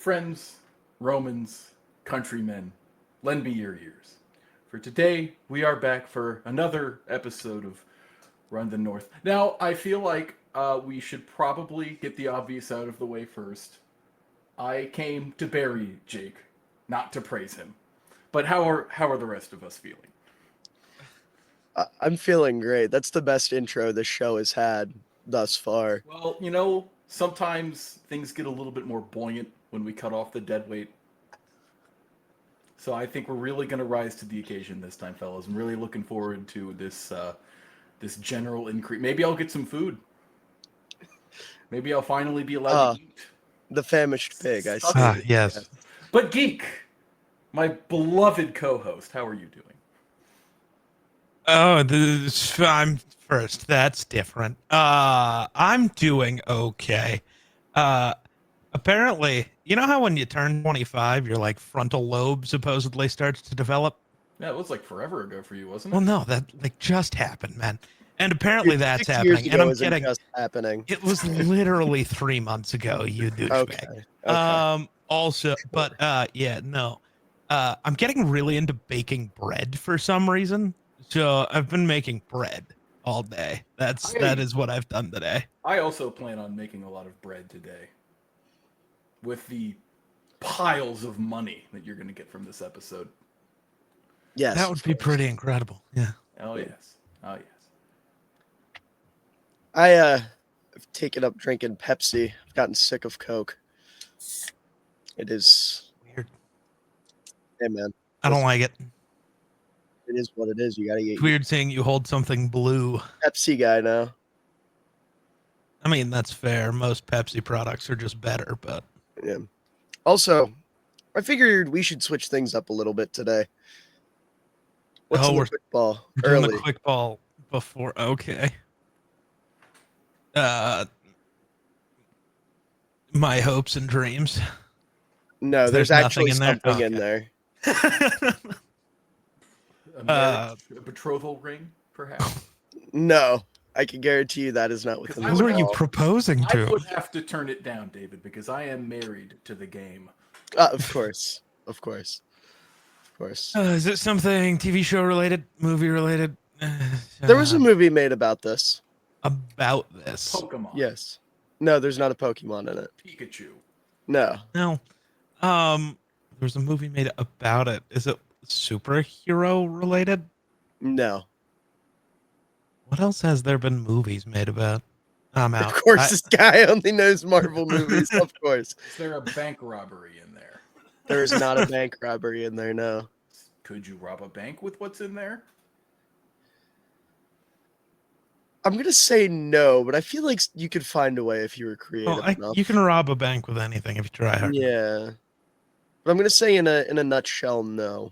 Friends, Romans, countrymen, lend me your ears. For today, we are back for another episode of Run the North. Now, I feel like we should probably get the obvious out of the way first. I came to bury Jake, not to praise him. But how are the rest of us feeling? I'm feeling great. That's the best intro the show has had thus far. Well, sometimes things get a little bit more buoyant when we cut off the dead weight. So I think we're really going to rise to the occasion this time, fellas. I'm really looking forward to this general increase. Maybe I'll get some food. Maybe I'll finally be allowed to eat. The famished pig, I see. Yes. But Geek, my beloved co-host, how are you doing? Oh, I'm first. That's different. I'm doing okay. Apparently, you know how when you turn 25, your like frontal lobe supposedly starts to develop? Yeah, it was like forever ago for you, wasn't it? Well, no, that like just happened, man. And apparently that's 6 years happening. ago And I'm isn't kidding. just happening. It was literally 3 months ago, you douchebag. Okay. Also, but yeah, no. I'm getting really into baking bread for some reason. So I've been making bread all day. That is what I've done today. I also plan on making a lot of bread today. With the piles of money that you're going to get from this episode. Yes. That would be pretty incredible. Yeah. Oh yes. Oh yes. I've taken up drinking Pepsi. I've gotten sick of Coke. It is Weird. Hey man. I don't like it. It is what it is. You gotta get It's weird seeing you hold something blue. Pepsi guy now. I mean, that's fair. Most Pepsi products are just better, but Yeah. Also, I figured we should switch things up a little bit today. What's in the quick ball? we're doing the quick ball before. Okay. My hopes and dreams. No, there's actually something in there. A betrothal ring, perhaps? No, I can guarantee you that is not within the Who are you proposing to? I would have to turn it down, David, because I am married to the game. Of course. Of course. Of course. Is it something TV show related, movie related? There was a movie made about this. About this? Pokemon. Yes. No, there's not a Pokemon in it. Pikachu. No. No. There was a movie made about it. Is it superhero related? No. What else has there been movies made about? I'm out. Of course, this guy only knows Marvel movies. Of course. Is there a bank robbery in there? There is not a bank robbery in there, no. Could you rob a bank with what's in there? I'm going to say no, but I feel like you could find a way if you were creative enough. You can rob a bank with anything if you try hard. Yeah. But I'm going to say in a nutshell, no.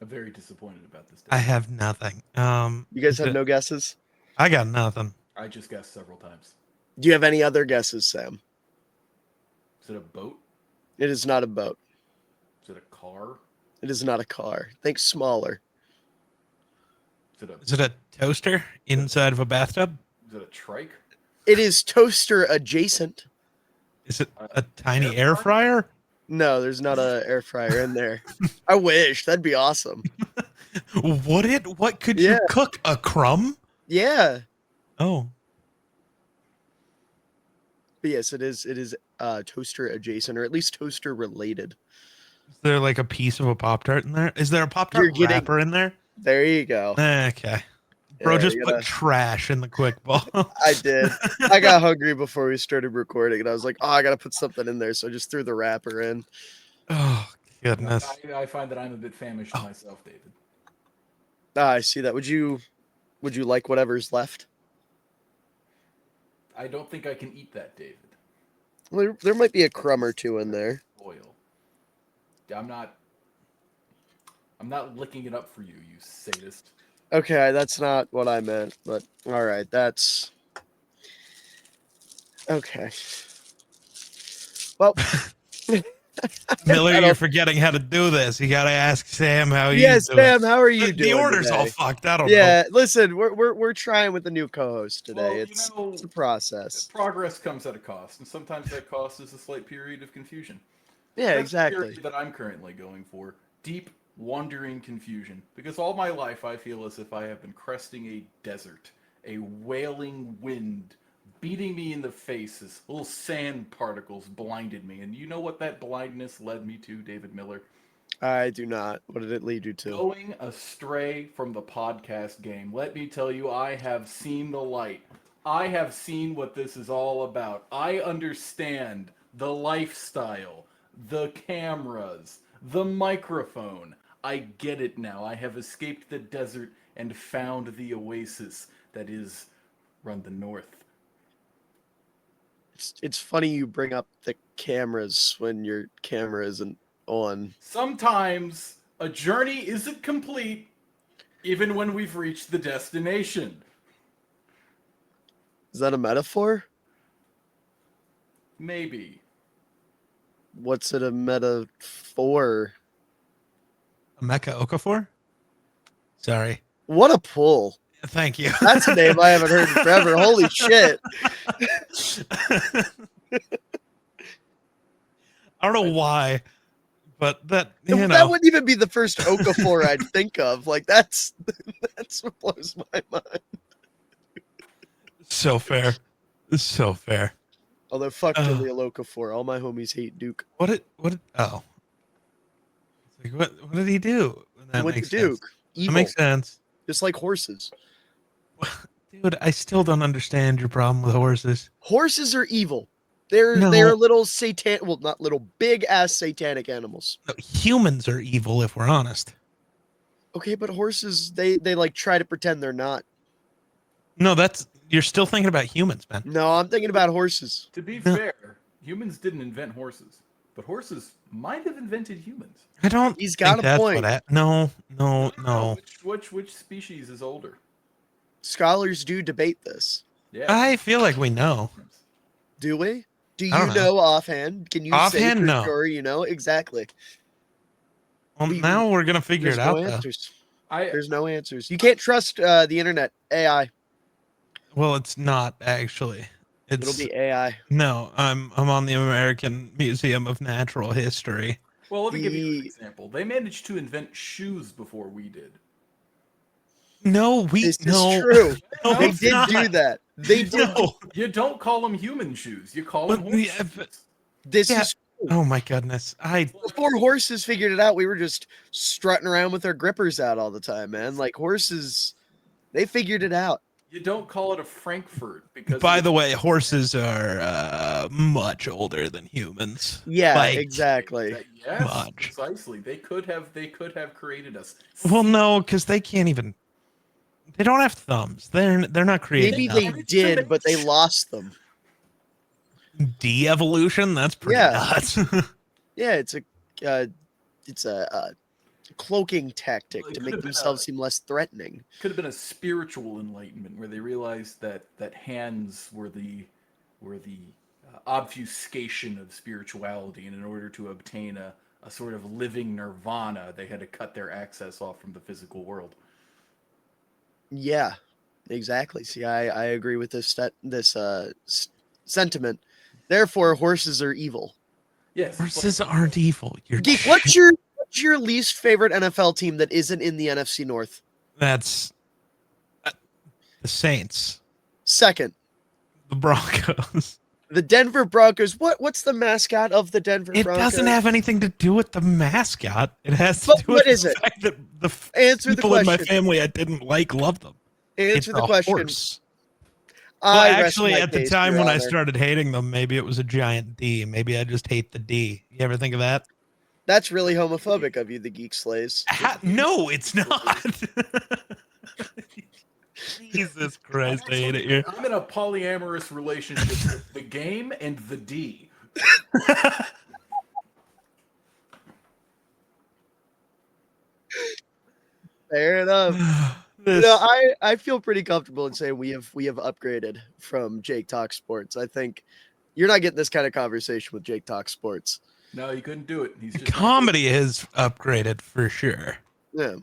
I'm very disappointed about this. I have nothing. You guys have no guesses? I got nothing. I just guessed several times. Do you have any other guesses, Sam? Is it a boat? It is not a boat. Is it a car? It is not a car. Think smaller. Is it a toaster inside of a bathtub? Is it a trike? It is toaster adjacent. Is it a tiny air fryer? No, there's not an air fryer in there. I wish. That'd be awesome. Would it? What could you cook? A crumb? Yeah. Oh. But yes, it is toaster adjacent, or at least toaster related. Is there like a piece of a Pop-Tart in there? Is there a Pop-Tart wrapper in there? There you go. Okay. Bro, just put trash in the quick ball. I did. I got hungry before we started recording, and I was like, oh, I got to put something in there. So I just threw the wrapper in. Oh, goodness. I find that I'm a bit famished myself, David. I see that. Would you like whatever's left? I don't think I can eat that, David. Well, there might be a crumb or two in there. Oil. I'm not licking it up for you, you sadist. Okay, that's not what I meant, but all right, that's okay. Well, Miller, I you're don't- forgetting how to do this. You got to ask Sam how he's Yes, doing. Sam, how are you The doing order's today? all fucked. I don't know. Yeah, listen, we're trying with the new co-host today. Well, It's a process. progress comes at a cost, and sometimes that cost is a slight period of confusion. Yeah, That's the exactly. period that I'm currently going for. Deep, wandering confusion. Because all my life I feel as if I have been cresting a desert. A wailing wind beating me in the face as little sand particles blinded me. And you know what that blindness led me to, David Miller? I do not. What did it lead you to? Going astray from the podcast game. Let me tell you, I have seen the light. I have seen what this is all about. I understand the lifestyle, the cameras, the microphone. I get it now. I have escaped the desert and found the oasis that is Run the North. It's funny you bring up the cameras when your camera isn't on. Sometimes a journey isn't complete even when we've reached the destination. Is that a metaphor? Maybe. What's it a metaphor? Mecca Okafor? Sorry. What a pull. Thank you. That's a name I haven't heard in forever. Holy shit. I don't know why, but that That wouldn't even be the first Okafor I'd think of. Like that's what blows my mind. so fair. So fair. Although fuck Jaleel Okafor. All my homies hate Duke. Oh. It's like, what did he do? He went to Duke. That Evil. makes sense. Just like horses. Dude, I still don't understand your problem with horses. Horses are evil. They're little not little, big ass satanic animals. No, humans are evil if we're honest. Okay, but horses they like try to pretend they're not. No, you're still thinking about humans, man. No, I'm thinking about horses. To be fair, humans didn't invent horses, but horses might have invented humans. I don't. He's got think a that's point. No. Which species is older? Scholars do debate this. Yeah. I feel like we know. Do we? Do you I don't know offhand? Can you Offhand, say for no. sure you know? Exactly. Well, now we're gonna figure There's it no out. Though. answers. There's no answers. You can't trust the internet. AI. Well, it's not actually. It'll be AI. No, I'm on the American Museum of Natural History. Well, let me give you an example. They managed to invent shoes before we did. No, This is true. No, They it's did not. do that. They did. No. You don't call them human shoes. You call them But horse the- shoes. This Yeah. is Oh my goodness! before horses figured it out. We were just strutting around with our grippers out all the time, man. Like horses, they figured it out. You don't call it a Frankfurt because. By the way, horses are much older than humans. Yeah, Like, exactly. Yes, Much. precisely. They could have created us. Well, no, because they can't even. They don't have thumbs. They're not creating. Maybe they nothing. did, but they lost them. De-evolution. That's pretty Yeah. nuts. Yeah, it's a cloaking tactic Well, it to could make have been themselves seem less threatening. Could have been a spiritual enlightenment where they realized that hands were the obfuscation of spirituality, and in order to obtain a sort of living nirvana, they had to cut their access off from the physical world. Yeah, exactly. See, I agree with this sentiment. Therefore, horses are evil. Yes, Horses aren't evil. You're Geek, what's your least favorite NFL team that isn't in the NFC North? That's the Saints, Second, the Broncos. the Denver Broncos. What's the mascot of the Denver It Broncos? doesn't have anything to do with the mascot. It has to But do what with is the it? fact that the Answer the people in my question. family I didn't like love them. Answer It's the a question. horse. I Well, rest actually, my at the case, time Your when I Honor. started hating them, maybe it was a giant D. Maybe I just hate the D. You ever think of that? That's really homophobic of you, the Geek Slays. No, it's not. Jesus Christ, I hate it here. I'm in a polyamorous relationship with the game and the D. Fair enough. This- I feel pretty comfortable in saying we have upgraded from Jake Talk Sports. I think you're not getting this kind of conversation with Jake Talk Sports. No, he couldn't do it. He's just Comedy has upgraded for sure. Yeah.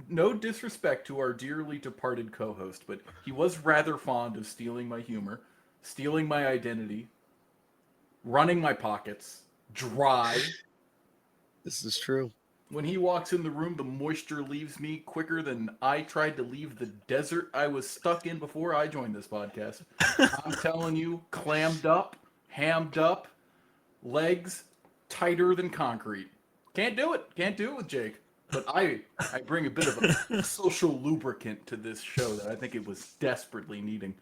No disrespect to our dearly departed co-host, but he was rather fond of stealing my humor, stealing my identity, running my pockets dry. This is true. When he walks in the room, the moisture leaves me quicker than I tried to leave the desert I was stuck in before I joined this podcast. I'm telling you, clammed up, hammed up, legs tighter than concrete. Can't do it. Can't do it with Jake. But I bring a bit of a social lubricant to this show that I think it was desperately needing.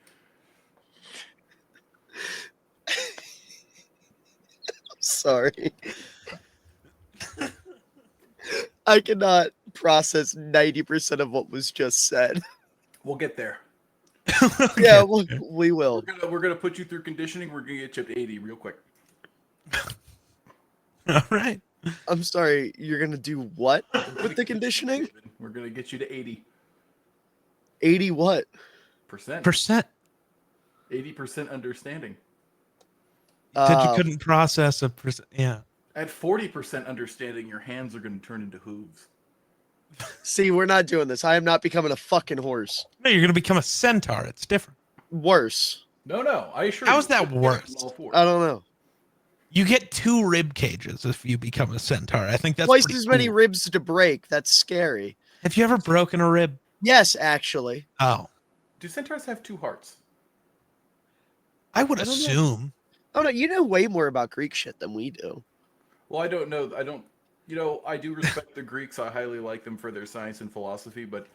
Sorry. I cannot process 90% of what was just said. We'll get there. Yeah, we will. We're gonna put you through conditioning. We're gonna get you up to 80 real quick. All right. I'm sorry, you're going to do what with the conditioning? We're gonna get you to 80. 80 what? Percent. 80% understanding. Because you couldn't process a percent. Yeah. At 40% understanding, your hands are gonna turn into hooves. See, we're not doing this. I am not becoming a fucking horse. No, you're gonna become a centaur. It's different. Worse. No, I assure you. How is that worse? I don't know. You get 2 rib cages if you become a centaur. I think that's Twice pretty as many cool. ribs to break. That's scary. Have you ever broken a rib? Yes, actually. Oh, Do centaurs have 2 hearts? I would I don't know. assume. Oh no, you know way more about Greek shit than we do. Well, I don't know. I do respect the Greeks. I highly like them for their science and philosophy, but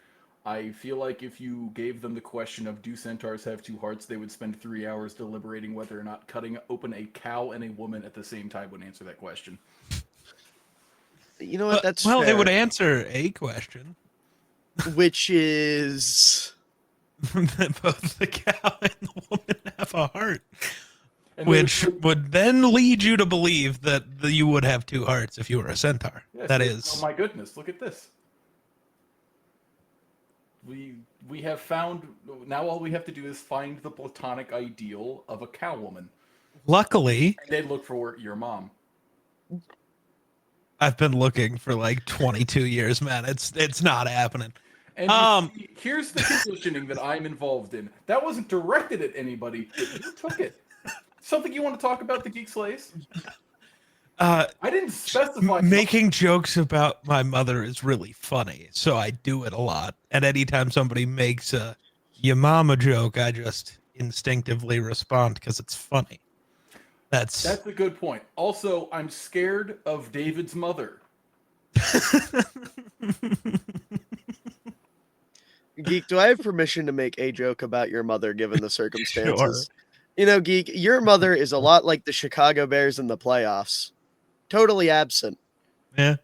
I feel like if you gave them the question of do centaurs have 2 hearts, they would spend 3 hours deliberating whether or not cutting open a cow and a woman at the same time would answer that question. You know what? That's well, fair. it would answer a question. Which is That both the cow and the woman have a heart. And Which would then lead you to believe that you would have 2 hearts if you were a centaur. Yes, That yes. is. Oh my goodness! Look at this. We have found now. All we have to do is find the platonic ideal of a cow woman, Luckily, and they look for your mom. I've been looking for like 22 years, man. It's not happening. And you see, here's the conditioning that I'm involved in. That wasn't directed at anybody. You took it. Something you want to talk about, the Geek Slays? I didn't specify. Making jokes about my mother is really funny, so I do it a lot. And anytime somebody makes a your mama joke, I just instinctively respond because it's funny. That's a good point. Also, I'm scared of David's mother. Geek, do I have permission to make a joke about your mother given the circumstances? Sure. You know, Geek, your mother is a lot like the Chicago Bears in the playoffs. Totally absent. Yeah.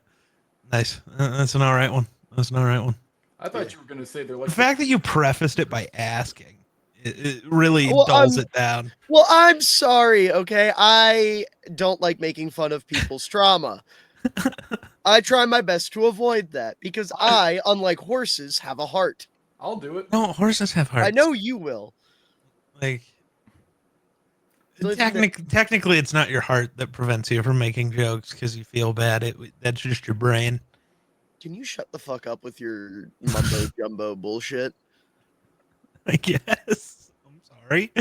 Nice. That's an all right one. I thought you were going to say they're like The fact that you prefaced it by asking, it really dulls it down. Well, I'm sorry, okay? I don't like making fun of people's trauma. I try my best to avoid that because I, unlike horses, have a heart. I'll do it. No, horses have hearts. I know you will. Like, So technically, it's not your heart that prevents you from making jokes because you feel bad. That's just your brain. Can you shut the fuck up with your mumbo jumbo bullshit? I guess. I'm sorry.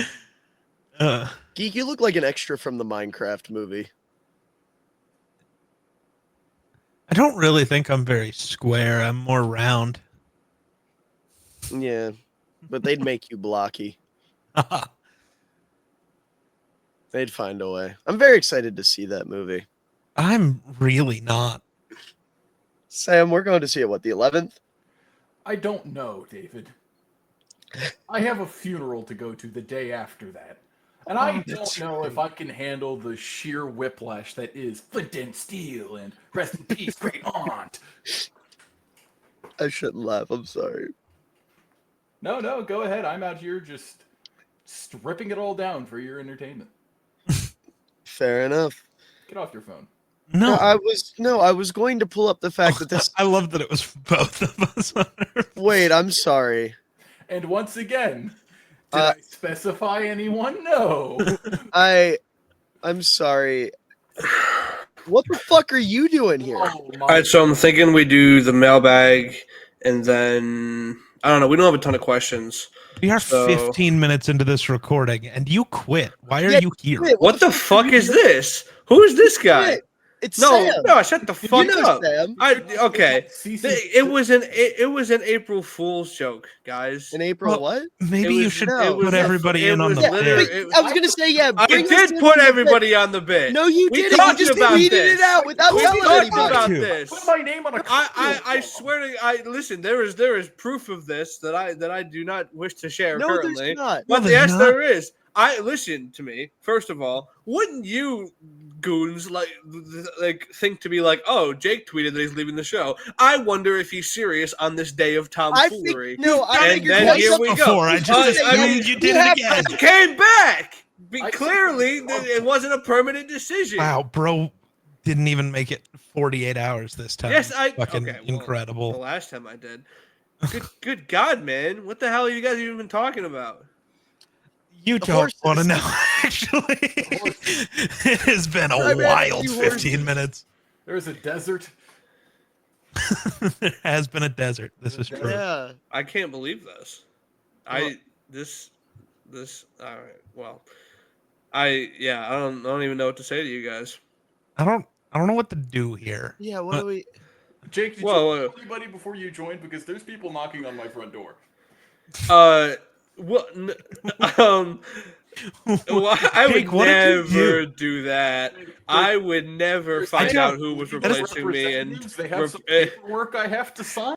Geek, you look like an extra from the Minecraft movie. I don't really think I'm very square. I'm more round. Yeah, but they'd make you blocky. They'd find a way. I'm very excited to see that movie. I'm really not. Sam, we're going to see it, what, the 11th? I don't know, David. I have a funeral to go to the day after that. And I don't know if I can handle the sheer whiplash that is Flint and Steel and Rest in Peace, Great Aunt. I shouldn't laugh. I'm sorry. No, go ahead. I'm out here just stripping it all down for your entertainment. Fair enough. Get off your phone. No, I was going to pull up the fact that this. I love that it was both of us. Wait, I'm sorry. And once again, Did I specify anyone? No. I'm sorry. What the fuck are you doing here? Oh, my. All right, so I'm thinking we do the mailbag, and then I don't know. We don't have a ton of questions. We are So- 15 minutes into this recording, and you quit. Why are Yeah, you here? quit. What the fuck is this? Who is this guy? Quit. It's No, Sam. no, shut the fuck You know up. Sam. Okay. CC It was an April Fool's joke, guys. In April, Well, what? Maybe It you was- should no, it put was- everybody it in on was the Yeah, literally- bit. I was gonna say, yeah. I bring us did in put on the everybody on the bit. bit. No, you We didn't. You talked just about tweeted this. it out without We telling talked anybody. about to. this. Put my name on a I swear to listen. There is proof of this that I do not wish to share No, currently. there's not. No, But there's yes, not. there is. Listen to me. First of all, wouldn't you goons like think to be like, oh, Jake tweeted that he's leaving the show. I wonder if he's serious on this day of tomfoolery. I And figured then once here up we go. Before, I just I mean, assumed you we did have- it again. It came back. I- Clearly, it wasn't a permanent decision. Wow, bro didn't even make it 48 hours this time. Yes, I Fucking okay, well, incredible. The last time I did. Good God, man! What the hell are you guys even talking about? You The don't horses. want to know, actually. It has been a I bet wild you 15 horses. minutes. There's a desert. There has been a desert. This is true. Yeah. I can't believe this. This. All right. Well, I don't even know what to say to you guys. I don't know what to do here. Yeah. What do we? Jake, did Whoa, you whoa. tell anybody before you joined? Because there's people knocking on my front door. Well, well, I would Jake, what did you never do that. I would never find don't- out who was People replacing me, and representatives, they have some paperwork I have to sign.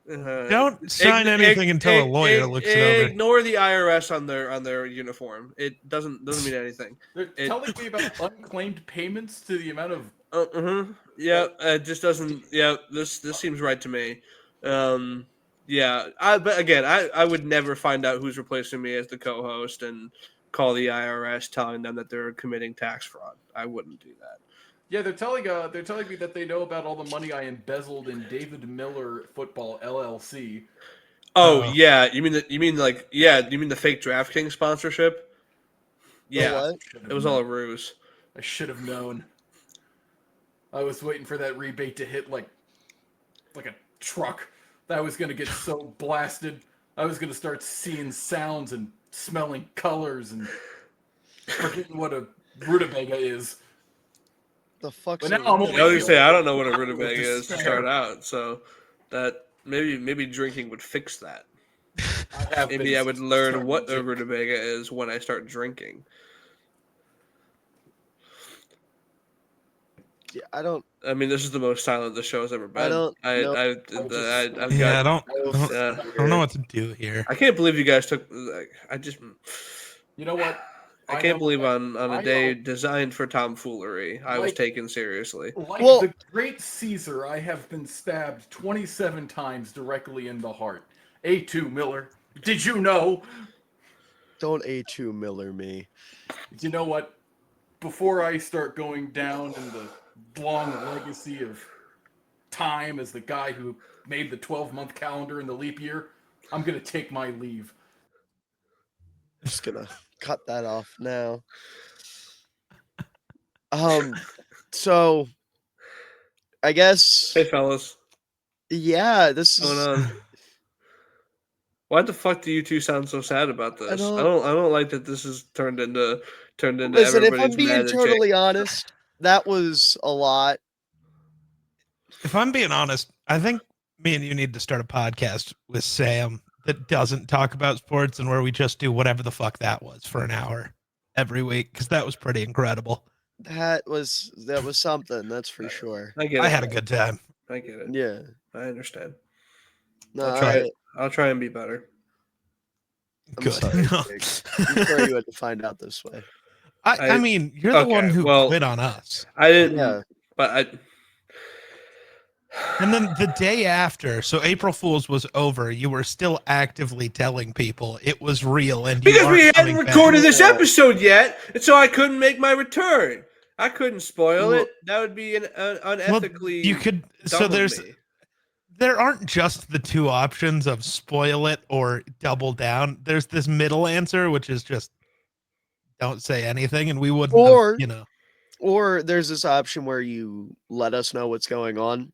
Don't sign anything until a lawyer looks it over. Ignore the IRS on their uniform. It doesn't mean anything. They're telling me about unclaimed payments to the amount of. Yeah, it just doesn't. Yeah, this seems right to me. Yeah, but again, I would never find out who's replacing me as the co-host and call the IRS telling them that they're committing tax fraud. I wouldn't do that. Yeah, they're telling me that they know about all the money I embezzled in David Miller Football LLC. Oh Oh. yeah, you mean the fake DraftKings sponsorship? Yeah, What? it was all a ruse. I should have known. I was waiting for that rebate to hit like a truck. I was gonna get so blasted. I was gonna start seeing sounds and smelling colors and forgetting what a rutabaga is. The fuck's But now a I'm rutabaga? only- I was gonna say I don't know what a Wow, rutabaga is to despair. start out, so that maybe drinking would fix that. I have Maybe been I would learn starting what to- a rutabaga is when I start drinking. Yeah, I don't. I mean, this is the most silent the show's ever been. I don't know. I've Yeah, I got. don't know what to do here. I can't believe you guys took. I just. You know what? I can't know believe what- on I a day know. designed for tomfoolery, I was Like- taken seriously. Like Well- the great Caesar, I have been stabbed 27 times directly in the heart. A2 Miller, did you know? Don't A2 Miller me. You know what? Before I start going down in the long legacy of time as the guy who made the 12-month calendar in the leap year, I'm going to take my leave. I'm just gonna cut that off now. So I guess Hey, fellas, yeah, this what's is going on? Why the fuck do you two sound so sad about this? I don't- don't like that this is turned into listen, if everybody's I'm mad being at Jake. totally honest, that was a lot. If I'm being honest, I think me and you need to start a podcast with Sam that doesn't talk about sports and where we just do whatever the fuck that was for an hour every week, because that was pretty incredible. That was something, that's for sure. I get it. I had a good time. I get it. Yeah. I understand. No, I'll try it. I'll try and be better. I'm Good. sorry, No. Jake. I'm sorry you had to find out this way. I mean, you're the okay, one who well- quit on us. I didn't. Yeah. But I. And then the day after, so April Fool's was over, you were still actively telling people it was real and you Because we aren't hadn't coming back. recorded this Yeah. episode yet, and so I couldn't make my return. I couldn't spoil Well- it. That would be Well, unethically. you could. dumb So of there's me. there aren't just the two options of spoil it or double down. There's this middle answer, which is just don't say anything, and we wouldn't Or- have, you know. Or there's this option where you let us know what's going on,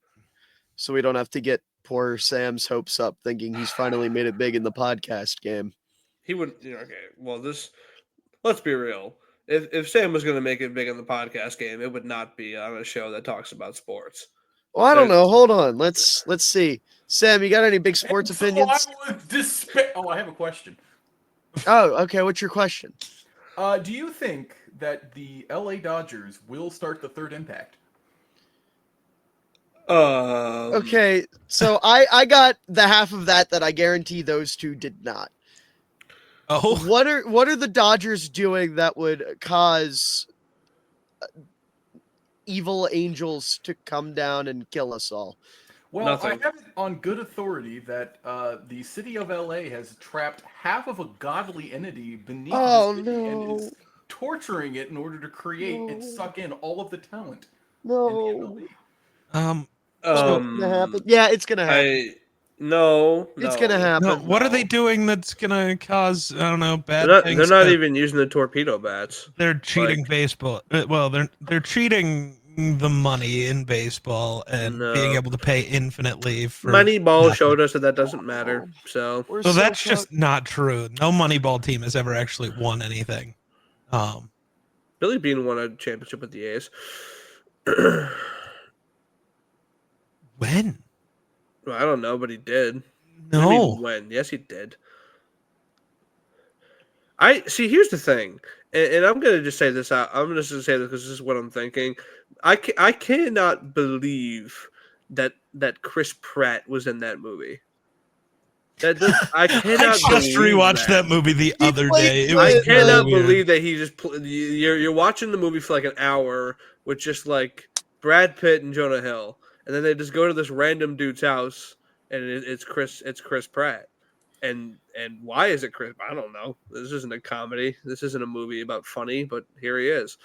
so we don't have to get poor Sam's hopes up, thinking he's finally made it big in the podcast game. He would. Okay. Well, this. Let's be real. If Sam was going to make it big in the podcast game, it would not be on a show that talks about sports. Well, I don't know. Hold on. Let's see. Sam, you got any big sports And so opinions? I would despair. Oh, I have a question. Oh, okay. What's your question? Do you think that the LA Dodgers will start the third impact? Okay, so I got the half of that I guarantee those two did not. Oh, What are the Dodgers doing that would cause evil angels to come down and kill us all? Well, Nothing. I have it on good authority that the city of LA has trapped half of a godly entity beneath Oh, the city and no. is torturing it in order to create and No. suck in all of the talent in the No. MLB. It's gonna happen. Yeah, it's gonna happen. No. It's gonna happen. no, what are they doing that's gonna cause, I don't know, bad They're things? not to- even using the torpedo bats. They're cheating baseball. Well, they're cheating the money in baseball and No. being able to pay infinitely for Moneyball nothing. showed us that doesn't matter. So We're So so that's far- just not true. No Moneyball team has ever actually won anything. Billy Bean won a championship with the A's. When? Well, I don't know, but he did. What do you No. mean when? Yes, he did. I see. Here's the thing, and I'm gonna just say this out. I'm just gonna say this because this is what I'm thinking. I cannot believe that Chris Pratt was in that movie. I I cannot. just believe rewatched that movie the He other played day. It Chris- was I cannot really weird. believe that he just you're watching the movie for like an hour with just like Brad Pitt and Jonah Hill, and then they just go to this random dude's house, and it's Chris Pratt. And why is it Chris? I don't know. This isn't a comedy. This isn't a movie about funny, but here he is.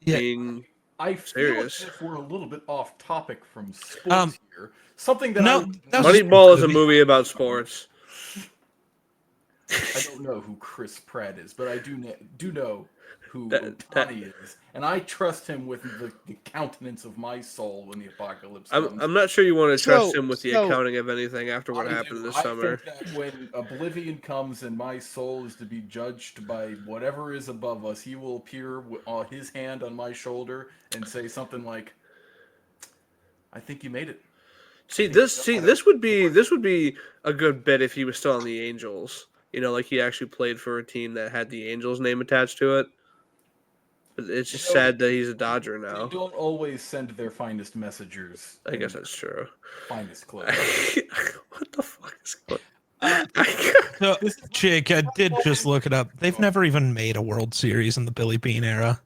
Yeah. Being I feel Serious. as if we're a little bit off topic from sports here. Something that No, that was- Moneyball is a movie about sports. I don't know who Chris Pratt is, but I do know who That- Otani is, and I trust him with the countenance of my soul when the apocalypse comes. I'm not sure you want to trust So- him with the so- accounting of anything after what I happened do. this summer. I think that when oblivion comes and my soul is to be judged by whatever is above us, he will appear with his hand on my shoulder and say something like, "I think you made it." This would be a good bit if he was still on the Angels. You know, like he actually played for a team that had the Angels name attached to it. But it's just sad that he's a Dodger They now. don't always send their finest messengers. I guess in that's true. finest clothes. What the fuck is going on? So, Jake, I did just look it up. They've never even made a World Series in the Billy Bean era.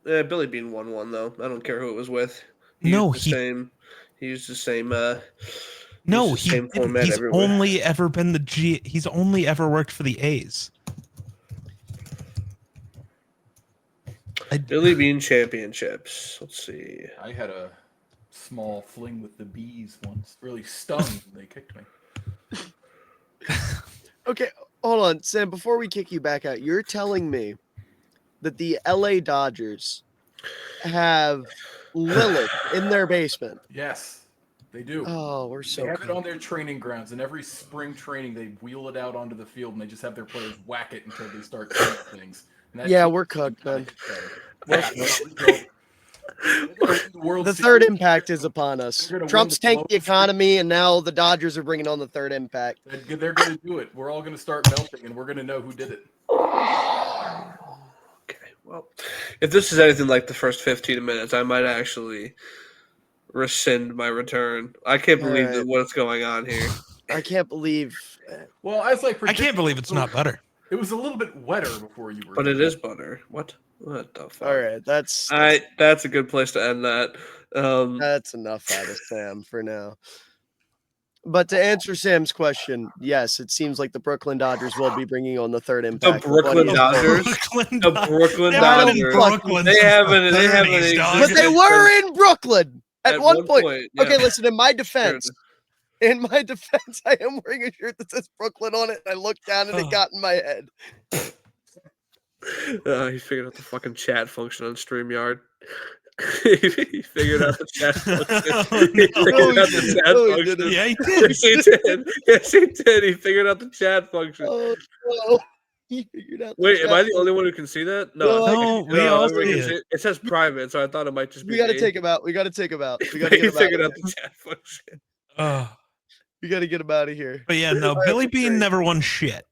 Billy Bean won one though. I don't care who it was with. No, used the same. He used the same. No, It's the he same didn't. format He's everywhere. only ever been the G. He's only ever worked for the A's. Billy Bean championships. Let's see. I had a small fling with the bees once. Really stung when they kicked me. Okay, hold on, Sam. Before we kick you back out, you're telling me that the LA Dodgers have Lilith in their basement. Yes, they do. Oh, we're They so have it cool. on their training grounds, and every spring training they wheel it out onto the field, and they just have their players whack it until they start doing things. And that's Yeah, just we're cooked, man. The third impact is upon us. They're gonna win Trump's the tanked the global streak. economy, and now the Dodgers are bringing on the third impact. They're going to do it. We're all going to start melting, and we're going to know who did it. Okay, well, if this is anything like the first 15 minutes, I might actually rescind my return. I can't believe Alright. what's going on here. I can't believe. Well, as I I predicted, can't believe it's not butter. It was a little bit wetter before you were. But here. it is butter. What the fuck? All right, that's That's a good place to end that. that's enough out of Sam for now. But to answer Sam's question, yes, it seems like the Brooklyn Dodgers will be bringing on the third impact. Brooklyn One- Dodgers? Brooklyn The Dodgers. Brooklyn They haven't Dodgers. been in Brooklyn They since haven't- the they haven't 30s, dog. But they were in Brooklyn at one point. yeah. Okay, listen, in my defense, In my defense, I am wearing a shirt that says Brooklyn on it, and I looked down and it got in my head. He figured out the fucking chat function on StreamYard. He figured out the chat function. He figured out the chat No, he function. didn't. Yeah, he did. Yes, he did. Yes, he did. He figured out the chat function. Oh no! He figured out. Wait, am I the only one who can see that? No, I No, we all everybody see can it. It says private, so I thought it might just be. We got to me. take him out. We got to take him out. We got to He get him figured out. out the chat function. We got to get him out of here. But yeah, no, All right, Billy that's Bean great. never won shit.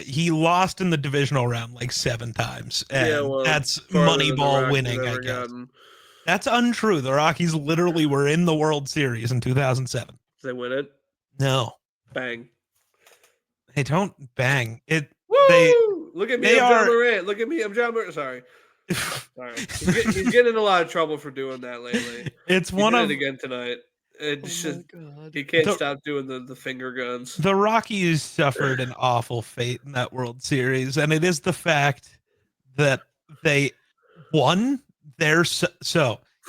He lost in the divisional round like 7 times, and that's farther than the Moneyball Rockies winning, I ever guess. gotten. That's untrue. The Rockies literally were in the World Series in 2007. Did they win it? No, Bang. they don't bang it. Woo! They Look at me, they I'm John are- Morant. Look at me, I'm John Morant. Sorry. He's getting in a lot of trouble for doing that lately. It's He one did of it again tonight. Oh It's just my god! he can't The- stop doing the finger guns. the Rockies suffered an awful fate in that World Series, and it is the fact that they won their so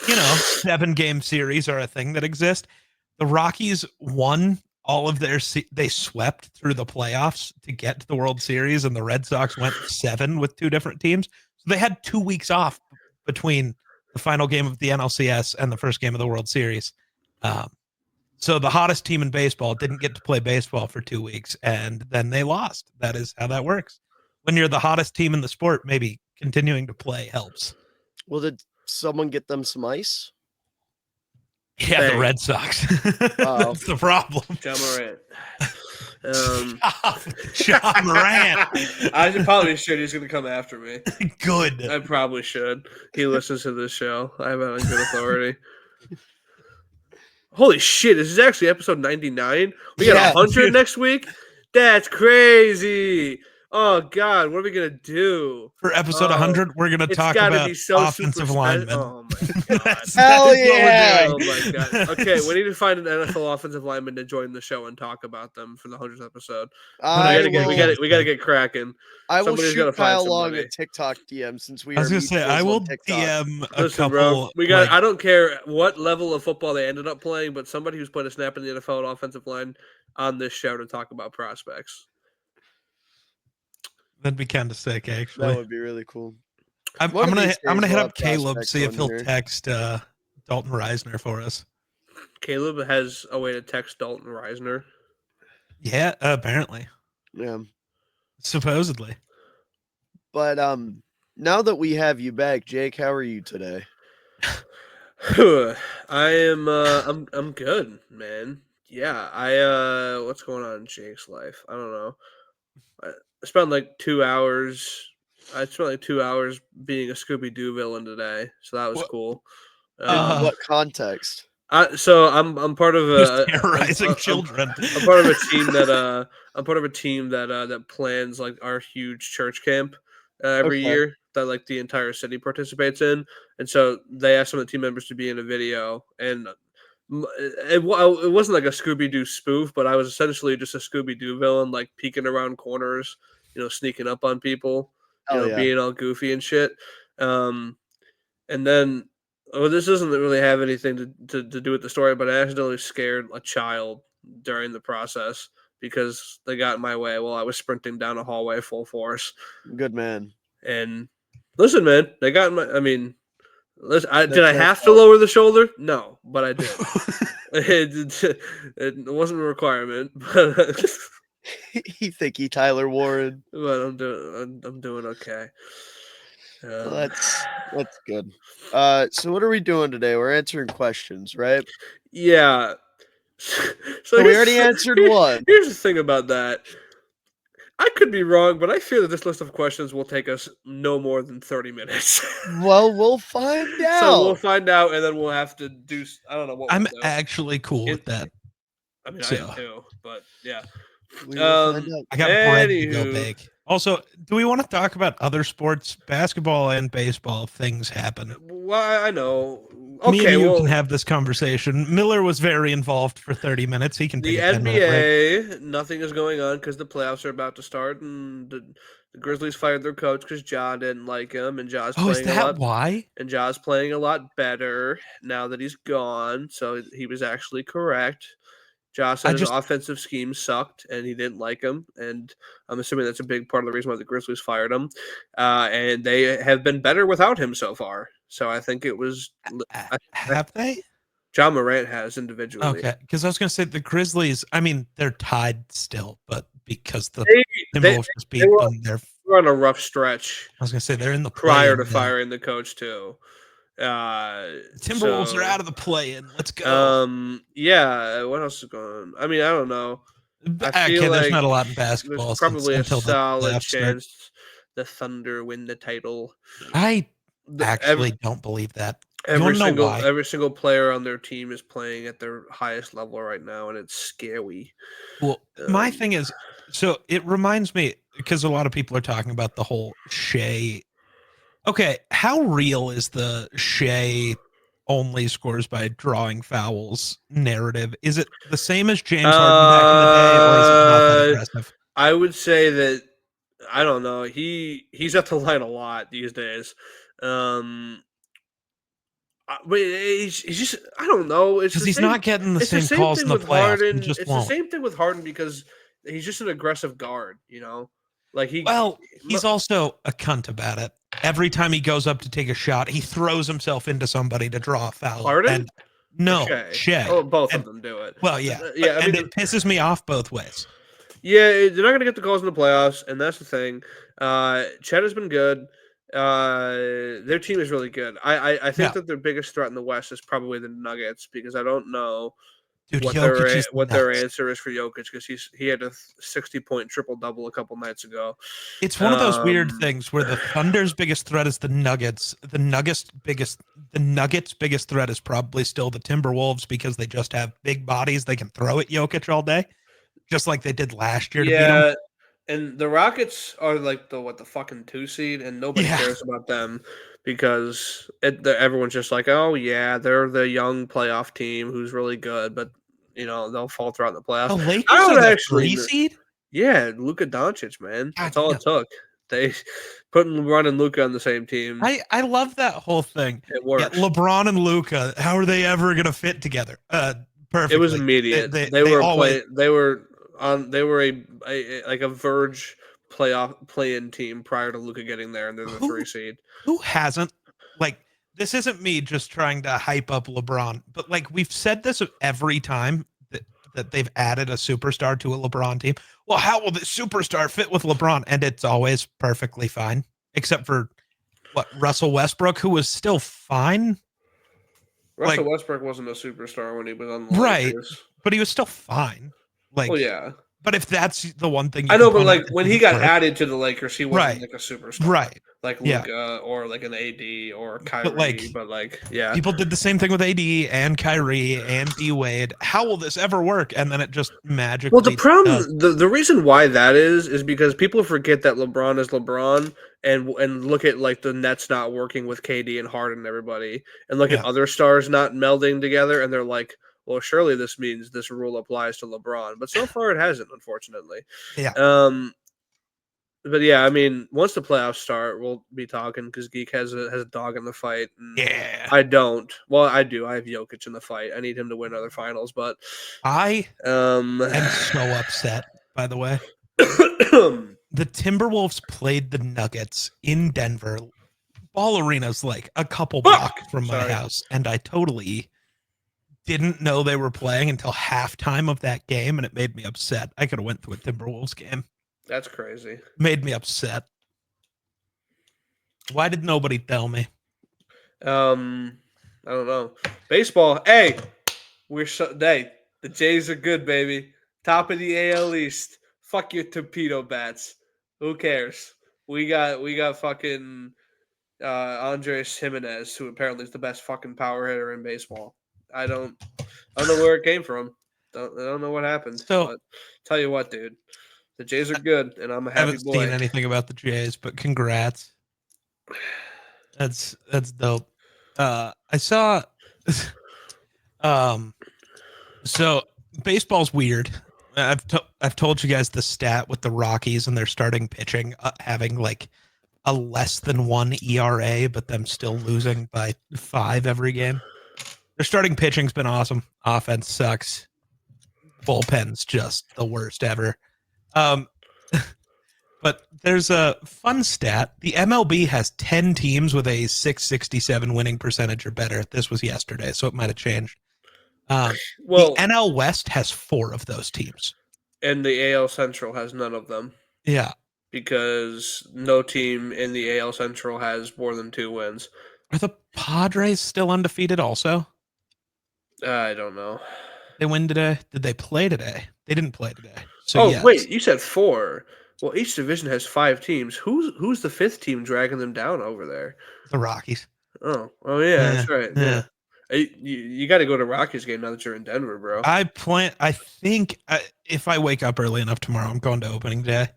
7-game series are a thing that exist. The Rockies won all of their they swept through the playoffs to get to the World Series, and the Red Sox went 7 with 2 different teams. So they had 2 weeks off between the final game of the NLCS and the first game of the World Series. So the hottest team in baseball didn't get to play baseball for 2 weeks, and then they lost. That is how that works. When you're the hottest team in the sport, maybe continuing to play helps. Well, did someone get them some ice? Yeah, Bang. the Red Sox. Oh. That's the problem. John Morant. John Morant. I probably should. He's going to come after me. Good. I probably should. He listens to this show. I have it on good authority. Holy shit, this is actually episode 99. We got Yeah, 100 dude. next week? That's crazy. Oh, God, what are we going to do? For episode 100, we're going to It's talk got to about be so offensive super linemen. Oh, my God. Hell That is what we're yeah. doing. Oh, my God. Okay, we need to find an NFL offensive lineman to join the show and talk about them for the 100th episode. I gotta will, We got to get cracking. I will somebody's gotta shoot find Kyle Long somebody. a TikTok DM since we I was are going to say, mutuals I will on TikTok. DM a Listen, couple. bro, we got. like, I don't care what level of football they ended up playing, but somebody who's played a snap in the NFL at offensive line on this show to talk about prospects. that'd be kind of sick, That actually. would be really cool. I'm One of gonna these I'm gonna days hit we'll up have Caleb, prospects see if on he'll here. text Dalton Reisner for us. Caleb has a way to text Dalton Reisner. Yeah, apparently, Yeah. supposedly. But now that we have you back, Jake, how are you today? I am. I'm good, man. Yeah. What's going on in Jake's life? I don't know. I spent like 2 hours. I spent like 2 hours being a Scooby Doo villain today, so that was What? cool. In Uh, what context? So I'm part of Just a terrorizing children. I'm part of a team that plans like our huge church camp every Okay. year that like the entire city participates in, and so they asked some of the team members to be in a video, and it wasn't like a Scooby Doo spoof, but I was essentially just a Scooby Doo villain, like peeking around corners, sneaking up on people, Hell yeah. being all goofy and shit. And then, this doesn't really have anything to do with the story, but I accidentally scared a child during the process because they got in my way while I was sprinting down a hallway full force. Good man. And listen, man, they got in my. I mean, listen, did I their have to fault. lower the shoulder? No, but I did. It wasn't a requirement, but You think he Tyler Warren? I'm doing okay. Well, that's good. So what are we doing today? We're answering questions, right? Yeah. So we here's already the- answered one. Here's the thing about that. I could be wrong, but I fear that this list of questions will take us no more than 30 minutes. Well, we'll find out. So we'll find out, and then we'll have to do. I don't know what I'm we'll do. actually cool with that. I mean, I so- am too, but yeah. We will find Um, out. I got bread to go Anywho. bake. Also, do we want to talk about other sports, basketball and baseball? Things happen. Well, I know. Me Okay, and you well, can have this conversation. Miller was very involved for 30 minutes. He can the take a 10-minute break. NBA, nothing is going on because the playoffs are about to start, and the Grizzlies fired their coach because Ja didn't like him, and Ja's Oh, is playing a that lot. why? And Ja's playing a lot better now that he's gone, so he was actually correct. Josh said his offensive scheme sucked, and he didn't like him. And I'm assuming that's a big part of the reason why the Grizzlies fired him. And they have been better without him so far. So I think it was. Have they? John Morant has individually. Okay, because I was going to say the Grizzlies. I mean, they're tied still, but because the Timberwolves just beat them, they're on a rough stretch. I was going to say they're in the prior to firing the coach too. Timberwolves are out of the play-in. Let's go. Yeah. What else is going on? I mean, I don't know. I feel there's like not a lot in basketball. There's probably a solid chance start. the Thunder win the title. I actually don't believe that. Every single player on their team is playing at their highest level right now, and it's scary. Well, my thing is, so it reminds me, because a lot of people are talking about the whole Shea. Okay, how real is the Shea only scores by drawing fouls narrative? Is it the same as James Harden back in the day, or is it not that aggressive? I would say that, I don't know. He's at the line a lot these days. But he's just, I don't know. It's because he's not getting the same calls in the playoffs. Harden. It's the same thing with Harden because he's just an aggressive guard, you know? Like he's also a cunt about it. Every time he goes up to take a shot, he throws himself into somebody to draw a foul. Harden? No, Shea. Oh, both of them do it. Well, yeah. And it pisses me off both ways. Yeah, they're not going to get the calls in the playoffs, and that's the thing. Chet has been good. Their team is really good. I think that their biggest threat in the West is probably the Nuggets because I don't know what their answer is for Jokic because he had a 60-point triple-double a couple nights ago. It's one of those weird things where the Thunder's biggest threat is the Nuggets. The Nuggets' biggest threat is probably still the Timberwolves because they just have big bodies they can throw at Jokic all day, just like they did last year to beat him. And the Rockets are like the fucking 2 seed, and nobody cares about them because everyone's just like, oh yeah, they're the young playoff team who's really good, but you know they'll fall throughout the playoffs. The Lakers are the 3 seed. Yeah, Luka Doncic, man, that's all it took. They put LeBron and Luka on the same team. I love that whole thing. It works. Yeah, LeBron and Luka, how are they ever gonna fit together? Perfect. It was immediate. They were a Verge play-in team prior to Luka getting there, and they're the 3 seed. Who hasn't? Like, this isn't me just trying to hype up LeBron, but like we've said this every time that they've added a superstar to a LeBron team. Well, how will this superstar fit with LeBron? And it's always perfectly fine, except for Russell Westbrook, who was still fine. Russell Westbrook wasn't a superstar when he was on the Lakers, but he was still fine. Like, well, yeah. But if that's the one thing I know, but like when he got added to the Lakers, he wasn't like a superstar, right? Like Luka or like an AD or Kyrie. But yeah, people did the same thing with AD and Kyrie and D Wade. How will this ever work? And then it just magically. Well, the problem, the reason why that is because people forget that LeBron is LeBron, and look at like the Nets not working with KD and Harden and everybody, and look at other stars not melding together, and they're like, well, surely this means this rule applies to LeBron, but so far it hasn't, unfortunately. Yeah. But yeah, I mean, once the playoffs start, we'll be talking because Geek has a dog in the fight. And yeah. I don't. Well, I do. I have Jokic in the fight. I need him to win other finals, but I am so upset. By the way, the Timberwolves played the Nuggets in Denver. Ball Arena's like a couple blocks from my house, and I totally didn't know they were playing until halftime of that game, and it made me upset. I could have went to a Timberwolves game. That's crazy. Made me upset. Why did nobody tell me? I don't know. Baseball. Hey, the Jays are good, baby. Top of the AL East. Fuck your torpedo bats. Who cares? We got fucking Andres Jimenez, who apparently is the best fucking power hitter in baseball. I don't know where it came from. I don't know what happened. So, but tell you what, dude, the Jays are good, and I'm a happy boy. I haven't seen anything about the Jays, but congrats. That's dope. I saw. So baseball's weird. I've told you guys the stat with the Rockies and their starting pitching having like a less than 1 ERA, but them still losing by 5 every game. Their starting pitching's been awesome. Offense sucks. bullpen's just the worst ever. But there's a fun stat. The MLB has 10 teams with a 667 winning percentage or better. This was yesterday, so it might have changed. The Well, NL West has 4 of those teams. and the AL Central has none of them Yeah. because no team in the AL Central has more than 2 wins. Are the Padres still undefeated also? I don't know. They win today? Did they play today? They didn't play today. So yes. Wait, you said 4. Well, each division has 5 teams. Who's the 5th team dragging them down over there? The Rockies. Oh yeah, that's right. Yeah. You got to go to Rockies game now that you're in Denver, bro. I think if I wake up early enough tomorrow, I'm going to opening day.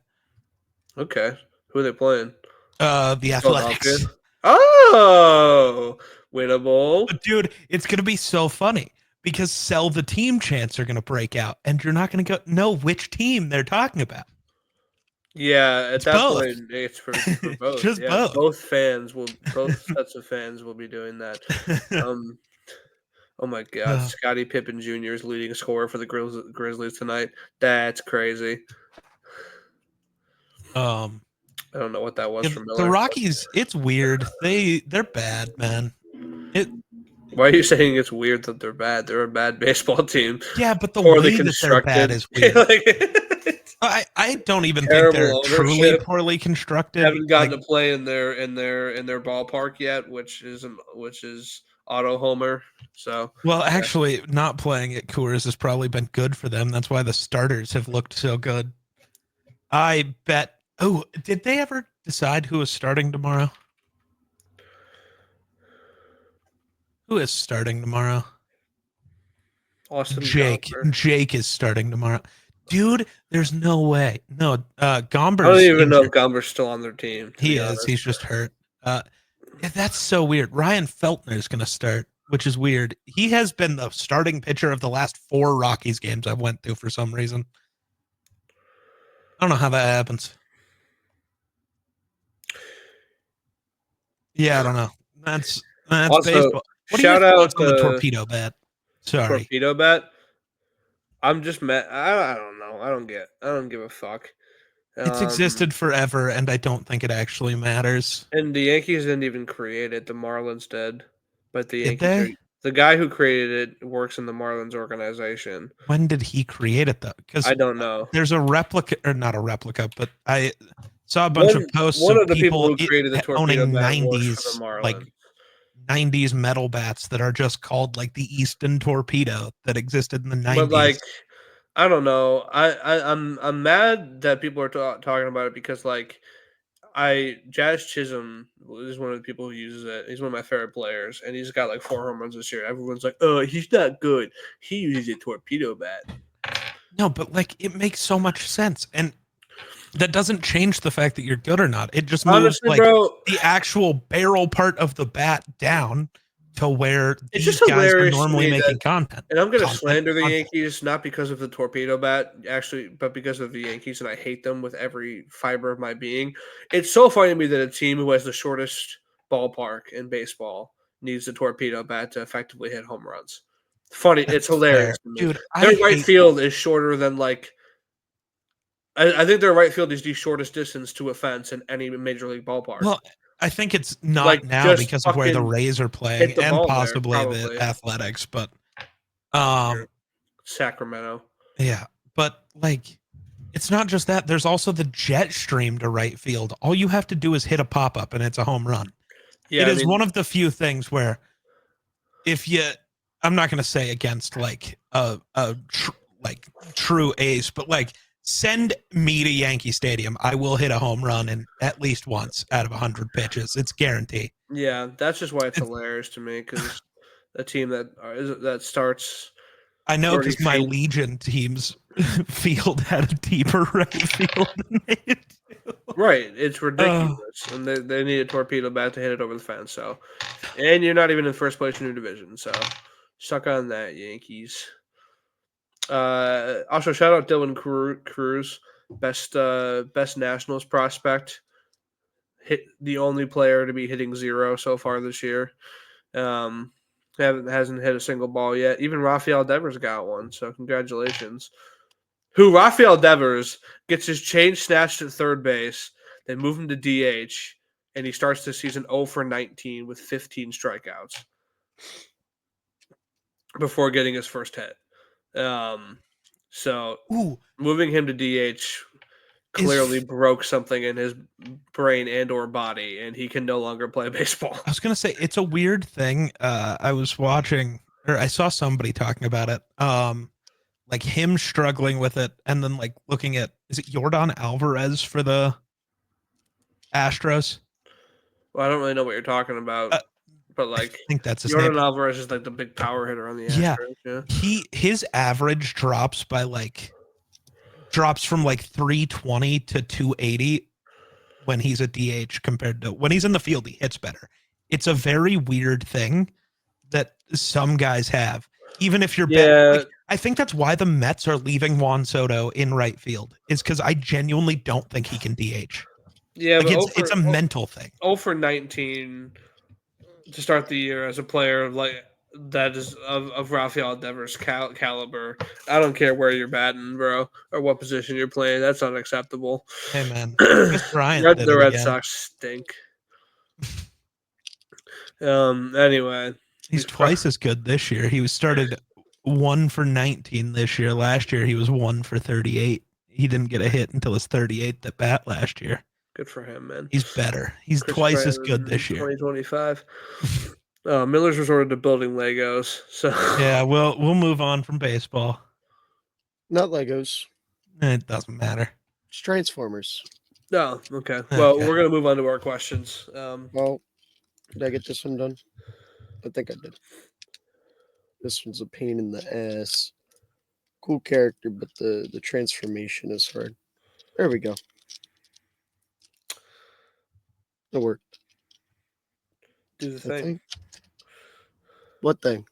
Okay. Who are they playing? The Athletics. Philadelphia? Oh, winnable. But dude, it's going to be so funny because sell the team chants are going to break out and you're not going to know which team they're talking about. Yeah, at It's that both. point, it's for both. Just yeah, both. Both sets of fans will be doing that. Oh my God, Scottie Pippen Jr. is leading scorer for the Grizzlies tonight. That's crazy. I don't know what that was from Miller. The Rockies, it's weird. They're bad, man. Why are you saying it's weird that they're bad? They're a bad baseball team. Yeah, but the way that they're bad is weird. I don't even think they're truly poorly constructed. Haven't gotten to play in their ballpark yet, which is auto homer. So well, actually, not playing at Coors has probably been good for them. That's why the starters have looked so good. I bet. Oh, did they ever decide who is starting tomorrow? Who is starting tomorrow? Austin Jake. Gomber. Jake is starting tomorrow. Dude, there's no way. No, Gomber's I don't even know injured. if Gomber's still on their team. He is. He's just hurt. That's so weird. Ryan Feltner is going to start, which is weird. He has been the starting pitcher of the last 4 Rockies games I've went through for some reason. I don't know how that happens. Yeah, I don't know. That's Also, baseball. What shout are your out thoughts on the torpedo bat? Sorry. Torpedo bat. I'm just mad. I don't know. I don't give a fuck. It's existed forever, and I don't think it actually matters. And the Yankees didn't even create it. The Marlins did. But the Did Yankees, they? the guy who created it works in the Marlins organization. When did he create it, though? Because I don't know. There's a replica, or not a replica, but I saw a bunch of posts One of the people who created the torpedo owning bat 90s, like 90s metal bats that are just called like the Easton Torpedo that existed in the 90s. But like, I don't know. I'm mad that people are talking about it because like Jazz Chisholm is one of the people who uses it. He's one of my favorite players, and he's got like 4 home runs this year. Everyone's like, "Oh, he's not good. He uses a torpedo bat." No, but like it makes so much sense, and that doesn't change the fact that you're good or not. It just moves honestly, like bro, the actual barrel part of the bat down to where it's these just guys are hilarious normally to me making content. And I'm going to slander the Yankees, not because of the torpedo bat, actually, but because of the Yankees, and I hate them with every fiber of my being. It's so funny to me that a team who has the shortest ballpark in baseball needs the torpedo bat to effectively hit home runs. Funny. It's hilarious to me. Dude, their right field is shorter than like I think their right field is the shortest distance to a fence in any major league ballpark. Well, I think it's not Like, now just because of where the fucking Rays are playing hit the and ball there, possibly probably. the Athletics, but Sacramento. Yeah, but like it's not just that. There's also the jet stream to right field. All you have to do is hit a pop up and it's a home run. Yeah, it is one of the few things where if you, I'm not going to say against like a true ace, but like send me to Yankee Stadium, I will hit a home run and at least once out of 100 pitches. It's guaranteed. Yeah, that's just why it's hilarious to me because a team that starts. I know because my Legion team's field had a deeper right field than they do. Right, it's ridiculous, and they need a torpedo bat to hit it over the fence. So, and you're not even in first place in your division, so suck on that, Yankees. Also, shout out Dylan Cruz, best Nationals prospect. Hit the only player to be hitting 0 so far this year. Hasn't hit a single ball yet. Even Rafael Devers got one, so congratulations. Rafael Devers gets his change snatched at third base, they move him to DH, and he starts the season 0 for 19 with 15 strikeouts before getting his first hit. So Ooh, moving him to DH clearly broke something in his brain and or body, and he can no longer play baseball. I was gonna say it's a weird thing. I was watching, or I saw somebody talking about it. Like him struggling with it, and then like looking at, is it Yordan Alvarez for the Astros? Well, I don't really know what you're talking about, Uh, but I like think that's his Jordan name. Alvarez is like the big power hitter on the Yeah. Astros. Yeah. His average drops from like 320 to 280 when he's a DH compared to when he's in the field, he hits better. It's a very weird thing that some guys have. Even if you're Yeah. I think that's why the Mets are leaving Juan Soto in right field, is because I genuinely don't think he can DH. Yeah, Like but it's a mental thing. 0 for 19 to start the year as a player like that is of Rafael Devers caliber. I don't care where you're batting, bro, or what position you're playing. That's unacceptable. Hey man, Chris Bryant did The it Red again. Sox stink. Anyway, He's twice as good this year. He was started 1 for 19 this year. Last year he was 1 for 38. He didn't get a hit until his 38th at bat last year. Good for him, man. He's better. He's Chris twice as Bryant good this year. 2025. Miller's resorted to building Legos. So Yeah, we'll move on from baseball. Not Legos. It doesn't matter. It's Transformers. No, okay. Well, Okay. we're gonna move on to our questions. Well, did I get this one done? I think I did. This one's a pain in the ass. Cool character, but the transformation is hard. There we go. It worked. Do the I thing. think. What thing?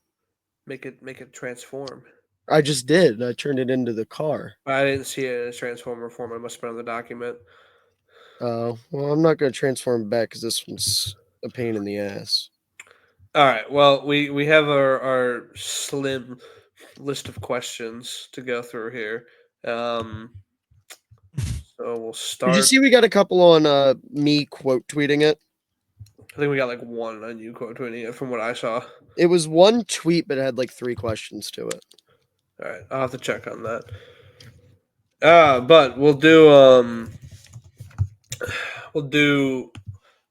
Make it transform. I just did. I turned it into the car. I didn't see it in a transformer form. I must have been on the document. Well, I'm not going to transform back because this one's a pain in the ass. All right. Well, we have our slim list of questions to go through here. So we'll start. Did you see we got a couple on me quote tweeting it? I think we got like one on you quote tweeting it from what I saw. It was one tweet, but it had like 3 questions to it. All right, I'll have to check on that. But we'll do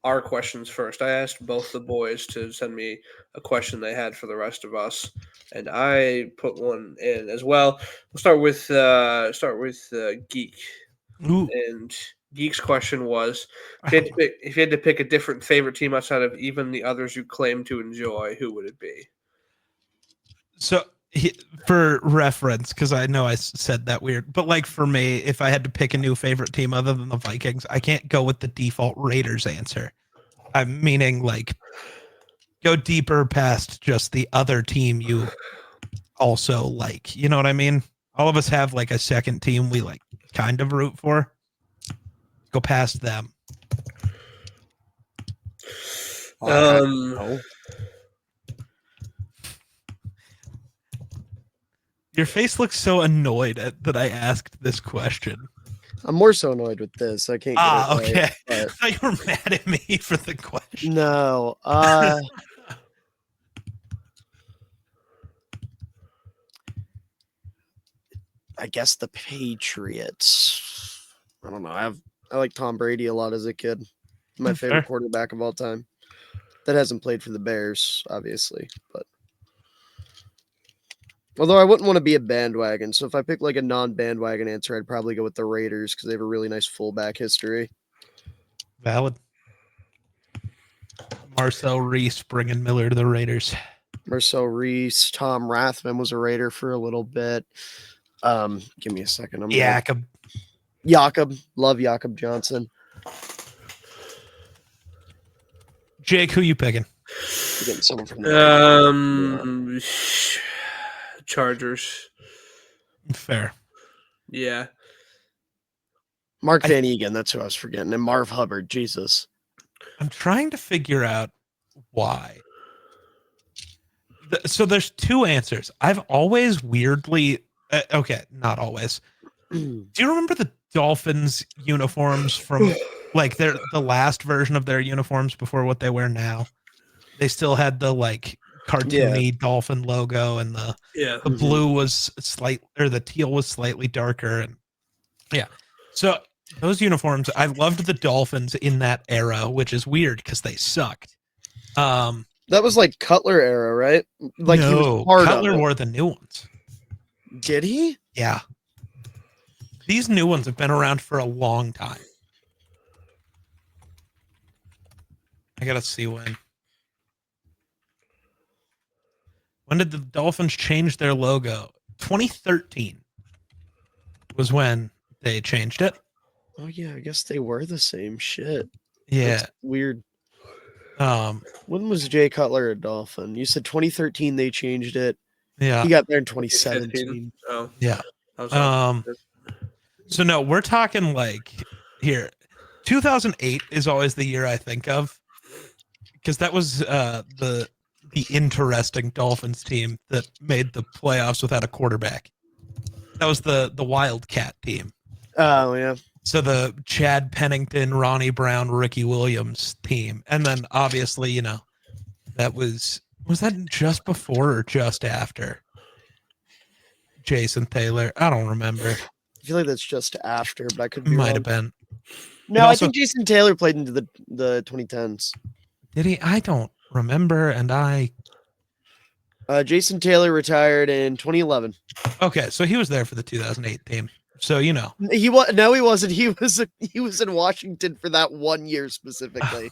our questions first. I asked both the boys to send me a question they had for the rest of us, and I put one in as well. We'll start with Geek. Ooh. And Geek's question was, if you had to pick a different favorite team outside of even the others you claim to enjoy, who would it be? So for reference, because I know I said that weird, but like for me, if I had to pick a new favorite team other than the Vikings, I can't go with the default Raiders answer. I'm meaning like go deeper past just the other team you also like. You know what I mean? All of us have like a second team we like kind of root for. Go past them. No. Your face looks so annoyed that I asked this question. I'm more so annoyed with this. I can't get it right, Okay. but- I thought you were mad at me for the question. No. I guess the Patriots. I don't know. I like Tom Brady a lot as a kid. My Fair. favorite quarterback of all time. That hasn't played for the Bears, obviously, but although I wouldn't want to be a bandwagon, so if I pick like a non-bandwagon answer, I'd probably go with the Raiders because they have a really nice fullback history. Valid. Marcel Reese bringing Miller to the Raiders. Marcel Reese, Tom Rathman was a Raider for a little bit. Give me a second. Jakob. Love Jakob Johnson. Jake, who you picking? We're getting someone from the Chargers. Fair. Yeah. Mark Van Egan, that's who I was forgetting. And Marv Hubbard, Jesus. I'm trying to figure out why. So there's two answers. I've always weirdly, okay, not always. Do you remember the Dolphins uniforms from like the last version of their uniforms before what they wear now? They still had the like cartoony dolphin logo, and Yeah. the blue was the teal was slightly darker, and yeah. So those uniforms, I loved the Dolphins in that era, which is weird because they sucked. That was like Cutler era, right? Like he was No, part Cutler of it. wore the new ones. Did he? Yeah. These new ones have been around for a long time. I gotta see when. When did the Dolphins change their logo? 2013 was when they changed it. Oh yeah, I guess they were the same shit. Yeah. That's weird. Um. When was Jay Cutler a Dolphin? You said 2013 they changed it. Yeah. He got there in 2015. 2017. Oh, Yeah. I was wrong. So no, we're talking like here. 2008 is always the year I think of because that was the interesting Dolphins team that made the playoffs without a quarterback. That was the Wildcat team. Oh yeah. So the Chad Pennington, Ronnie Brown, Ricky Williams team, and then obviously that was that just before or just after Jason Taylor? I don't remember. I feel like that's just after, but I could be Might wrong. have been. No, also- I think Jason Taylor played into the 2010s. Did he? I don't remember, and Jason Taylor retired in 2011. okay, so he was there for the 2008 team. So He wasn't. He was in Washington for that 1 year specifically.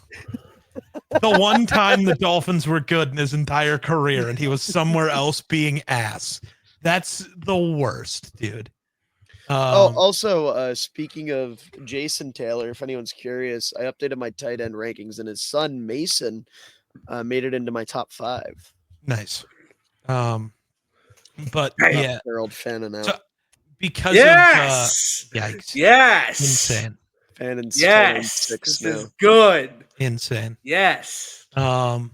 the one time the Dolphins were good in his entire career, and he was somewhere else being ass. That's the worst, dude. Also, speaking of Jason Taylor, if anyone's curious, I updated my tight end rankings, and his son Mason made it into my top 5. Nice. But Hey. yeah, They're old fanning out. So- because Yes. of yikes, Yes. insane, Fanning's Yes. 6 This now. is good. insane. Yes. No.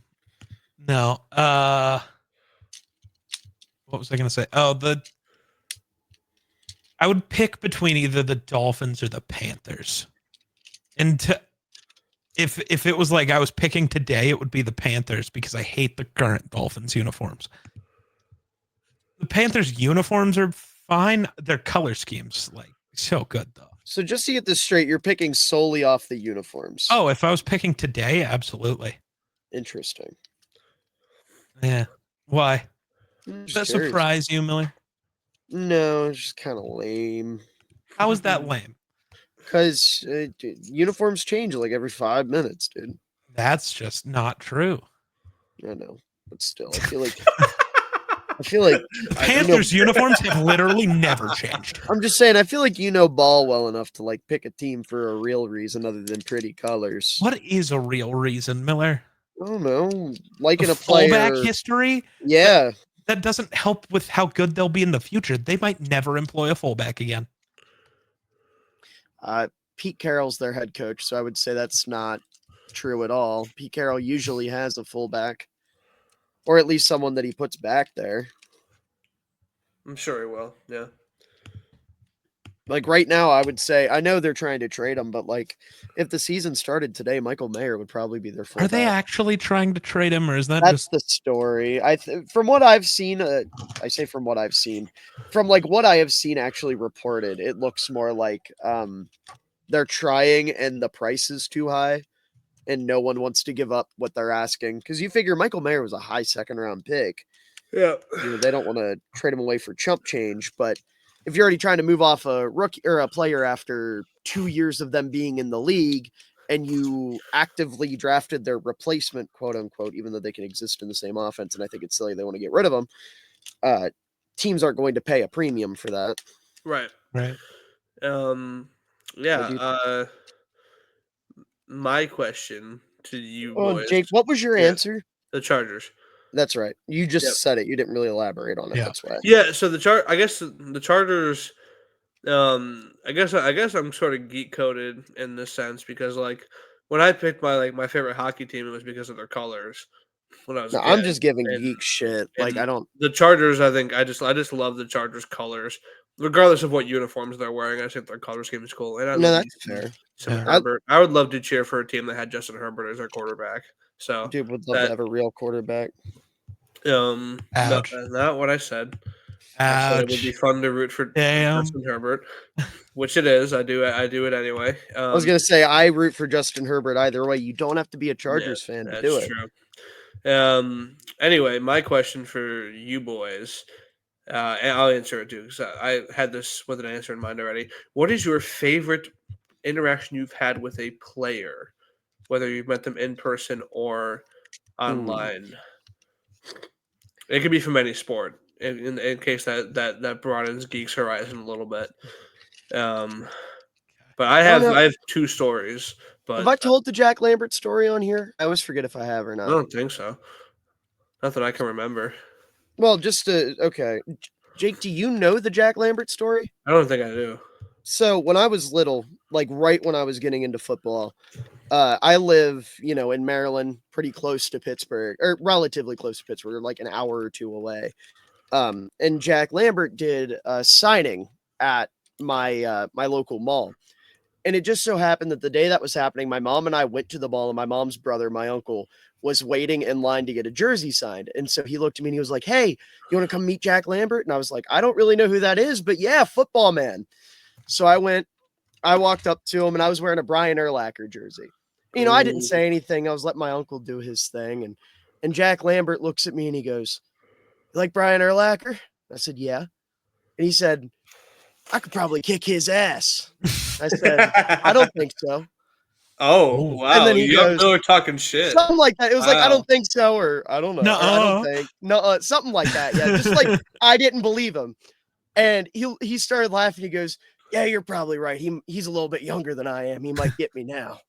What was I gonna say? Oh, I would pick between either the Dolphins or the Panthers. And if it was like I was picking today, it would be the Panthers because I hate the current Dolphins uniforms. The Panthers uniforms are fine. Their color scheme's like so good though. So just to get this straight, you're picking solely off the uniforms. Oh, if I was picking today, absolutely. Interesting. Yeah. Why? I'm Does just that curious. surprise you, Miller? No, it's just kind of lame. How is that lame? Because uniforms change like every 5 minutes, dude. That's just not true. I know, but still, I feel like The Panthers uniforms have literally never changed. I'm just saying. I feel like you know ball well enough to like pick a team for a real reason other than pretty colors. What is a real reason, Miller? I don't know, liking The a player. fullback history? Yeah, That doesn't help with how good they'll be in the future. They might never employ a fullback again. Pete Carroll's their head coach, so I would say that's not true at all. Pete Carroll usually has a fullback, or at least someone that he puts back there. I'm sure he will. Yeah. Like right now, I would say I know they're trying to trade him, but like if the season started today, Michael Mayer would probably be their Are fullback. they actually trying to trade him, or is that That's just the story. From what I've seen, I say from what I've seen, from like what I have seen actually reported, it looks more like they're trying and the price is too high, and no one wants to give up what they're asking. Because you figure Michael Mayer was a high 2nd-round pick. Yeah. They don't want to trade him away for chump change, but if you're already trying to move off a rookie or a player after 2 years of them being in the league, and you actively drafted their replacement, quote unquote, even though they can exist in the same offense, and I think it's silly they want to get rid of them, teams aren't going to pay a premium for that. Right. right? Yeah. My question to you boys. Jake, what was your Yeah. answer? The Chargers. That's right. You just Yep. said it. You didn't really elaborate on it. Yeah. That's why. Yeah. So I guess the Chargers. I guess I'm sort of geek coded in this sense because like when I picked my favorite hockey team, it was because of their colors. when I was No, a I'm kid. just giving And- geek shit. Like and I don't. The Chargers, I think I just love the Chargers colors, regardless of what uniforms they're wearing. I think their color scheme is cool, and I No, love that's me fair. some Yeah. Herbert. I would love to cheer for a team that had Justin Herbert as their quarterback. So Dude, would love to have a real quarterback. Ouch. not what I said. I said it would be Ouch. fun to root for Damn. Justin Herbert, which it is. I do it anyway. I was gonna say I root for Justin Herbert either way. You don't have to be a Chargers fan to that's do it. true. Anyway, my question for you boys, and I'll answer it too because I had this with an answer in mind already. What is your favorite interaction you've had with a player, whether you've met them in person or online? It could be from any sport. In case that broadens Geeks Horizon a little bit. But I don't know. have 2 stories, but Have I told the Jack Lambert story on here? I always forget if I have or I not. don't think so. Not that I can remember. Well, just okay. Jake, do you know the Jack Lambert story? I don't think I do. So when I was little, like right when I was getting into football, I live, in Maryland, pretty close to Pittsburgh, or relatively close to Pittsburgh, like an hour or two away. And Jack Lambert did a signing at my local mall. And it just so happened that the day that was happening, my mom and I went to the mall, and my mom's brother, my uncle, was waiting in line to get a jersey signed. And so he looked at me and he was like, "Hey, you want to come meet Jack Lambert?" And I was like, "I don't really know who that is, but yeah, football man." So I walked up to him, and I was wearing a Brian Urlacher jersey. I didn't Ooh. say anything. I was letting my uncle do his thing. And Jack Lambert looks at me and he goes, "You like Brian Urlacher?" I said, "Yeah." And he said, "I could probably kick his ass." I said, "I don't think so." Oh, Ooh. wow. And then he You up goes, there talking shit. something like that. It was like, "I Wow. don't think so," or "I don't know," or "I don't Nuh-uh. think." No, something like that. Yeah, just like I didn't believe him. And he started laughing. He goes, "Yeah, you're probably right. He's a little bit younger than I am. He might get me now."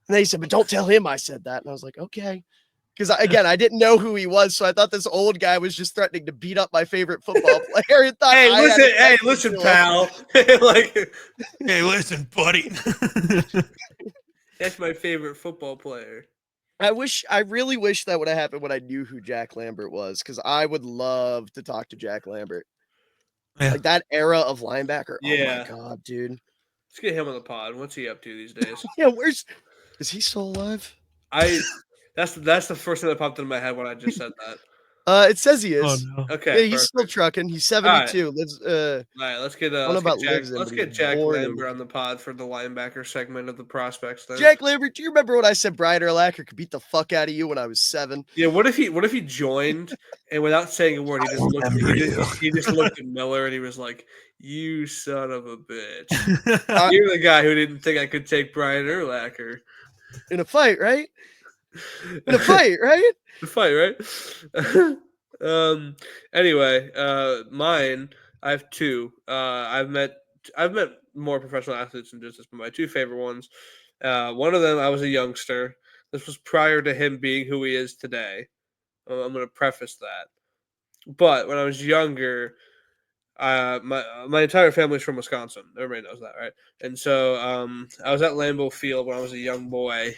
And then he said, "But don't tell him I said that." And I was like, "Okay." Because again, I didn't know who he was, so I thought this old guy was just threatening to beat up my favorite football player. And thought Hey, I had listen, to catch him listen, to him. pal. Like, Hey, listen, buddy. that's my favorite football player. I really wish that would have happened when I knew who Jack Lambert was, because I would love to talk to Jack Lambert. Yeah. Like that era of linebacker. Oh Yeah. my god, dude. Let's get him on the pod. What's he up to these days? Yeah, is he still alive? That's the first thing that popped into my head when I just said that. It says he Oh is. no. Okay, Yeah, he's still perfect. trucking. He's All right. 72. Lives All right, let's get I don't know about lives in, Let's but get he's Jack born in- Lambert on the pod for the linebacker segment of the prospects. Then. Jack Lambert, do you remember when I said Brian Urlacher could beat the fuck out of you when I was 7? Yeah, what if he joined and without saying a word, he just looked he just looked at Miller and he was like, "You son of a bitch! You're the guy who didn't think I could take Brian Urlacher In a fight, right? In a fight, right? the fight, right?" Anyway, mine. I have 2. I've met more professional athletes than just this, but my 2 favorite ones. One of them, I was a youngster. This was prior to him being who he is today. I'm going to preface that. But when I was younger, my entire family's from Wisconsin. Everybody knows that, right? And so I was at Lambeau Field when I was a young boy.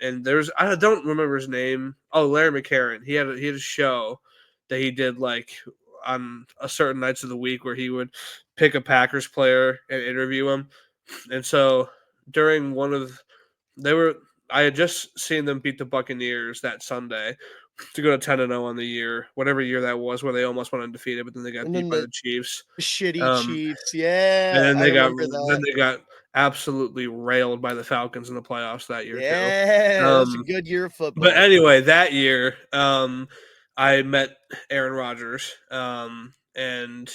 And I don't remember his name. Oh, Larry McCarron. He had a show that he did like on a certain nights of the week where he would pick a Packers player and interview him. And so during I had just seen them beat the Buccaneers that Sunday to go to 10-0 on the year, whatever year that was, where they almost went undefeated, but then they got And beat then by the the Chiefs. shitty Um, Chiefs. Yeah, and then I remember then that. they got absolutely railed by the Falcons in the playoffs that year too. Yeah, that was a good year of football. But anyway, that year, I met Aaron Rodgers, and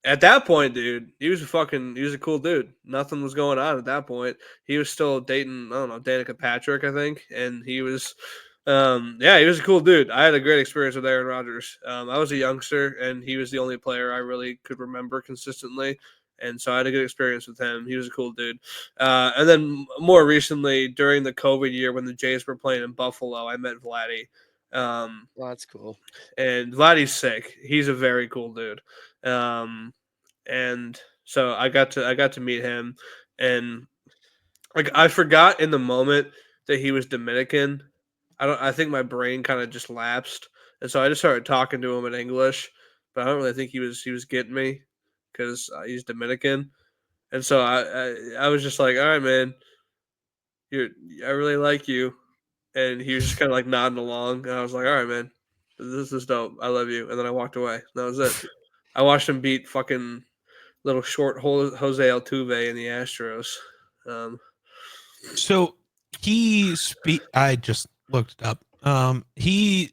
at that point, dude, he was a cool dude. Nothing was going on at that point. He was still dating, I don't know, Danica Patrick, I think, and he was, he was a cool dude. I had a great experience with Aaron Rodgers. I was a youngster, and he was the only player I really could remember consistently. And so I had a good experience with him. He was a cool dude. And then more recently, during the COVID year when the Jays were playing in Buffalo, I met Vladdy. Oh, that's cool. And Vladdy's sick. He's a very cool dude. And so I got to meet him, and like I forgot in the moment that he was Dominican. I think my brain kind of just lapsed, and so I just started talking to him in English. But I don't really think he was getting me because he's Dominican, and so I was just like, all right, man, you're I really like you, and he was just kind of like nodding along, and I was like, all right, man, this is dope. I love you, and then I walked away. That was it. I watched him beat fucking little short Jose Altuve in the Astros. So I just looked it up. He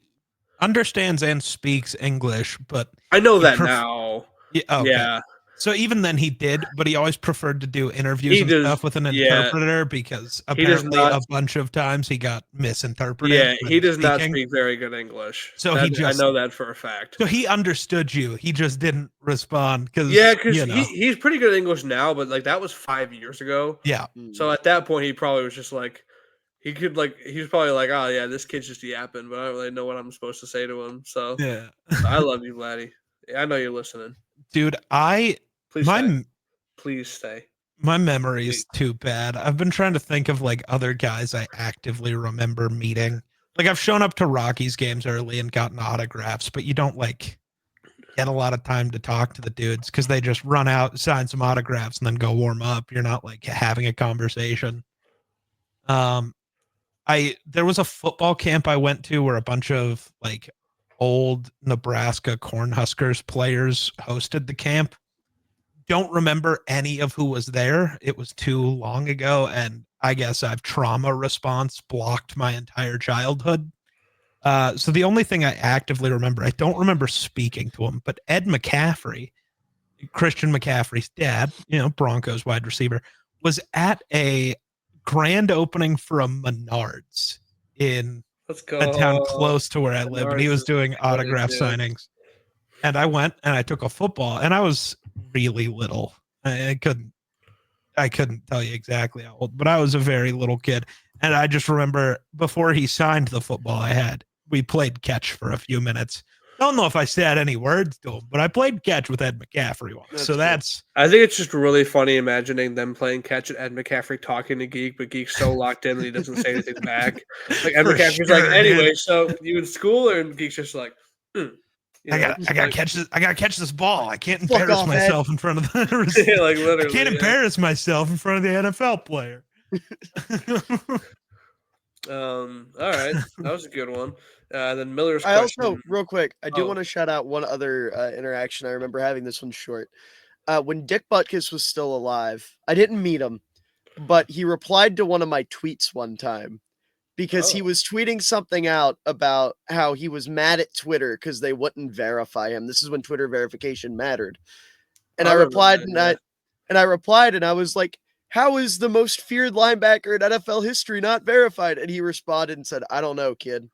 understands and speaks English, but I know he that pref- now. yeah, okay. Yeah, So even then he did, but he always preferred to do interviews he and does. stuff with an Yeah, interpreter because he does apparently not. a bunch of times he got misinterpreted Yeah, he when does not speaking. speak very good English. So I know that for a fact. So he understood you. He just didn't respond because Yeah, because he's pretty good at English now, but like that was 5 years ago. yeah. So at that point, he probably was just like he was probably like, oh yeah, this kid's just yapping, but I don't really know what I'm supposed to say to him. So Yeah. I love you, Laddie. I know you're listening. Dude, Please stay. my Please stay. my memory is too bad. I've been trying to think of like other guys I actively remember meeting. Like I've shown up to Rockies games early and gotten autographs, but you don't like get a lot of time to talk to the dudes because they just run out, sign some autographs, and then go warm up. You're not like having a conversation. There was a football camp I went to where a bunch of like old Nebraska Cornhuskers players hosted the camp. Don't remember any of who was there. It was too long ago, and I guess I've trauma response blocked my entire childhood. So the only thing I actively remember, I don't remember speaking to him, but Ed McCaffrey, Christian McCaffrey's dad, Broncos wide receiver, was at a grand opening for a Menards in Let's go. a town close to where I live, and he was doing autograph funny, signings. And I went and I took a football, and I was really little. I couldn't tell you exactly how old, but I was a very little kid. And I just remember before he signed the football we played catch for a few minutes. Don't know if I said any words to him, but I played catch with Ed McCaffrey once. I think it's just really funny imagining them playing catch and Ed McCaffrey talking to Geek, but Geek's so locked in that he doesn't say anything back. Like Ed McCaffrey's like, anyway, dude. So you in school, and Geek's just like, I gotta catch this ball. I can't embarrass myself in front of the yeah, like literally. I can't embarrass myself in front of the NFL player. All right, that was a good one. Then Miller's I question. also, real quick, I do want to shout out one other interaction. I remember having this one short. When Dick Butkus was still alive, I didn't meet him, but he replied to one of my tweets one time because he was tweeting something out about how he was mad at Twitter because they wouldn't verify him. This is when Twitter verification mattered. And I replied, and I was like, how is the most feared linebacker in NFL history not verified? And he responded and said, I don't know, kid.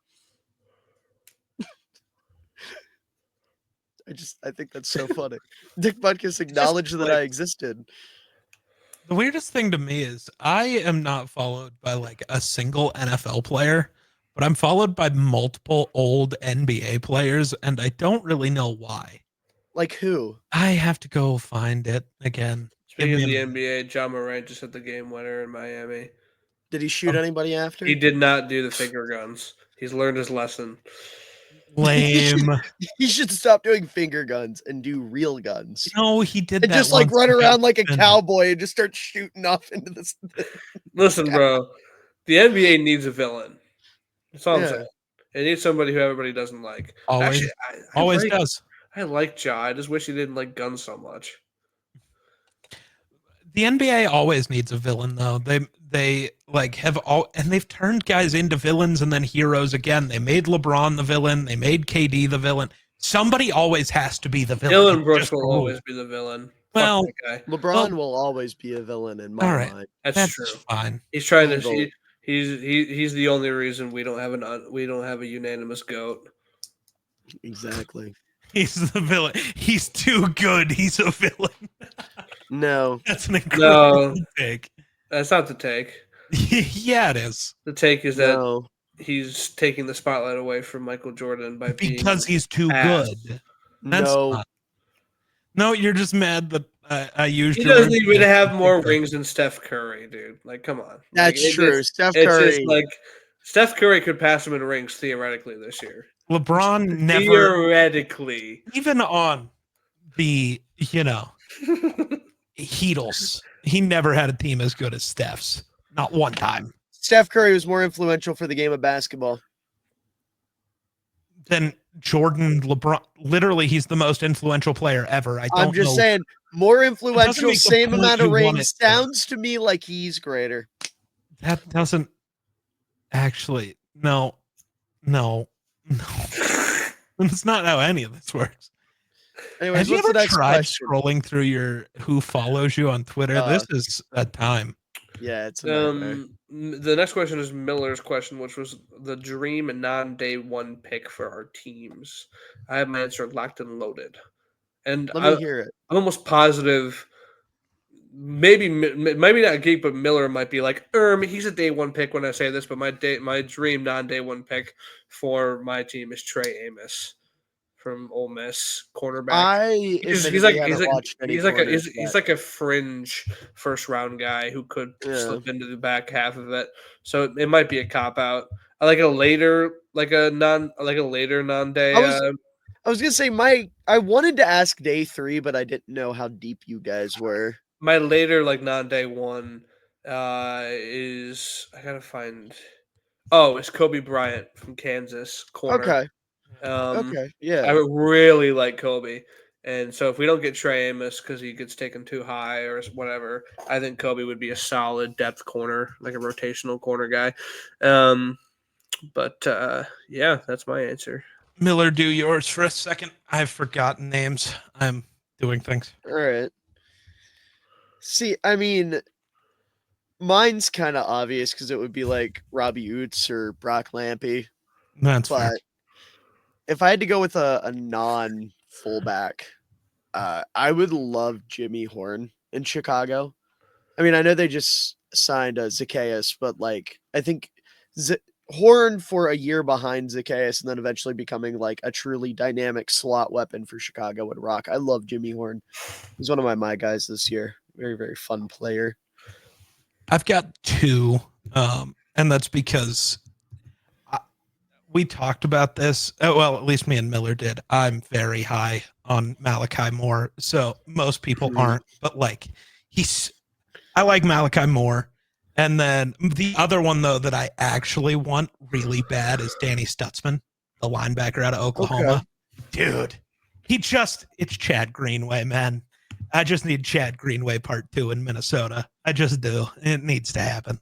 I think that's so funny. Dick Butkus acknowledged that I existed. The weirdest thing to me is I am not followed by like a single NFL player, but I'm followed by multiple old NBA players, and I don't really know why. Like who? I have to go find it again. Speaking of the NBA, John Morant just hit the game winner in Miami. Did he shoot anybody after? He did not do the finger guns. He's learned his lesson. Lame. He should stop doing finger guns and do real guns. No, he did and that. Just like run around like a cowboy and just start shooting off into this. Listen, bro, the NBA needs a villain. That's all I'm saying. It needs somebody who everybody doesn't like. Always, Actually, does. I like Ja. I just wish he didn't like guns so much. The NBA always needs a villain, though. They like have all, and they've turned guys into villains and then heroes again. They made LeBron the villain. They made KD the villain. Somebody always has to be the villain. Dylan Brooks will always be the villain. Well, LeBron will always be a villain in my mind. That's true. Fine. He's trying to. He's the only reason we don't have a unanimous GOAT. Exactly. He's the villain. He's too good. He's a villain. No, that's an incredible take. That's not the take. Yeah, it is. The take is that he's taking the spotlight away from Michael Jordan because he's too good. No, you're just mad that I used. He doesn't even have more rings than Steph Curry, dude. Like, come on. That's true. Steph Curry. It's just like Steph Curry could pass him in rings theoretically this year. LeBron never, Theoretically. even on the, Heatles, he never had a team as good as Steph's. Not one time. Steph Curry was more influential for the game of basketball. Then Jordan, LeBron, literally, he's the most influential player ever. I'm just saying, more influential, make the same point amount you of want rings. it to. Sounds to me like he's greater. That doesn't actually. No. That's not how any of this works. Anyways, Have you what's the ever next tried question? scrolling through your who follows you on Twitter? This is a time. Yeah, it's a nightmare. The next question is Miller's question, which was the dream and non-day one pick for our teams. I have my answer locked and loaded, and Let me hear it. I'm almost positive. Maybe not Geek, but Miller might be like, he's a day one pick when I say this, but my dream non-day one pick for my team is Trey Amos from Ole Miss, cornerback. I admittedly haven't watched any corners he's yet. like a fringe first round guy who could slip into the back half of it. So it might be a cop out. I like a later non-day. I was gonna say I wanted to ask day 3, but I didn't know how deep you guys were. My later non-day one is I gotta find. Oh, it's Kobe Bryant from Kansas corner. Okay. Okay. Yeah. I really like Kobe. And so if we don't get Trey Amos because he gets taken too high or whatever, I think Kobe would be a solid depth corner, like a rotational corner guy. But yeah, that's my answer. Miller, do yours for a second. I've forgotten names. I'm doing things. All right. See, I mean, mine's kind of obvious because it would be like Robbie Oots or Brock Lampy. That's fair. But if I had to go with a non-fullback, I would love Jimmy Horn in Chicago. I mean, I know they just signed Zacchaeus, but like I think Horn for a year behind Zacchaeus and then eventually becoming like a truly dynamic slot weapon for Chicago would rock. I love Jimmy Horn. He's one of my guys this year. Very, very fun player. I've got two, and that's because we talked about this. Well, at least me and Miller did. I'm very high on Malachi Moore, so most people aren't. But like, I like Malachi Moore. And then the other one though that I actually want really bad is Danny Stutzman, the linebacker out of Oklahoma. Okay. Dude, it's Chad Greenway, man. I just need Chad Greenway part 2 in Minnesota. I just do. It needs to happen.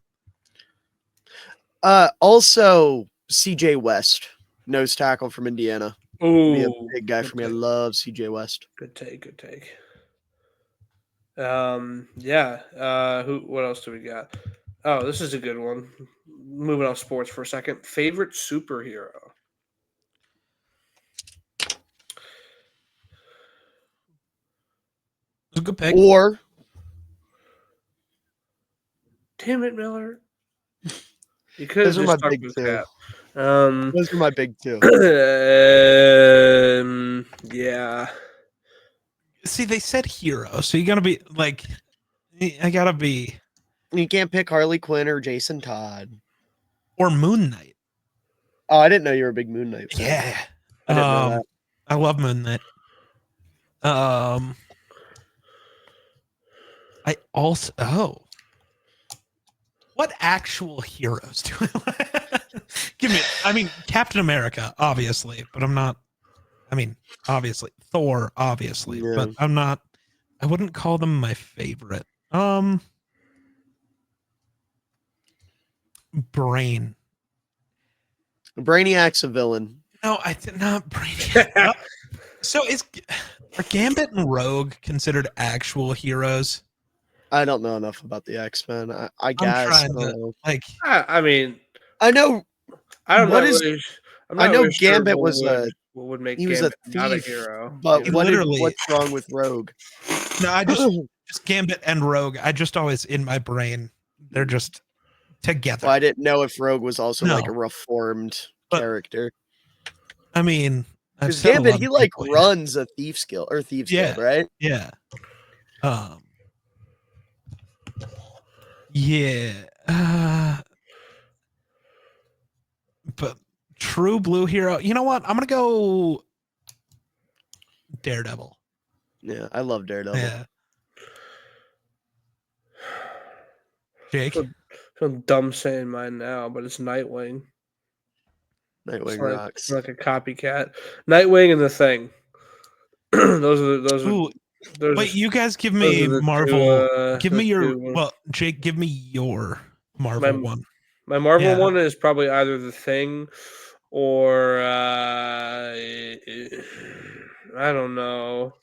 Also, CJ West, nose tackle from Indiana. Oh, be a big guy for me. I love CJ West. Good take. Yeah. What else do we got? Oh, this is a good one. Moving off sports for a second. Favorite superhero? It's a good pick. Or, damn it, Miller. You could those are my big two. Those are my big two. Yeah. See, they said hero, so you gotta be like, I gotta be. You can't pick Harley Quinn or Jason Todd or Moon Knight. Oh, I didn't know you were a big Moon Knight fan. Yeah, I didn't know that. I love Moon Knight. I also what actual heroes do I like? Give me. I mean, Captain America, obviously, but I'm not. I mean, obviously Thor, obviously, but I'm not. I wouldn't call them my favorite. Brainiac's a villain. No, I did not Brainiac. So are Gambit and Rogue considered actual heroes? I don't know enough about the X-Men. I guess. I don't know. Like, I mean, I know. I don't know. I know Gambit was what would make he Gambit was a thief, not a hero. But what's wrong with Rogue? No, I just Gambit and Rogue. I just always in my brain they're just together. Well, I didn't know if Rogue was also like a reformed character. I mean, because Gambit he like runs a Thieves Guild, right? Yeah. Yeah. but true blue hero. You know what? I'm gonna go Daredevil. Yeah, I love Daredevil. Yeah. Jake. feel dumb saying mine now, but it's Nightwing. Nightwing It's rocks. like a copycat. Nightwing and the Thing. those Ooh, are wait, you guys give those me are the Marvel. Give the me your two- well, Jake. Give me your Marvel My- one. My Marvel Yeah. one is probably either the Thing or I don't know.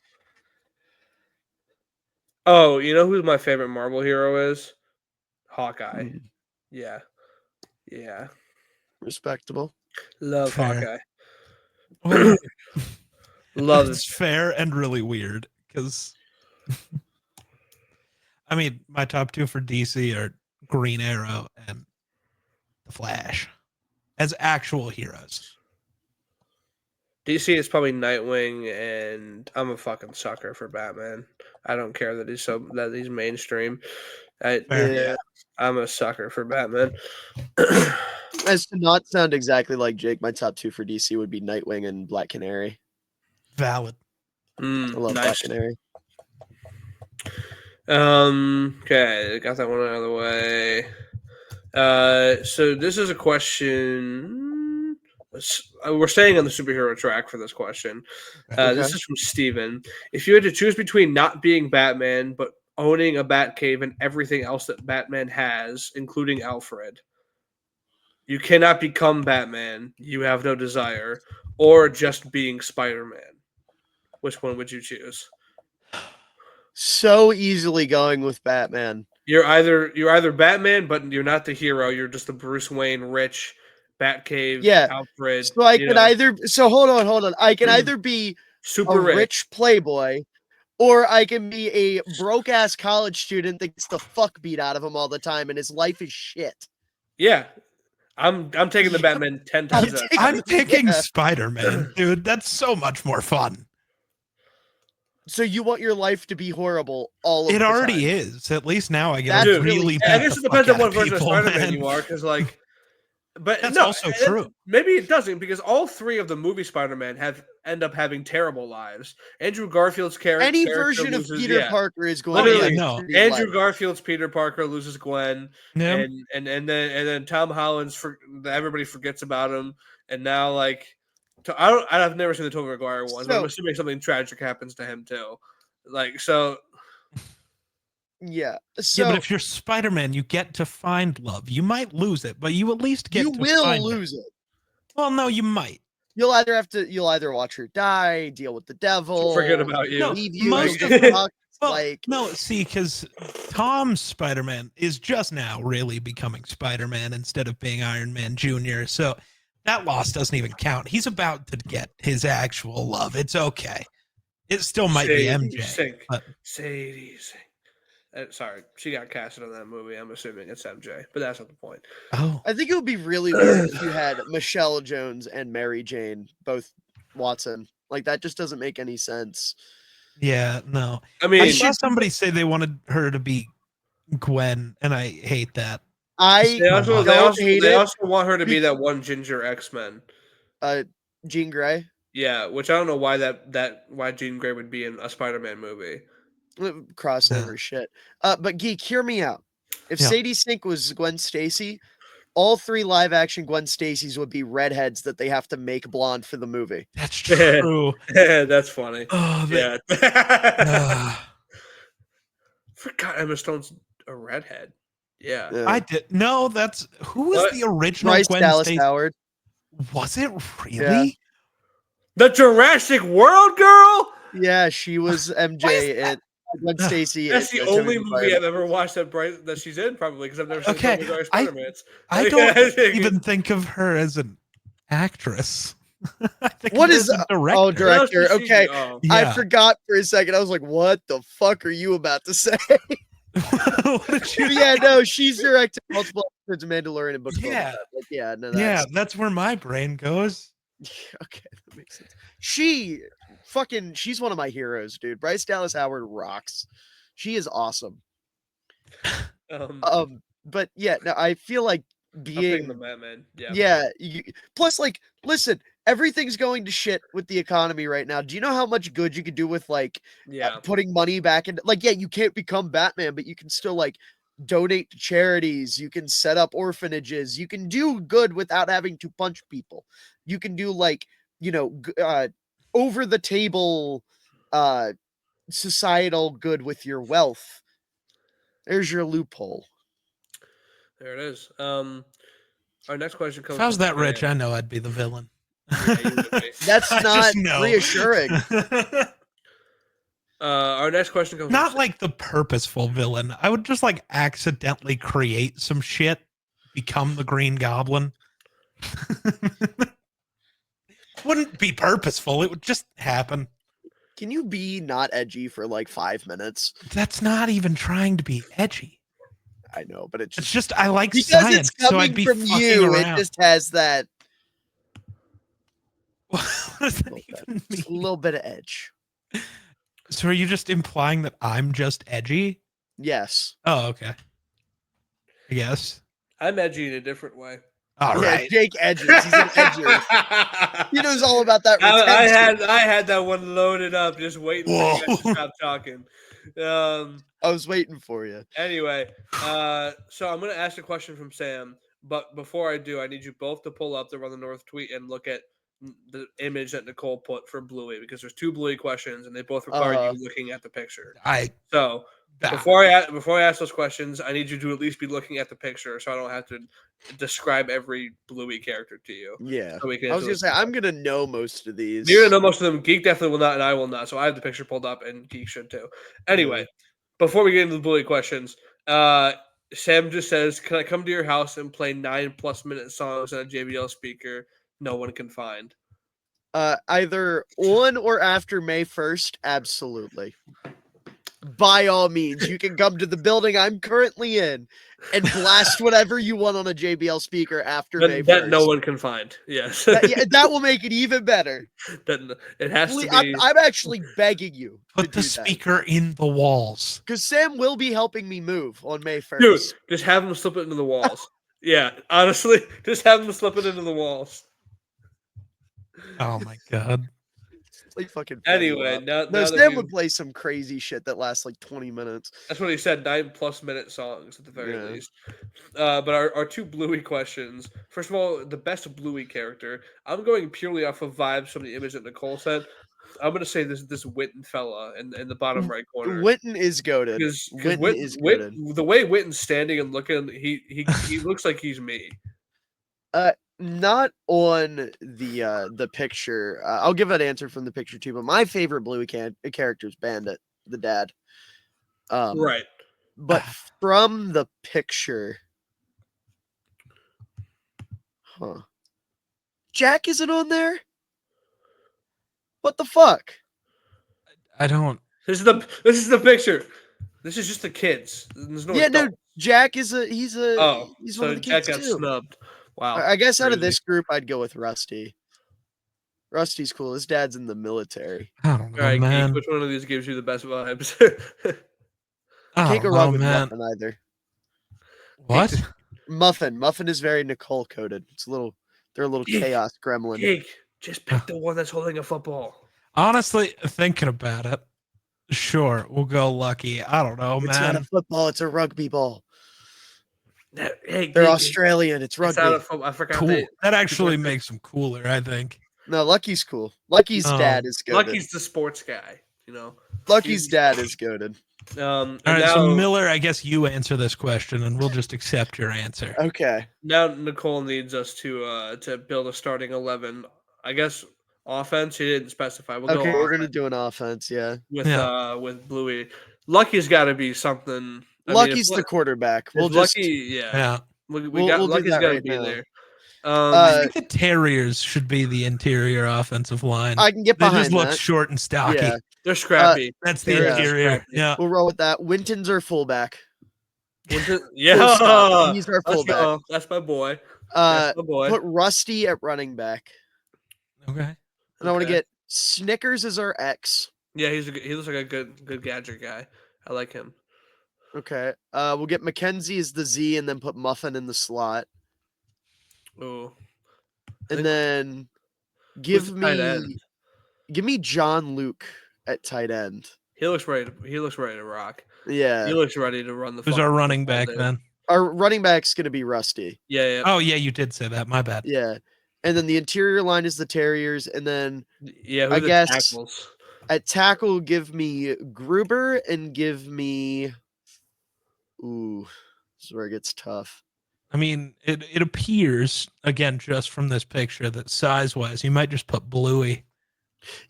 Oh, you know who my favorite Marvel hero is? Hawkeye. Mm, Yeah. Yeah. respectable. Love Fair. Hawkeye. Well, Love it's fair and really weird because, I mean, my top two for DC are Green Arrow and the Flash as actual heroes. DC is probably Nightwing, and I'm a fucking sucker for Batman. I don't care that he's mainstream. Fair. Yeah. I'm a sucker for Batman. As to not sound exactly like Jake, my top two for DC would be Nightwing and Black Canary. Valid. I love Black Nice. Canary. Okay, got that one out of the way. So this is a question. We're staying on the superhero track for this question. Okay. This is from Steven. If you had to choose between not being Batman but owning a Batcave and everything else that Batman has, including Alfred, you cannot become Batman. You have no desire, or just being Spider-Man. Which one would you choose? So easily going with Batman. You're either Batman, but you're not the hero. You're just the Bruce Wayne, rich, Batcave, Yeah. Alfred. So I can either hold on. I can either be super a rich playboy, or I can be a broke ass college student that gets the fuck beat out of him all the time and his life is shit. Yeah, I'm taking the Batman 10 times. I'm picking Yeah. Spider-Man, dude. That's so much more fun. So you want your life to be horrible all of It the already time. is. At least now I get That's to Dude, really beat I guess the it depends fuck on what out version of people, Spider-Man man. you are, because like, but That's no, also true. Maybe it doesn't, because all three of the movie Spider-Man end up having terrible lives. Andrew Garfield's Any character version of loses, Peter Parker is going Literally, to no. be Andrew life. Garfield's Peter Parker loses Gwen, Yeah. and then Tom Holland's everybody forgets about him, and now like I've never seen the Tobey Maguire one, but I'm So- assuming something tragic happens to him too. Like so, Yeah. Yeah, So but if you're Spider-Man, you get to find love. You might lose it, but you at least get you to will find lose it. it. Well, no, you might. You'll either watch her die, deal with the devil, forget about you. No, leave you. most it of them- sucks, Well, like no, see, because Tom's Spider-Man is just now really becoming Spider-Man instead of being Iron Man Jr., so that loss doesn't even count. He's about to get his actual love. It's okay. It still might be MJ. Sink. but- Sadie sink. Sorry, she got casted on that movie. I'm assuming it's MJ, but that's not the point. Oh, I think it would be really weird if you had Michelle Jones and Mary Jane, both Watson. Like that just doesn't make any sense. yeah, no. I I mean, saw somebody say they wanted her to be Gwen, and I hate that. I they also don't hate they it. also want her to be that one ginger X-Men. Jean Grey. Yeah, which I don't know why Jean Grey would be in a Spider-Man movie. Crossover Yeah. shit. But Geek, hear me out. If Yeah. Sadie Sink was Gwen Stacy, all three live action Gwen Stacys would be redheads that they have to make blonde for the movie. That's true. That's funny. Oh, Yeah. uh, Forgot Emma Stone's a redhead. Yeah. Yeah. I did. No, that's who was What? the original Bryce Gwen Dallas Stacy? Howard. Was it really? The Jurassic World girl? Yeah, she was MJ and Gwen Stacy. That's in the Tobey only movie Maguire. I've ever watched that she's in, probably, because I've never seen Okay, Tobey Maguire I- Spider-Mans. I don't even think of her as an actress. I think What of her is- as a director. oh, director. Okay. Oh. I Yeah. forgot for a second. I was like, what the fuck are you about to say? What did you? Yeah, no, she's directed multiple episodes of Mandalorian and Book of Boba Yeah. Fett. Like, yeah, no, Yeah, that's that's where my brain goes. okay. That makes sense. She's one of my heroes, dude. Bryce Dallas Howard rocks. She is awesome. But yeah, no, I feel like I'm picking the being Batman. Yeah. yeah. Plus, like, listen, everything's going to shit with the economy right now. Do you know how much good you could do with like Yeah. putting money back in? Like, yeah, you can't become Batman, but you can still like donate to charities. You can set up orphanages. You can do good without having to punch people. You can do like over the table societal good with your wealth. There's your loophole. There it is. Our next question comes If I was from that rich, Sam. I know I'd be the villain. Yeah, you would be. That's I not just know. reassuring. Our next question comes Not from like the purposeful villain. I would just like accidentally create some shit, become the Green Goblin. Wouldn't be purposeful. It would just happen. Can you be not edgy for like 5 minutes? That's not even trying to be edgy. I know, but it's It's just just I like because science, it's so I'd coming be from fucking you. around. It just has that What does that little bit, even just a mean? little bit of edge. So are you just implying that I'm just edgy? Yes. Oh, okay. I guess. I'm edgy in a different way. All Yeah, right. Jake edges. He's an edger. He knows all about that I retention. had that one loaded up, just waiting for you guys to Whoa. stop talking. I was waiting for you. Anyway, so I'm gonna ask a question from Sam, but before I do, I need you both to pull up the Run the North tweet and look at the image that Nicole put for Bluey, because there's two Bluey questions and they both require you looking at the picture. So before I ask those questions, I need you to at least be looking at the picture, so I don't have to describe every Bluey character to you. Yeah. So we can I was answer gonna those say I'm questions. gonna know most of these. You're gonna know most of them. Geek definitely will not, and I will not. So I have the picture pulled up, and Geek should too. Anyway, before we get into the Bluey questions, Sam just says, "Can I come to your house and play 9+ minute songs on a JBL speaker no one can find?" Either on or after May 1st, absolutely. By all means, you can come to the building I'm currently in and blast whatever you want on a JBL speaker after May 1st. That no one can find. Yes, that will make it even better. that it has to be. I'm actually begging you to Put the do speaker in the walls. because Sam will be helping me move on May 1st. Dude, just have him slip it into the walls. Yeah, honestly, just have him slip it into the walls. Oh my god. Like fucking Anyway, now that Sam would play some crazy shit that lasts like 20 minutes. that's what he said, 9+ minute songs at the very least. But our two Bluey questions. First of all, the best Bluey character. I'm going purely off of vibes from the image that Nicole said. I'm gonna say this Witten fella in the bottom right corner. Witten is goaded. Because Witten is goated. the way Witten's standing and looking, he looks like he's me. Not on the picture. I'll give an answer from the picture too. But my favorite Bluey character is Bandit, the dad. Right. But from the picture, Jack isn't on there. What the fuck? I don't. This is the picture. This is just the kids. There's no adults. Jack is he's one of the Jack kids got too. snubbed. Wow. I guess out of Crazy. this group, I'd go with Rusty. Rusty's cool. His dad's in the military. I don't know, All right, man. Geek, which one of these gives you the best vibes? Can't go wrong with Muffin either. What? Muffin is very Nicole coded. They're a little chaos gremlin. Geek, just pick the one that's holding a football. Honestly, thinking about it, sure, we'll go Lucky. I don't know, It's man. not a football, it's a rugby ball. Hey, They're Geek, Australian, it's rugby. It's not a football. I forgot. Cool. That actually makes them cooler, I think. No, Lucky's cool. Lucky's dad is goated. Lucky's the sports guy, you know. Lucky's dad is goated. All right, so Miller, I guess you answer this question, and we'll just accept your answer. Okay. Now Nicole needs us to build a starting 11. I guess offense. He didn't specify. We'll go. We're gonna do an offense. Yeah. With Bluey, Lucky's got to be something. Lucky's the quarterback. We got Lucky's got to be there. I think the Terriers should be the interior offensive line. I can get behind that. They just look short and stocky. Yeah. They're scrappy. That's the interior. Yeah. We'll roll with that. Winton's our fullback. Yeah. He's our fullback. That's my boy. That's my boy. Put Rusty at running back. Okay. And I want to get Snickers as our X. Yeah, he looks like a good gadget guy. I like him. Okay. We'll get Mackenzie as the Z and then put Muffin in the slot. Ooh. And then Who's the tight end? give me John Luke at tight end. He looks ready. He looks ready to rock. Yeah. He looks ready to run the. Who's our fucking running football, back dude. then? Our running back's gonna be Rusty. Yeah. Oh yeah, you did say that. My bad. Yeah. And then the interior line is the Terriers, and then Yeah. Who I the guess tackles? at tackle, give me Gruber and give me. Ooh, this is where it gets tough. I mean, it appears again just from this picture that size wise, you might just put Bluey.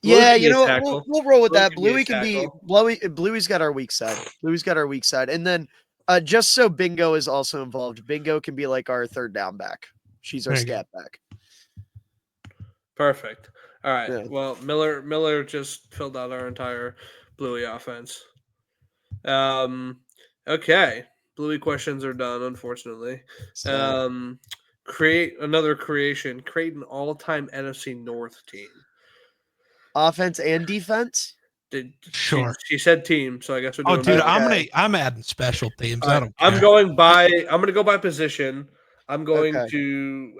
Bluey Yeah, can be you a know what? tackle. We'll roll with Bluey that. can be a Bluey can be tackle. Bluey's got our weak side. Bluey's got our weak side, and then just so Bingo is also involved. Bingo can be like our third down back. She's our There you go. scat back. Perfect. All right. Yeah. Well, Miller just filled out our entire Bluey offense. Okay. Bluey questions are done, unfortunately. So, Create another creation. Create an all-time NFC North team. offense and defense. Sure. She said team, so I guess we're doing. Oh, dude, Okay. I'm adding special teams. All I right, don't care. I'm going to go by position. I'm going Okay. to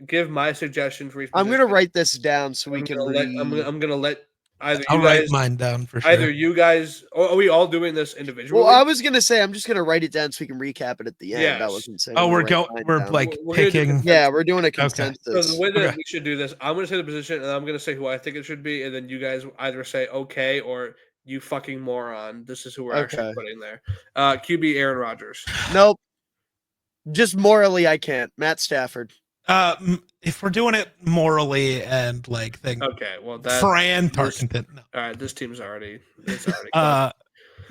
give my suggestion for each I'm position. gonna write this down so we I'm can gonna let, read. I'm gonna let either I'll you write guys, mine down for sure. either you guys, are we all doing this individually? Well, I was gonna say I'm just gonna write it down so we can recap it at the end. I Yes. wasn't saying. Oh, I'm gonna we're write going. mine We're down. like We're gonna do picking. Yeah, we're doing a Okay. consensus. So the way that Okay. we should do this, I'm going to say the position, and I'm going to say who I think it should be, and then you guys either say okay or you fucking moron. This is who we're actually Okay. putting there. QB Aaron Rodgers. Nope. Just morally, I can't. Matt Stafford. If we're doing it morally and like thing, Okay, well that. Fran this- Tarkenton. No. All right, this team's already. It's already.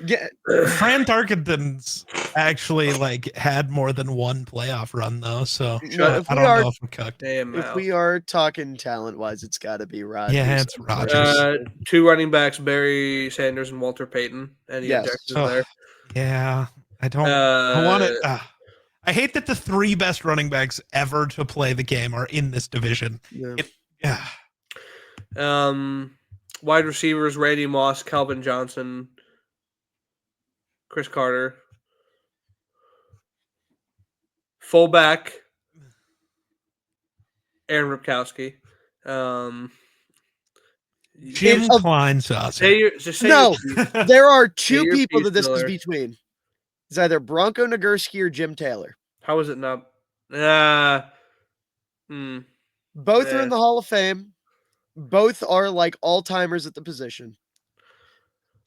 Yeah. Fran Tarkenton's actually like had more than one playoff run though, so No, if I we don't are know if we're cooked. Damn if mouth. we are talking talent wise, it's got to be Rodgers. Yeah, it's Rodgers. Two running backs: Barry Sanders and Walter Payton. Any Yes. objections Oh, there? yeah, I don't. I want it. I hate that the three best running backs ever to play the game are in this division. Yeah. Yeah. Wide receivers: Randy Moss, Calvin Johnson, Chris Carter. Fullback: Aaron Ripkowski. Jim It's a- Kleinsasser. No, there are two your people piece, that this is Miller. between. It's either Bronco Nagurski or Jim Taylor. How is it not? Both are Yeah. in the Hall of Fame. Both are like all timers at the position.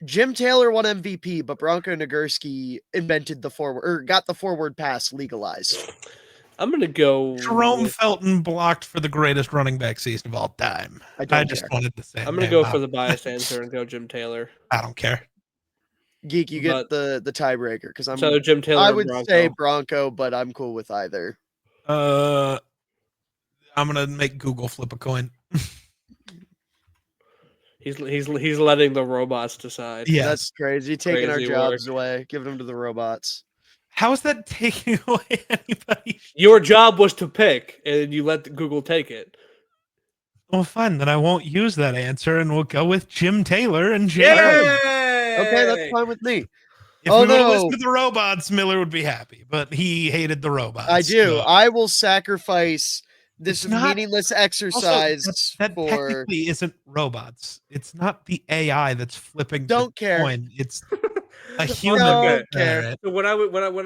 Jim Taylor won MVP, but Bronco Nagurski invented the forward or got the forward pass legalized. I'm gonna go. Jerome Felton blocked for the greatest running back season of all time. I just care. wanted to say. I'm gonna name go out. for the biased answer and go Jim Taylor. I don't care. Geek, you get But- the tiebreaker because I'm. So Jim Taylor. I and would Bronco. say Bronco, but I'm cool with either. I'm gonna make Google flip a coin. He's letting the robots decide. Yes. That's crazy. Taking our Crazy jobs away, giving them to the robots. How is that taking away anybody? Your job was to pick, and you let Google take it. Well, fine. Then I won't use that answer, and we'll go with Jim Taylor and Jim. Yay! Okay, that's fine with me. If Oh, we would have no. listened to the robots, Miller would be happy, but he hated the robots. I do. so- I will sacrifice this It's not- meaningless Also, exercise that for. technically isn't robots. It's not the AI that's flipping. Don't the care. Coin. It's a human. Don't that care. did it. So when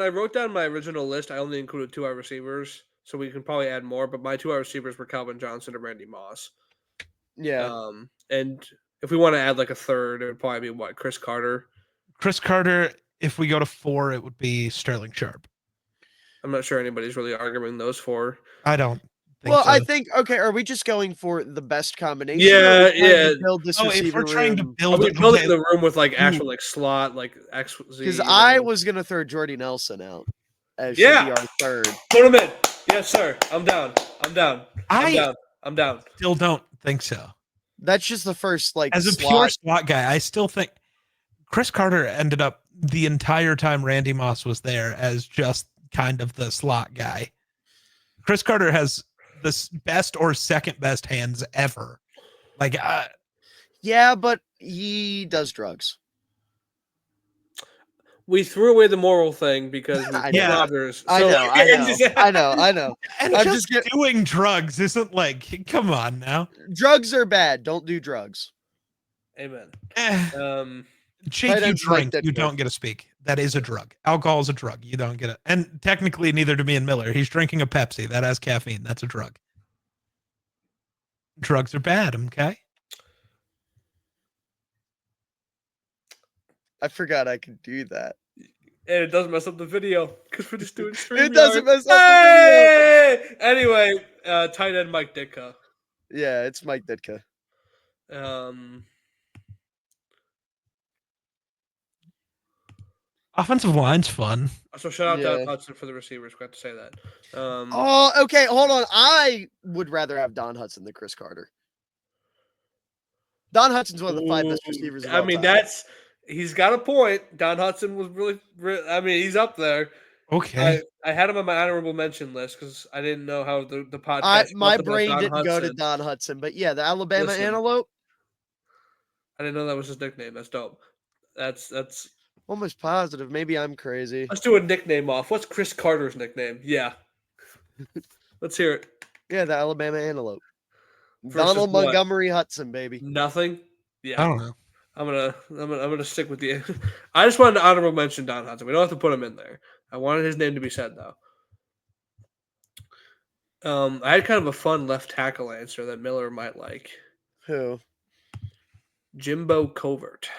I wrote down my original list, I only included 2 wide receivers. So we can probably add more, but my 2 wide receivers were Calvin Johnson and Randy Moss. Yeah. And if we want to add like a third, it would probably be what, Chris Carter. Chris Carter. If we go to 4, it would be Sterling Sharp. I'm not sure anybody's really arguing those 4. I don't. Think Well, so. I think okay. Are we just going for the best combination? Yeah, or are we trying to yeah. build this Oh, if receiver we're trying to room? build Are we it, building okay, the room with like actual like slot, like X, Z? Because you I know? was gonna throw Jordy Nelson out as Yeah. should be our third. Put him in. Yes, sir. I'm down. I'm down. I'm down. still don't think so. That's just the first like As a slot. pure slot guy, I still think Chris Carter ended up the entire time Randy Moss was there as just kind of the slot guy. Chris Carter has the best or second best hands ever. Like, Yeah, but he does drugs. we threw away the moral thing because we I killed know. Rogers. I So- know, I know. And I'm just just doing drugs isn't like, come on now. Drugs are bad. Don't do drugs. Amen. Eh, Jake, Tight you ends Mike drink, you Ditka. don't get to speak. That is a drug. Alcohol is a drug. You don't get it. And technically, neither do me and Miller. He's drinking a Pepsi. That has caffeine. That's a drug. Drugs are bad, okay? I forgot I could do that. And it doesn't mess up the video because we're just doing stream. It doesn't mess up the video. Hey! Anyway, tight end Mike Ditka. Yeah, it's Mike Ditka. Offensive line's fun. So shout out Yeah. to Hudson for the receivers. Forgot to say that. Oh, okay. Hold on. I would rather have Don Hudson than Chris Carter. Don Hudson's one of the 5 best receivers. Of I all mean, time. he's got a point. Don Hudson was really I mean, he's up there. Okay. I had him on my honorable mention list because I didn't know how the podcast. My felt about brain Don didn't go to Hudson. Don Hudson, but yeah, the Alabama Listen. Antelope. I didn't know that was his nickname. That's dope. That's. Almost positive. Maybe I'm crazy. Let's do a nickname off. What's Chris Carter's nickname? Yeah. Let's hear it. Yeah, the Alabama Antelope. Versus Donald what? Montgomery Hudson, baby. Nothing. Yeah. I don't know. I'm gonna stick with the. I just wanted to honorable mention Don Hudson. We don't have to put him in there. I wanted his name to be said though. I had kind of a fun left tackle answer that Miller might like. Who? Jimbo Covert.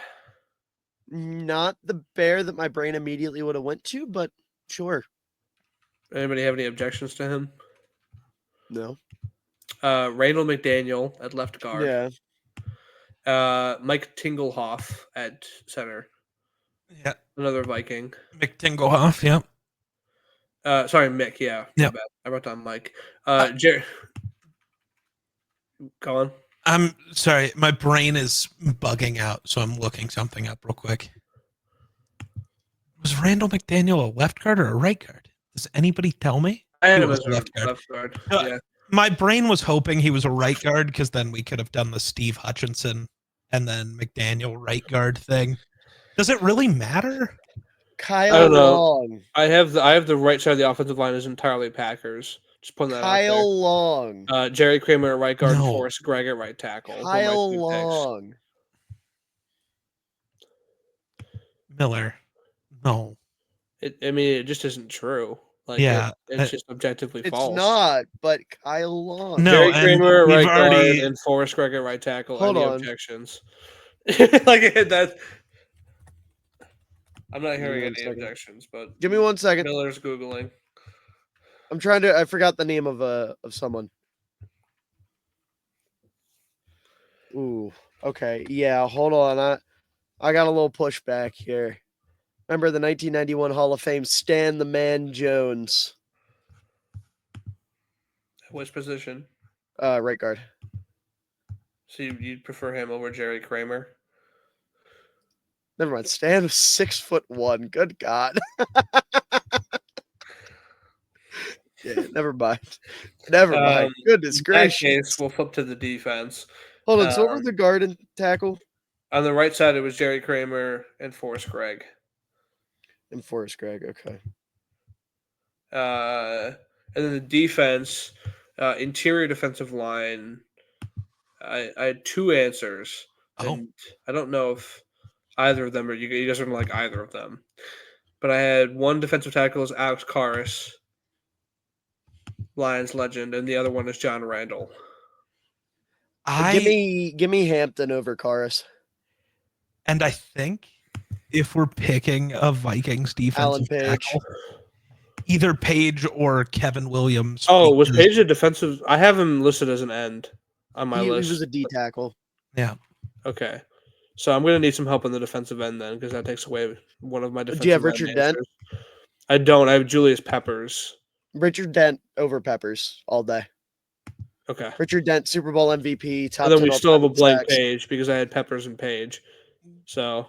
Not the bear that my brain immediately would have went to, but sure. Anybody have any objections to him? No. Randall McDaniel at left guard. Yeah. Mike Tinglehoff at center. Yeah. Another Viking. Mick Tinglehoff, yep. Sorry, Mick. Yeah. Yep. My bad. I wrote down Mike. Jerry. Go on. I'm sorry, my brain is bugging out, so I'm looking something up real quick. Was Randall McDaniel a left guard or a right guard? Does anybody tell me? I had He him was as a left guard. Yeah. My brain was hoping he was a right guard because then we could have done the Steve Hutchinson and then McDaniel right guard thing. Does it really matter? Kyle I don't know. Long. I have the right side of the offensive line is entirely Packers. Just putting that Kyle out Long. there. Jerry Kramer at right guard, No. Forrest Gregg at right tackle. Who are my Kyle two picks. Long. Miller. No. It just isn't true. Like, Yeah, it's just objectively It's false. not, but Kyle Long. No, Jerry and Kramer at we've right already- guard and Forrest Gregg at right tackle. Hold Any on. objections? Like that. I'm not Give me hearing 1 any second. objections, but Give me 1 second. Miller's googling. I'm trying to. I forgot the name of someone. Ooh. Okay. Yeah. Hold on. I got a little pushback here. Remember the 1991 Hall of Fame Stan the Man Jones, Which position? right guard. So you'd prefer him over Jerry Kramer? Never mind. Stan was 6'1". Good God. Yeah. Never mind. Never mind. Goodness In that gracious. case, we'll flip to the defense. Hold on. So what were the guard and tackle? On the right side, it was Jerry Kramer and Forrest Gregg. And Forrest Gregg. Okay. And then the defense, interior defensive line. I had two answers. Oh. And I don't know if either of them, or you guys are going to like either of them. But I had one defensive tackle is Alex Karras, Lions legend, and the other one is John Randall. Give me Hampton over Karras. And I think if we're picking a Vikings Alan defensive Page. tackle, either Page or Kevin Williams. Oh, was because- Page a defensive? I have him listed as an end on my He list. was a D tackle. Yeah. Okay. So I'm going to need some help on the defensive end then, because that takes away one of my defensive Do you have end Richard Dent? answers. I don't. I have Julius Peppers. Richard Dent over Peppers all day. Okay. Richard Dent, Super Bowl MVP. Top And then 10 we still have a all-time blank sacks. Page because I had Peppers and Page. So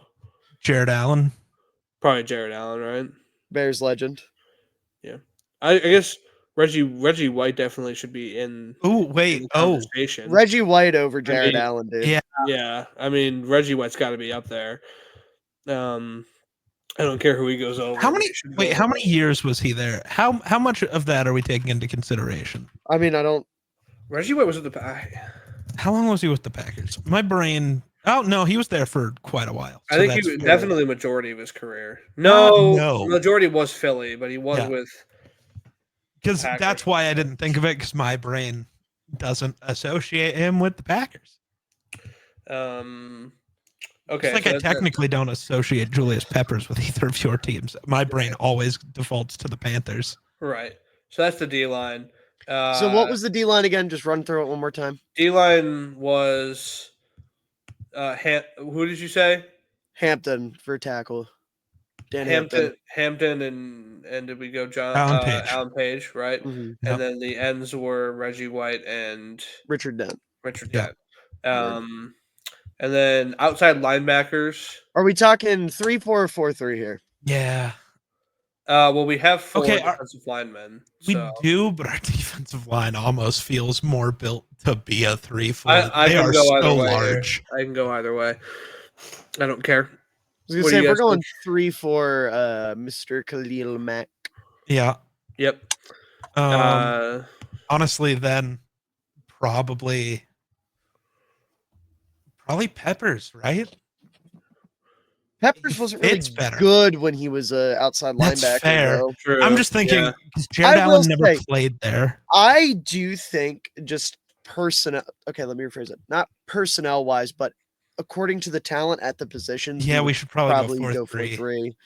Jared Allen. probably Jared Allen, right? Bears legend. I guess Reggie White definitely should be in Oh, the wait. Oh, conversation. Reggie White over Jared mean, Allen, dude. yeah. Yeah, I mean Reggie White's got to be up there. I don't care who he goes over. How many? he should go Wait, how over. many years was he there? How much of that are we taking into consideration? I mean, I don't. Reggie White was at the. How long was he with the Packers? My brain. Oh no, he was there for quite a while. I So think he that's was fair. definitely majority of his career. No, no. majority was Philly, but he was Yeah. with. Because Packers. that's why I didn't think of it, because my brain doesn't associate him with the Packers. Okay, It's like so I technically don't associate Julius Peppers with either of your teams. My brain always defaults to the Panthers. right. So that's the D line. So what was the D line again? Just run through it one more time. D line was? Who did you say? Hampton for tackle. Dan Hampton. Hampton, and did we go John Alan Page. Page, right? Mhm. Yep. And then the ends were Reggie White and Richard Dent. Richard Yeah. Dent. And then outside linebackers. Are we talking 3-4 or 4-3 here? Yeah, Well, we have four Okay, defensive linemen. we So. do, but our defensive line almost feels more built to be a 3-4. I They can are go either so way here. large. I can go either way. I don't care. I was gonna What do say you if we're guys going 3-4, Mr. Khalil Mack. Yeah. Yep. Honestly, then probably Peppers, right? Peppers wasn't really Fits better. good when he was outside That's linebacker. fair. Though. True. I'm just thinking Yeah. because Jared I will Allen never say- played there. I do think just personnel. Okay, let me rephrase it. Not personnel wise, but according to the talent at the positions. Yeah, we would should probably go for 4-3. 3.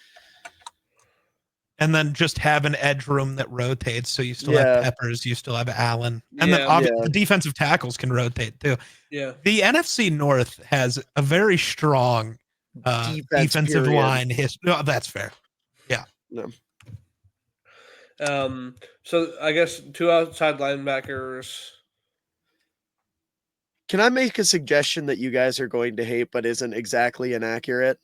And then just have an edge room that rotates. So you still Yeah. have Peppers, you still have Allen. And then Yeah. the defensive tackles can rotate too. Yeah. The NFC North has a very strong defensive period. line history. No, that's fair. So I guess two outside linebackers. Can I make a suggestion that you guys are going to hate, but isn't exactly inaccurate?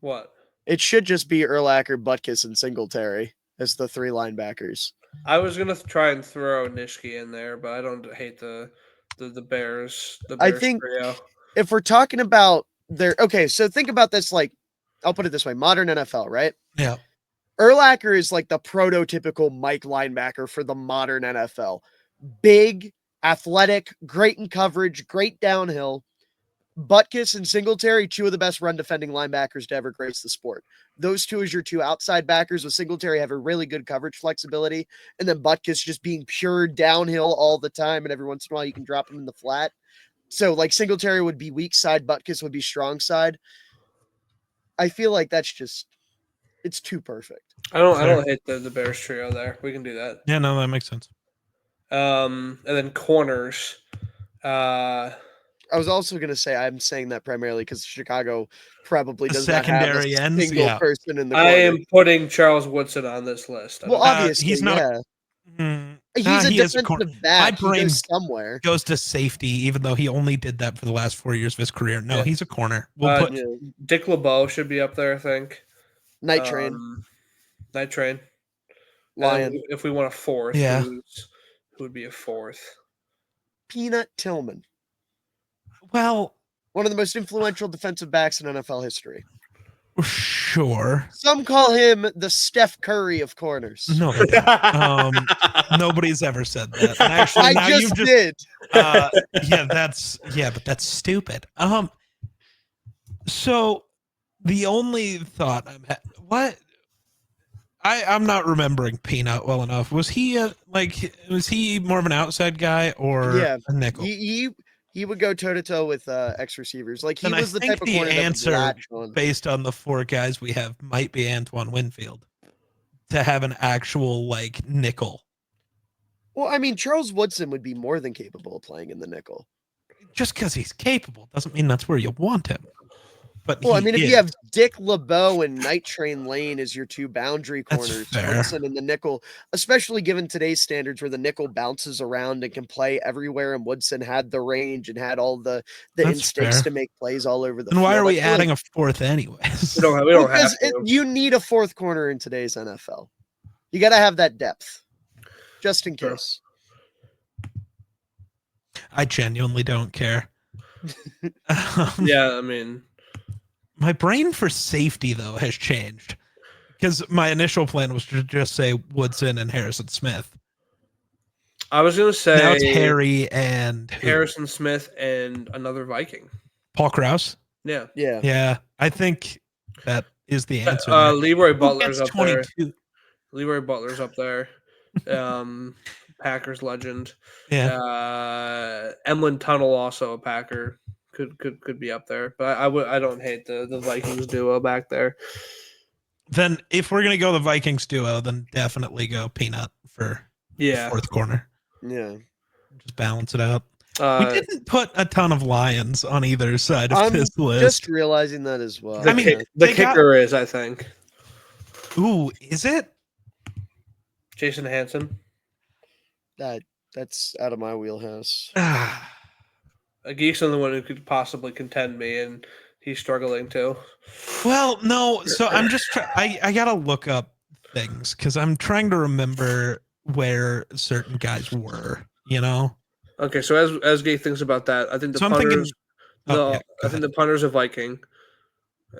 What? It should just be Urlacher, Butkus, and Singletary as the 3 linebackers. I was gonna try and throw Nishki in there, but I don't hate the Bears. The I Bears think- trio. If we're talking about okay, so think about this like, I'll put it this way, modern NFL, right? Yeah. Urlacher is like the prototypical Mike linebacker for the modern NFL. Big, athletic, great in coverage, great downhill. Butkus and Singletary, 2 of the best run defending linebackers to ever grace the sport. Those 2 as your 2 outside backers, with Singletary have a really good coverage flexibility, and then Butkus just being pure downhill all the time, and every once in a while you can drop him in the flat. So like Singletary would be weak side, Butkus would be strong side. I feel like that's just, it's too perfect. I don't hate the Bears trio there. We can do that. Yeah, no, that makes sense. And then corners. I was also going to say, I'm saying that primarily because Chicago probably The does not have a secondary ends, single yeah. person in the I corner. am putting Charles Woodson on this list. Well, obviously, he's not- yeah. Mm, He's nah, a he is a defensive back. My He brain goes somewhere. goes to safety, even though he only did that for the last 4 years of his career. No, Yeah. he's a corner. We'll put Yeah. Dick LeBeau should be up there, I think. Night Train, Night Train. Lion, If we want a fourth, Yeah. who would be a fourth? Peanut Tillman. well, One of the most influential defensive backs in NFL history. sure. Some call him the Steph Curry of corners. No, they don't. Nobody's ever said that. And actually, now I you've just did. but that's stupid. So the only thought I'm not remembering Peanut well enough. Was he was he more of an outside guy or Yeah, a nickel? He would go toe to toe with X receivers. Like he And I was the think type of the corner that would answer, latch on. based on the 4 guys we have, might be Antoine Winfield to have an actual like nickel. Well, I mean, Charles Woodson would be more than capable of playing in the nickel. Just because he's capable doesn't mean that's where you want him. But Well, I he mean, if is. you have Dick LeBeau and Night Train Lane as your 2 boundary That's corners, fair. Woodson and the nickel, especially given today's standards where the nickel bounces around and can play everywhere, and Woodson had the range and had all the That's instincts fair. to make plays all over the Then why field. are we I feel like- adding a 4th anyways? We don't Well, have 'cause to. you need a 4th corner in today's NFL. You got to have that depth, just in Sure. case. I genuinely don't care. Yeah, I mean, My brain for safety though has changed because my initial plan was to just say Woodson and Harrison Smith. I was gonna say Now it's Harry and who? Harrison Smith and another Viking. Paul Krause. Yeah. Yeah. Yeah, I think that is the answer. There. Leroy Who Butler's gets up there. 22? Leroy Butler's up there. Packers legend. Yeah. Emlyn Tunnel, also a Packer, could be up there. But I don't hate the Vikings duo back there. Then if we're gonna go the Vikings duo, then definitely go Peanut for Yeah. fourth corner. Yeah. Just balance it out. We didn't put a ton of Lions on either side of I'm this list. just realizing that as well. The, I mean, the they got- kicker is, I think, Ooh, is it? Jason Hansen. That's out of my wheelhouse. Geek's the one who could possibly contend me, and he's struggling too. Well, no. So I'm just I gotta look up things because I'm trying to remember where certain guys were. You know. Okay, so as Geek thinks about that, I think the So I'm punters. thinking. Oh, yeah, I think the punter's a Viking.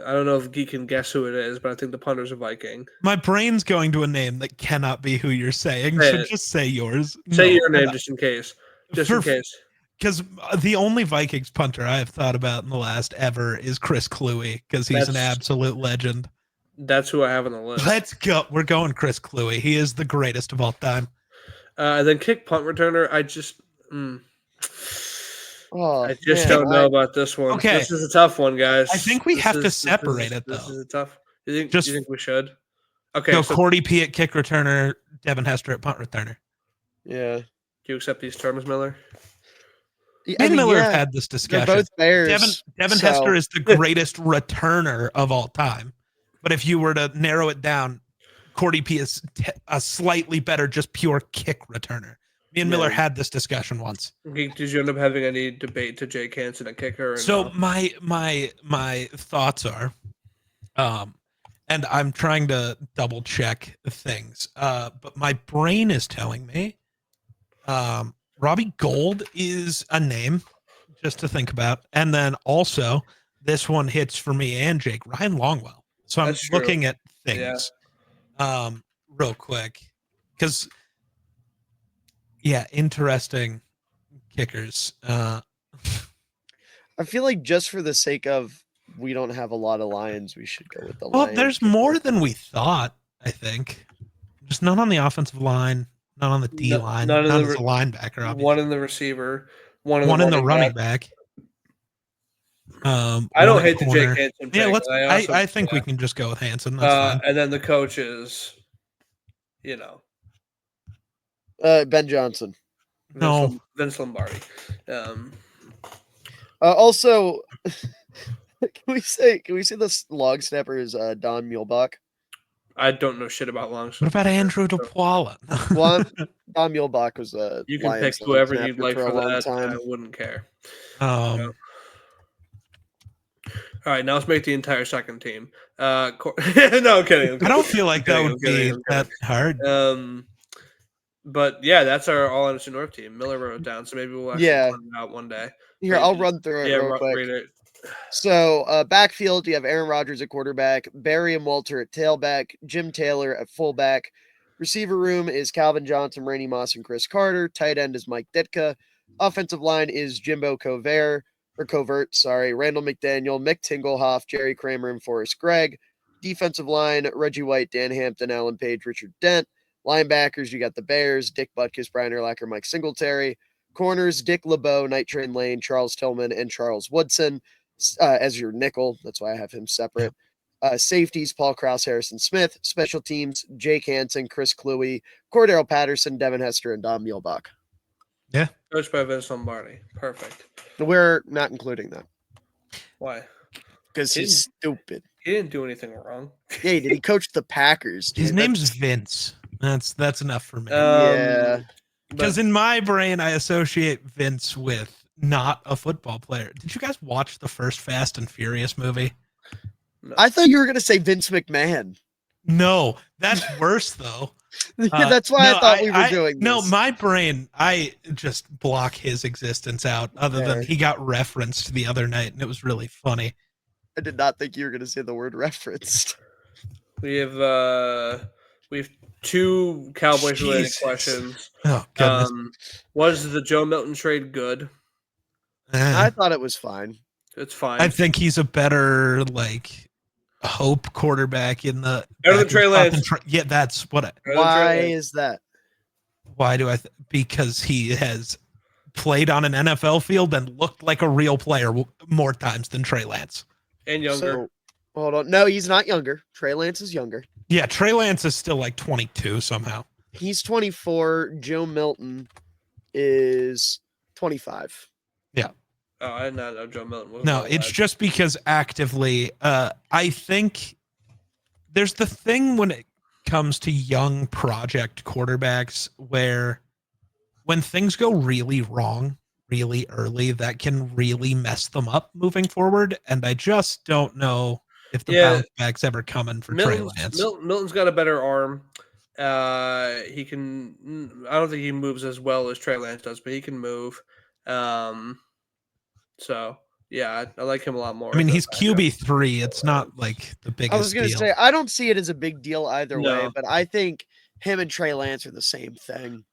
I don't know if Geek can guess who it is, but I think the punter's a Viking. My brain's going to a name that cannot be who you're saying. Say So it. just say yours. Say No, your name and just in case. Just for- in case. Because the only Vikings punter I have thought about in the last ever is Chris Cluey because he's an That's- absolute legend. That's who I have on the list. Let's go. We're going Chris Cluey. He is the greatest of all time. And then kick punt returner. I just don't know about this one. Okay. This is a tough one, guys. I think we This have to is- separate it, This though. is a tough. You Just- think we should? Okay. Go So Cordy P at kick returner, Devin Hester at punt returner. Yeah. do you accept these terms, Miller? Me and Miller have had this They're discussion. both Bears. Devin so- Hester is the greatest returner of all time. But if you were to narrow it down, Cordy P is a slightly better, just pure kick returner. Me and Miller Yeah. had this discussion once. Did you end up having any debate to Jake Hansen at kicker? Or So no? my thoughts are, and I'm trying to double check things, but my brain is telling me, Robbie Gold is a name just to think about, and then also this one hits for me and Jake, Ryan Longwell. So I'm That's true. looking at things, real quick, because interesting kickers. I feel like just for the sake of we don't have a lot of Lions, we should go with the Well, Lions. there's more than we thought, I think. Just none on the offensive line, none on the D No- line, none none in the as a linebacker, obviously. one in the receiver, one in One the in the running back. back. I one don't at hate the corner. Jake Hansen pick. Yeah, but I think we can just go with Hanson. That's fine. And then the coach is, Ben Johnson. No. Vince Lombardi. Also, can we say the log snapper is Don Muehlbach? I don't know shit about long. What about Andrew DePaula? Well, Don Muehlbach was a You can Lions pick whoever long you'd snapper like for a long that. time. I wouldn't care. Um, All right, now let's make the entire second team. No, I'm kidding. I don't feel like that kidding, would I'm kidding, be I'm that hard. But yeah, that's our All NFC North team. Miller wrote it down, so maybe we'll actually Yeah. find it out one day. Here, I'll run through it Yeah, real quick. read it. So, backfield, you have Aaron Rodgers at quarterback, Barry and Walter at tailback, Jim Taylor at fullback. Receiver room is Calvin Johnson, Randy Moss, and Chris Carter. Tight end is Mike Ditka. Offensive line is Jimbo Covert, Randall McDaniel, Mick Tinglehoff, Jerry Kramer, and Forrest Gregg. Defensive line, Reggie White, Dan Hampton, Alan Page, Richard Dent. Linebackers, you got the Bears, Dick Butkus, Brian Urlacher, Mike Singletary. Corners, Dick LeBeau, Night Train Lane, Charles Tillman, and Charles Woodson as your nickel. That's why I have him separate. Safeties, Paul Krause, Harrison Smith. Special teams, Jake Hansen, Chris Cluey, Cordero Patterson, Devin Hester, and Don Muehlbach. Coached by Vince Lombardi. Perfect. We're not including that Why? because he's stupid. He didn't do anything wrong. Yeah, he did. He coached the Packers. Dude. His name's Vince. That's enough for me. Yeah. Because in my brain, I associate Vince with not a football player. Did you guys watch the first Fast and Furious movie? I thought you were going to say Vince McMahon. No, that's worse though. That's why I thought we were doing this. No, my brain, I just block his existence out. Other than Fair. he got referenced the other night, and it was really funny. I did not think you were going to say the word referenced. We have two Cowboys related Jesus. questions. Oh goodness. Was the Joe Milton trade good? I thought it was fine. It's fine. I think he's a better like hope quarterback in the Better than back Trey in Lance. Yeah, that's what. Better than Trey Why Lance. is that? Why do I? Because he has played on an NFL field and looked like a real player more times than Trey Lance. And younger. So, hold on. No, he's not younger. Trey Lance is younger. Yeah, Trey Lance is still like 22 somehow. He's 24. Joe Milton is 25. Oh, I did not know Joe Milton was. No, it's just because actively, I think there's the thing when it comes to young project quarterbacks where when things go really wrong really early, that can really mess them up moving forward. And I just don't know if the bounce back's ever coming for Trey Lance. Milton's got a better arm. He can. I don't think he moves as well as Trey Lance does, but he can move. So yeah, I like him a lot more. I mean, he's QB3. It's not like the biggest I was going to deal. say, I don't see it as a big deal either way, No. but I think him and Trey Lance are the same thing.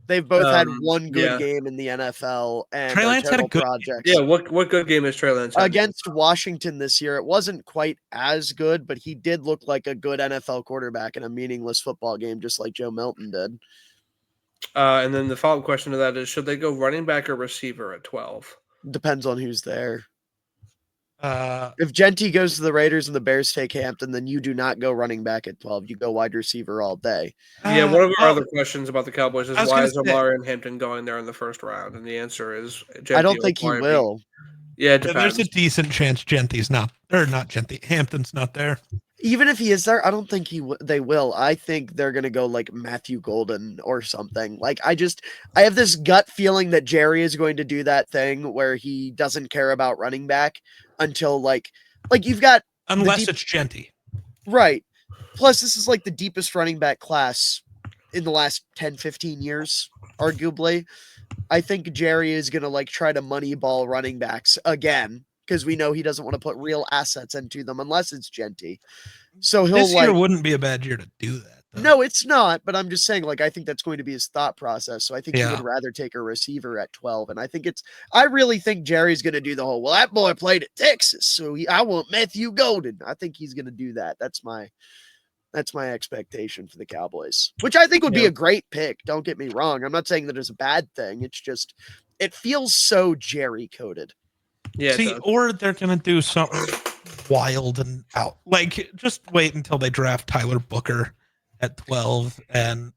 They've both had one good game in the NFL, and Trey Lance had a good projects. Yeah, what good game is Trey Lance had? Against Washington this year? It wasn't quite as good, but he did look like a good NFL quarterback in a meaningless football game, just like Joe Milton did. And then the follow-up question to that is, should they go running back or receiver at 12? Depends on who's there. Uh, If Genty goes to the Raiders and the Bears take Hampton, then you do not go running back at 12. You go wide receiver all day. Yeah, one of our other questions about the Cowboys is I was why gonna is say- Omari and Hampton going there in the first round? And the answer is I don't think he Omari, will. Yeah, it yeah, depends. there's a decent chance Genty's not, or not Genty, Hampton's not there. Even if he is there, I don't think they will. I think they're going to go like Matthew Golden or something. Like I have this gut feeling that Jerry is going to do that thing where he doesn't care about running back until like you've got Unless it's Genty. right. Plus this is like the deepest running back class in the last 10, 15 years, arguably. I think Jerry is going to like try to moneyball running backs again, because we know he doesn't want to put real assets into them unless it's Genty. So he'll This year wouldn't be a bad year to do that, though. No, it's not. But I'm just saying, like, I think that's going to be his thought process. So I think he Yeah. would rather take a receiver at 12. And I really think Jerry's going to do the whole, well, that boy played at Texas, so I want Matthew Golden. I think he's going to do that. That's my expectation for the Cowboys, which I think would be a great pick. Don't get me wrong. I'm not saying that it's a bad thing. It's just, it feels so Jerry coded. Yeah. See, or they're gonna do something wild and out. Like, just wait until they draft Tyler Booker at 12, and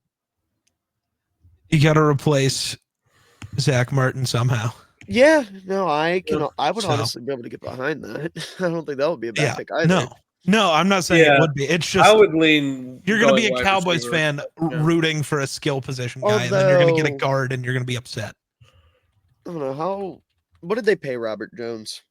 you got to replace Zach Martin somehow. Yeah, no, I would So- honestly be able to get behind that. I don't think that would be a bad pick either. No, I'm not saying Yeah. it would be. It's just I would lean. you're going to be going a wide Cowboys receiver. fan Yeah. rooting for a skill position guy, and then you're going to get a Although- guard, and you're going to be upset. I don't know what did they pay Robert Jones?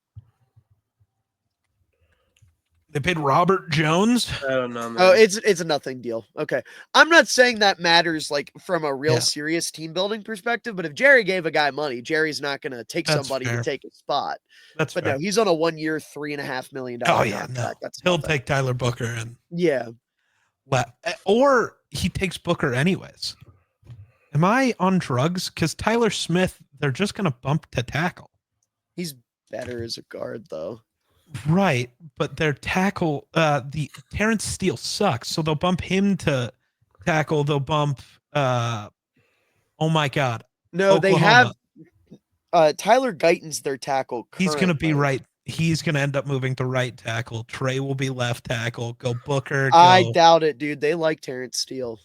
They paid Robert Jones. I don't know, man. Oh, it's a nothing deal. Okay. I'm not saying that matters like from a real Yeah. serious team building perspective, but if Jerry gave a guy money, Jerry's not gonna take That's somebody fair. to take a spot. That's But fair. no, he's on a 1 year, $3.5 million Oh yeah, contract. no, That's he'll nothing. take Tyler Booker and Yeah. or he takes Booker anyways. Am I on drugs? Because Tyler Smith, they're just going to bump to tackle. He's better as a guard though. Right, but their tackle, the Terrence Steele sucks, so they'll bump him to tackle. They'll bump. Oh my God, No, they Oklahoma. have Tyler Guyton's their tackle. He's going to be currently. right. He's going to end up moving to right tackle. Trey will be left tackle. Go Booker. I Go, doubt it, dude. They like Terrence Steele.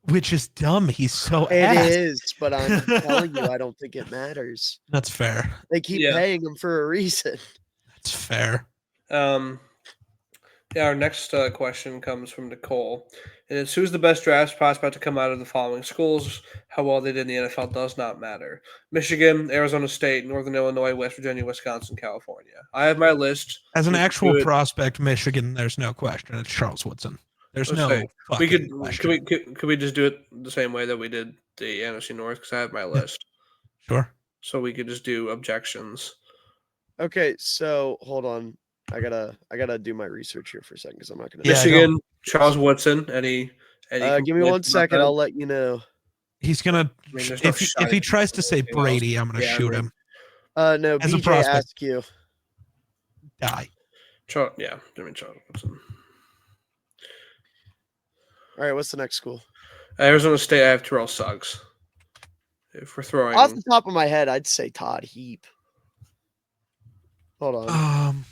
which is dumb. He's so It ass. is, but I'm telling you, I don't think it matters. That's fair. They keep Yeah. paying him for a reason. That's fair. Yeah, our next question comes from Nicole. And it's who's the best draft prospect to come out of the following schools? How well they did in the NFL does not matter. Michigan, Arizona State, Northern Illinois, West Virginia, Wisconsin, California. I have my list. As an We could actual do it- prospect, Michigan, there's no question. It's Charles Woodson. There's Let's no say, fucking we could question. could we just do it the same way that we did the NFC North? Because I have my list. Sure. So we could just do objections. Okay, so hold on. I gotta do my research here for a second because I'm not gonna. Yeah, I Michigan, Charles Woodson. Any Give me 1 complaints about second. that? I'll let you know. He's gonna I mean, there's no if he shot he can tries to do say anything else. Brady, I'm gonna Yeah, I shoot mean- him. No, As a BJ prospect. Askew. Die. Yeah, I mean Charles Woodson. All right, what's the next school? Arizona State. I have Terrell Suggs. If we're throwing, Off the top of my head, I'd say Todd Heap. Hold on.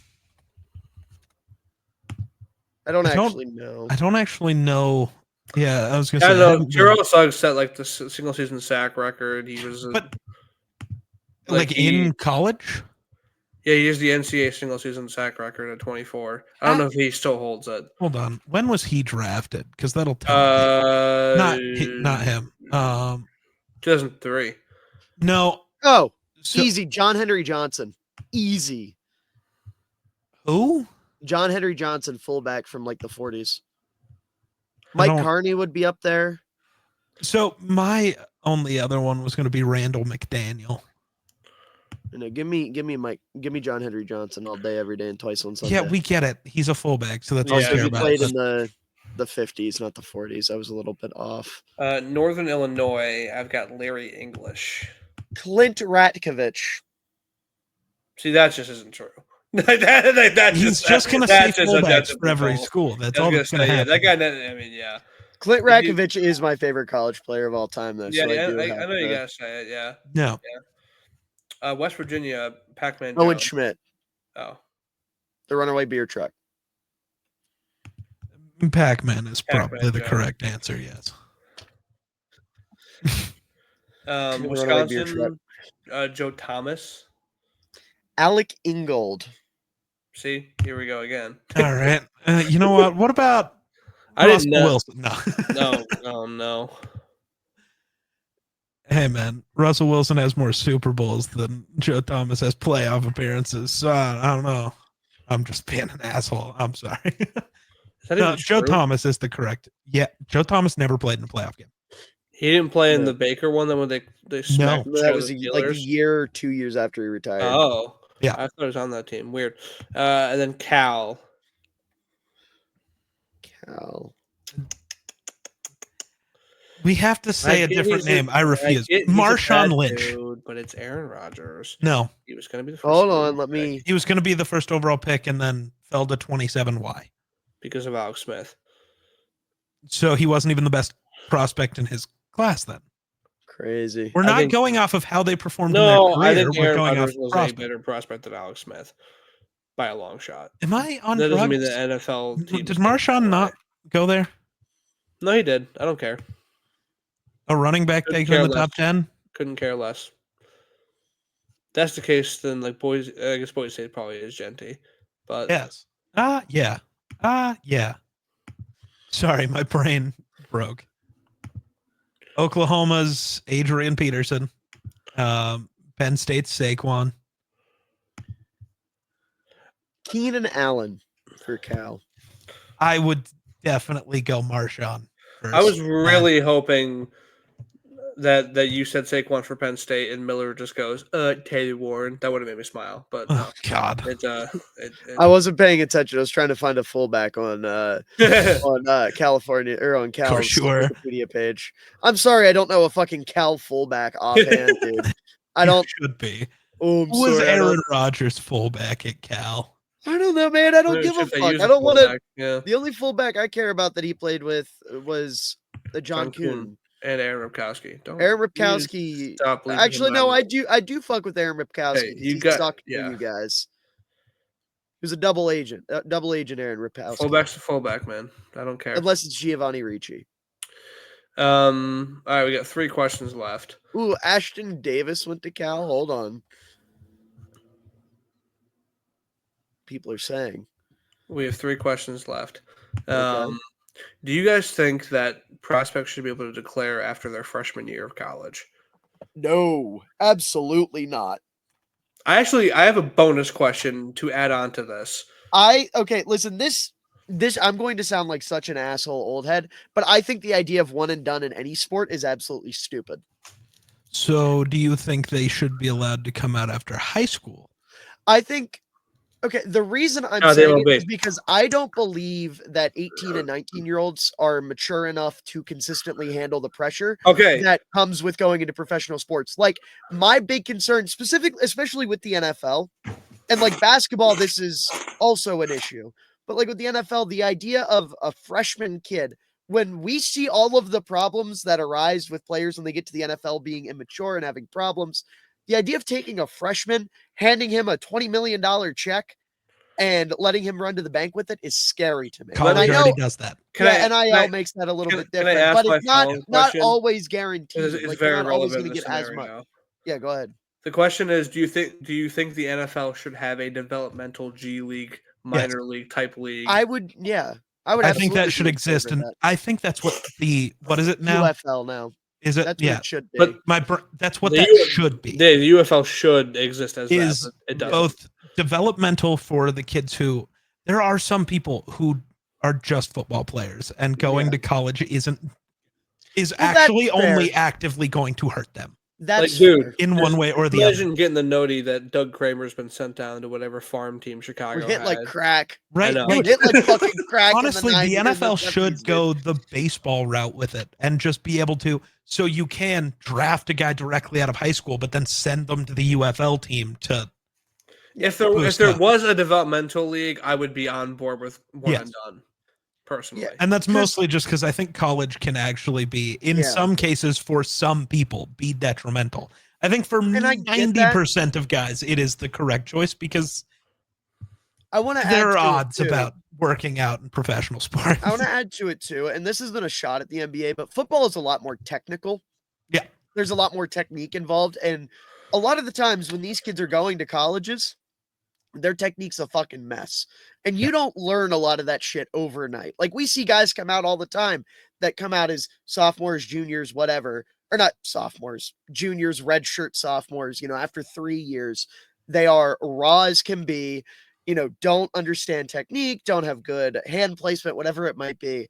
I don't actually know. I don't actually know. Yeah, I was gonna I say. I know haven't Terrell Suggs set like the single season sack record. He was, But like, in college. yeah, he has the NCAA single season sack record at 24. I don't know if he still holds it. Hold on. When was he drafted? Because that'll tell me. Not him. 2003. No. Oh, So, easy. John Henry Johnson. Easy. who? John Henry Johnson, fullback from like the 40s. I Mike don't- Carney would be up there. So my only other one was going to be Randall McDaniel. You know, give me John Henry Johnson all day, every day, and twice on Sunday. Yeah, we get it. He's a fullback, so that's Yeah. all I Also, care he about. played But- in the 50s, not the 40s. I was a little bit off. Northern Illinois. I've got Larry English. Clint Ratkovich. See, that just isn't true. That's He's just going to say fullbacks for every goal. school. That's I all was that's gonna going to say, yeah, happen. that guy. I mean, yeah, Clint If you- Ratkovich is my favorite college player of all time, though. yeah. so I do I have know you to- gotta say it. Yeah. No. West Virginia, Pac-Man. Owen Jones. Schmidt, Oh, the runaway beer truck. Pac-Man is Pac-Man probably the Jones. correct answer, yes. Runaway beer truck. Wisconsin, Joe Thomas. Alec Ingold. See, here we go again. All right. You know what? What about I didn't Russell know. Wilson? No. No. Hey, man. Russell Wilson has more Super Bowls than Joe Thomas has playoff appearances. So I don't know. I'm just being an asshole. I'm sorry. Is that No, even Joe true? Thomas is the correct. Yeah, Joe Thomas never played in a playoff game. He didn't play in No. the Baker one. Then when they smacked the shit That out of was the like a Steelers? year or 2 years after he retired. Oh, Yeah. I thought he was on that team. Weird. And then Cal. Cal. We have to say I a get different he's a- name. I refuse. get he's a Marshawn bad Lynch. dude, but it's Aaron Rodgers. No, He was going to be the first. Hold overall on, let pick me. he was going to be the first overall pick and then fell to 27. Why? because of Alex Smith. So he wasn't even the best prospect in his class then. Crazy. We're I not think- going off of how they performed No, in I their think career. We're Aaron going off Rodgers was a prospect. better prospect than Alex Smith by a long shot. Am I on That doesn't drugs? mean the NFL team. Did Marshawn not go there? No, he did. I don't care. A running back Couldn't taken in the care top less. 10? Couldn't care less. If that's the case, then like boys, I guess Boise State probably is Genty, but Yes. Yeah. Yeah. Sorry, my brain broke. Oklahoma's Adrian Peterson. Penn State's Saquon. Keenan Allen for Cal. I would definitely go Marshawn first. I was really hoping that you said Saquon for Penn State and Miller just goes, Taylor Warren. That would have made me smile, but no. Oh, God. I wasn't paying attention. I was trying to find a fullback on California or on Cal's sure. Wikipedia page. I'm sorry, I don't know a fucking Cal fullback offhand, dude. I don't. Should be. Oh, I'm Who was sorry, I don't- Aaron Rodgers fullback at Cal? I don't know, man. I don't give a fuck. I don't want to. Yeah, The only fullback I care about that he played with was John John Kuhn. Kuhn. and Aaron Ripkowski. Aaron you Ripkowski. stop leaving Actually, him no, out. I do fuck with Aaron Ripkowski. Hey, you he got- sucked yeah. for you guys. He was a double agent Aaron Ripkowski. Fullback's the fullback, man. I don't care. Unless it's Giovanni Ricci. All right, we got 3 questions left. Ooh, Ashton Davis went to Cal. Hold on. People are saying. We have 3 questions left. Okay. Do you guys think that prospects should be able to declare after their freshman year of college? No, absolutely not. I have a bonus question to add on to this. Okay, listen, this I'm going to sound like such an asshole old head, but I think the idea of one and done in any sport is absolutely stupid. So do you think they should be allowed to come out after high school? I think Okay, the reason I'm Oh, they saying were it base. is because I don't believe that 18 and 19-year-olds are mature enough to consistently handle the pressure Okay. that comes with going into professional sports. Like, my big concern, specifically, especially with the NFL, and like basketball, this is also an issue. But like with the NFL, the idea of a freshman kid, when we see all of the problems that arise with players when they get to the NFL being immature and having problems, the idea of taking a freshman, handing him a $20 million check, and letting him run to the bank with it is scary to me. And I College know, already does that. NIL makes that a little bit can I different, ask but my it's not follow-up not question? always It's, guaranteed. it's Like, you're very not always relevant going in to this get as much. scenario. Yeah, go ahead. The question is, do you think the NFL should have a developmental G League, minor league type league? I would I think absolutely that should be in favor exist, of and that. I think that's what what is it now? UFL now. Is it? That's what Yeah, it should be. but that's what The that U- should be. The UFL should exist as Is that, but it doesn't. both developmental for the kids who there are some people who are just football players, and going Yeah. to college is Well, actually that's fair. only actively going to hurt them That's dude, fair. in one way or the other. Imagine getting the notey that Doug Kramer's been sent down to whatever farm team Or Chicago hit like had. crack. Right? know. Dude, hit like fucking crack. Honestly, in the the 90s or NFL the 70s, should dude. go the baseball route with it and just be able to, so you can draft a guy directly out of high school, but then send them to the UFL team to. If there boost up. was a developmental league, I would be on board with one and done. Personally, And that's mostly just because I think college can actually be, in some cases, for some people, be detrimental. I think for I get 90% of guys, it is the correct choice because I want to there add are to odds it too. about working out in professional sports. I want to add to it too, and this isn't a shot at the NBA, but football is a lot more technical. Yeah. There's a lot more technique involved, and a lot of the times when these kids are going to colleges, their technique's a fucking mess. And you don't learn a lot of that shit overnight. Like, we see guys come out all the time that come out as sophomores, juniors, whatever, or not sophomores, juniors, redshirt sophomores, after 3 years, they are raw as can be, don't understand technique, don't have good hand placement, whatever it might be.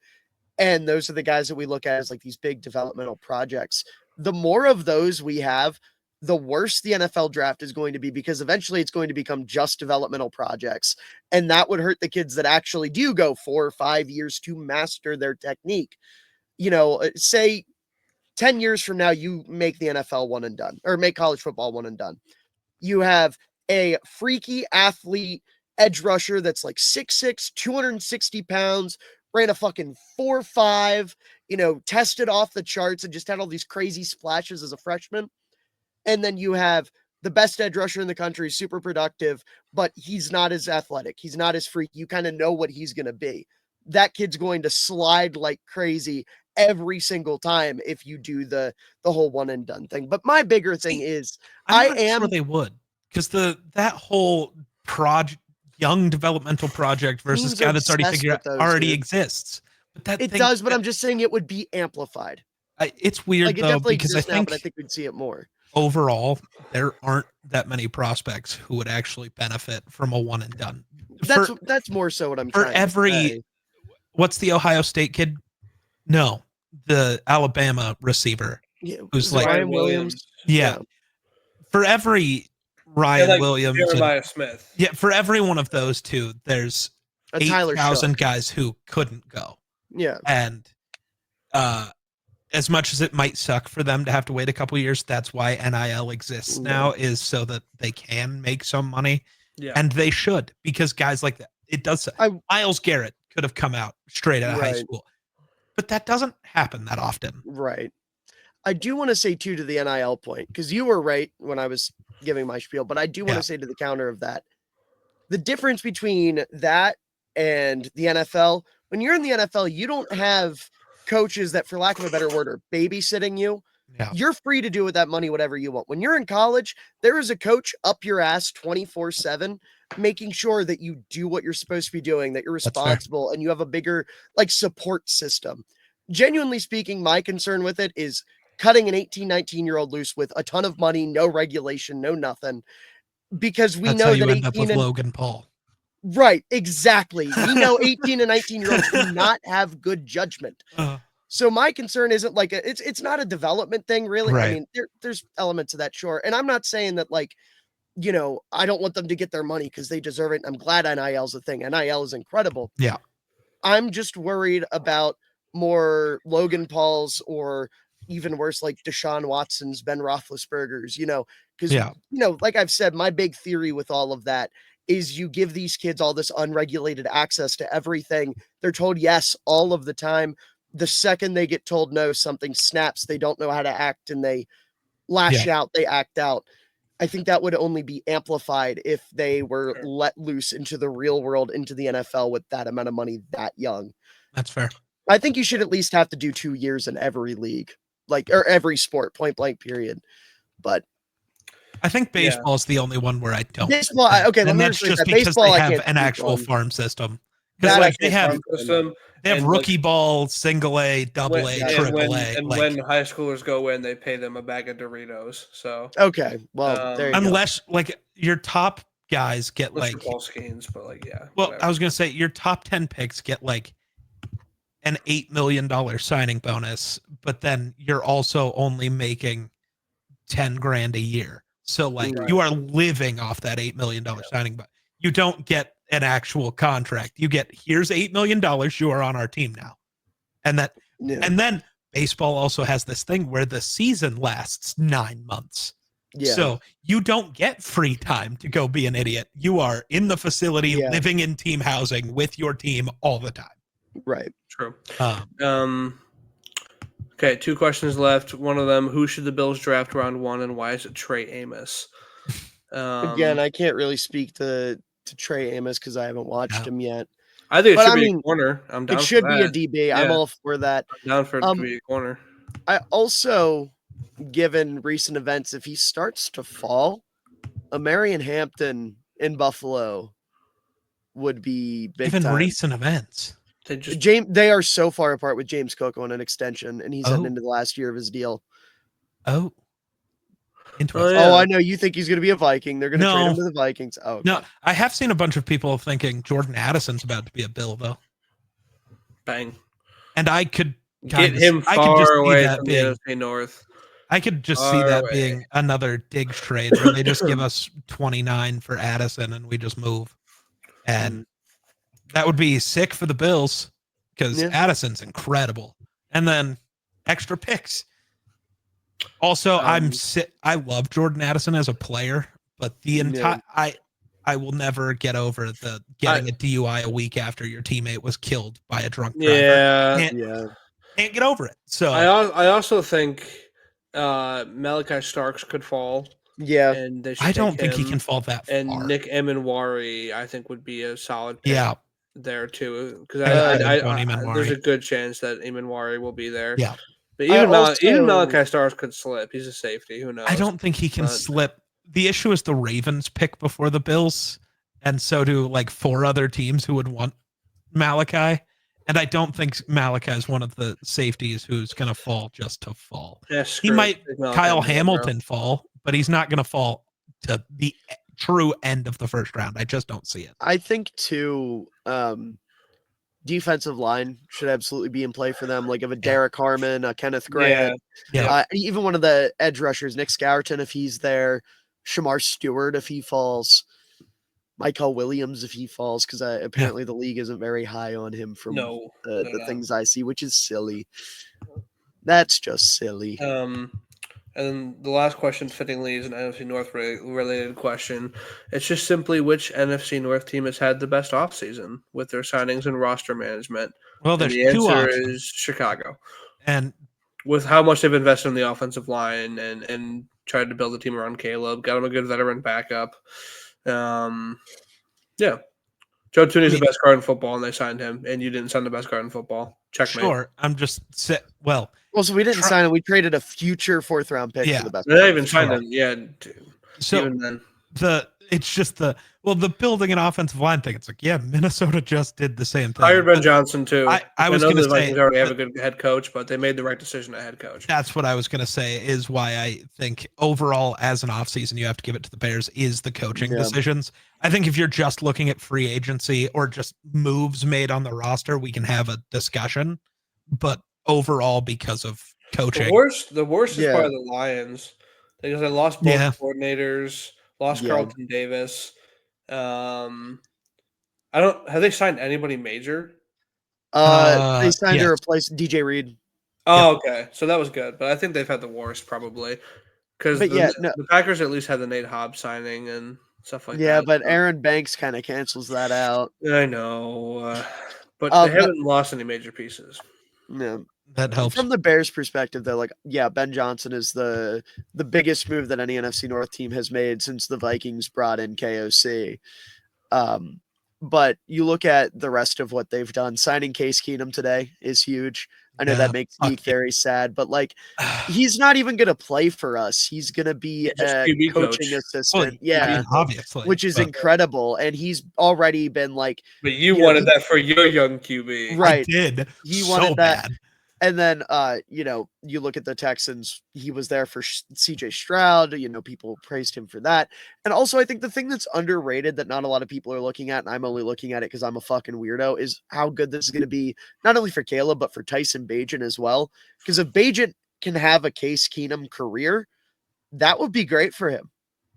And those are the guys that we look at as like these big developmental projects. The more of those we have, the worse the NFL draft is going to be, because eventually it's going to become just developmental projects. And that would hurt the kids that actually do go 4 or 5 years to master their technique. Say 10 years from now, you make the NFL one and done, or make college football one and done. You have a freaky athlete edge rusher that's like 6'6", 260 pounds, ran a fucking 4.5, tested off the charts and just had all these crazy splashes as a freshman. And then you have the best edge rusher in the country, super productive, but he's not as athletic. He's not as freaky. You kind of know what he's going to be. That kid's going to slide like crazy every single time if you do the whole one and done thing. But my bigger thing is I'm not sure they would, because that whole young developmental project versus Teams guy are that's already obsessed figured out with those, already dude. exists. But that It thing, does, but I'm just saying it would be amplified. it's weird Like, it though, definitely because I exists now, think but I think we'd see it more. overall there aren't that many prospects who would actually benefit from a one and done. That's more so what I'm For trying to every say. what's the Ohio State kid? No, the Alabama receiver. Yeah, who's is it like Ryan Williams? Yeah. For every Ryan Williams Jeremiah Smith. Yeah, for every one of those two, there's A Tyler 8,000 Shough. guys who couldn't go. Yeah. And as much as it might suck for them to have to wait a couple years, that's why NIL exists now, is so that they can make some money. Yeah. And they should, because guys like that, it does. Myles Garrett could have come out straight out of high school, but that doesn't happen that often. Right. I do want to say too, to the NIL point, because you were right when I was giving my spiel, but I do want to say to the counter of that, the difference between that and the NFL, when you're in the NFL, you don't have coaches that, for lack of a better word, are babysitting you. Yeah. You're free to do with that money whatever you want. When you're in college, there is a coach up your ass 24/7, making sure that you do what you're supposed to be doing, that you're responsible, and you have a bigger support system. Genuinely speaking, my concern with it is cutting an 18, 19-year-old loose with a ton of money, no regulation, no nothing, because we know you that end up with Logan Paul. Right, exactly. We know 18 and 19-year-olds do not have good judgment. So my concern isn't it's not a development thing, really. Right. I mean, there's elements of that, sure. And I'm not saying that I don't want them to get their money because they deserve it. And I'm glad NIL's a thing. NIL is incredible. Yeah. I'm just worried about more Logan Pauls or even worse, like Deshaun Watson's, Ben Roethlisberger's, because, like I've said, my big theory with all of that is you give these kids all this unregulated access to everything. They're told yes all of the time. The second they get told no, something snaps. They don't know how to act and they lash out, they act out. I think that would only be amplified if they were let loose into the real world, into the NFL with that amount of money that young. That's fair. I think you should at least have to do 2 years in every league, or every sport, point blank, period. But I think baseball is the only one where I don't. Baseball, okay, and that's just because baseball, they have an actual farm system. That They have rookie ball, single A, double A, triple A. And when high schoolers go in, they pay them a bag of Doritos. So okay, well, there you unless your top guys get ball schemes, but Well, whatever. I was gonna say your top 10 picks get an $8 million signing bonus, but then you're also only making 10 grand a year. So you are living off that $8 million signing, but you don't get an actual contract. You get, here's $8 million. You are on our team now. And then baseball also has this thing where the season lasts 9 months. Yeah. So you don't get free time to go be an idiot. You are in the facility, living in team housing with your team all the time. Right. True. Okay, 2 questions left. One of them, who should the Bills draft round 1 and why is it Trey Amos? Again, I can't really speak to Trey Amos because I haven't watched him yet. I think it should be a corner. I'm down it should for be a that. DB. I'm all for that. I'm down for it to be a corner. I also, given recent events, if he starts to fall, a Marion Hampton in Buffalo would be big Even time. recent events. They are so far apart with James Cook on an extension, and he's heading into the last year of his deal. Oh. Oh, I know. You think he's going to be a Viking. They're going to trade him to the Vikings. Oh, okay. No, I have seen a bunch of people thinking Jordan Addison's about to be a Bill, though. Bang. And I could get him far away from the NFC North. I could just see that being another Diggs trade where they just give us 29 for Addison and we just move. And that would be sick for the Bills because Addison's incredible. And then extra picks. Also, I love Jordan Addison as a player, but the entire I will never get over the getting a DUI a week after your teammate was killed by a drunk driver. Can't get over it. So I also think Malachi Starks could fall. Yeah, and I don't think he can fall that far. And Nick Emanwari, I think, would be a solid pick there too, because there's a good chance that Emanwari will be there. Yeah. But even Malachi Starks could slip. He's a safety. Who knows? I don't think he can slip. The issue is the Ravens pick before the Bills, and so do 4 other teams who would want Malachi. And I don't think Malachi is one of the safeties who's going to fall just to fall. He might Kyle Hamilton fall, but he's not going to fall to the true end of the first round. I just don't see it. I think too. Defensive line should absolutely be in play for them, like of a Derek Harmon, a Kenneth Grant, even one of the edge rushers, Nick Scourton, if he's there, Shamar Stewart, if he falls, Michael Williams, if he falls, because apparently the league isn't very high on him from the things I see, which is silly. That's just silly. And the last question, fittingly, is an NFC North related question. It's just simply which NFC North team has had the best offseason with their signings and roster management. Well, there's the answer is Chicago. And with how much they've invested in the offensive line and tried to build a team around Caleb, got him a good veteran backup. Joe Tooney's the best guard in football, and they signed him, and you didn't sign the best guard in football. Checkmate. Sure, I'm just well, so we didn't sign him. We traded a future 4th round pick for the best. They didn't even signed him. Yeah. So even then. It's just the building an offensive line thing. It's Minnesota just did the same thing. Hired Ben Johnson too. I was going to say Vikings already have a good head coach, but they made the right decision at head coach. That's what I was going to say is why I think overall as an offseason you have to give it to the Bears is the coaching decisions. I think if you're just looking at free agency or just moves made on the roster, we can have a discussion. But overall, because of coaching, the worst is probably the Lions because they lost both coordinators. Lost Yeah. Carlton Davis. I don't. Have they signed anybody major? They signed to Yes. replace DJ Reed. Oh, okay. So that was good, but I think they've had the worst probably because But yeah, no, the Packers at least had the Nate Hobbs signing and stuff like yeah, that. but so- Aaron Banks kind of cancels that out. I know, but they But haven't lost any major pieces. no, That helps. from the Bears' perspective, they're like, yeah, Ben Johnson is the biggest move that any NFC North team has made since the Vikings brought in KOC. But you look at the rest of what they've done. Signing Case Keenum today is huge. I know Yeah, that makes fuck Zeke yeah. very sad, but like he's not even going to play for us. He's going to be Just a QB coaching coach. assistant. Well, I Yeah, mean, obviously, which is but incredible. And he's already been like, But you You know, wanted he- that for your young QB. I right. did He so wanted that. bad. And then, you look at the Texans, he was there for CJ Stroud. People praised him for that. And also, I think the thing that's underrated that not a lot of people are looking at, and I'm only looking at it because I'm a fucking weirdo, is how good this is going to be, not only for Caleb, but for Tyson Bagent as well. Because if Bagent can have a Case Keenum career, that would be great for him.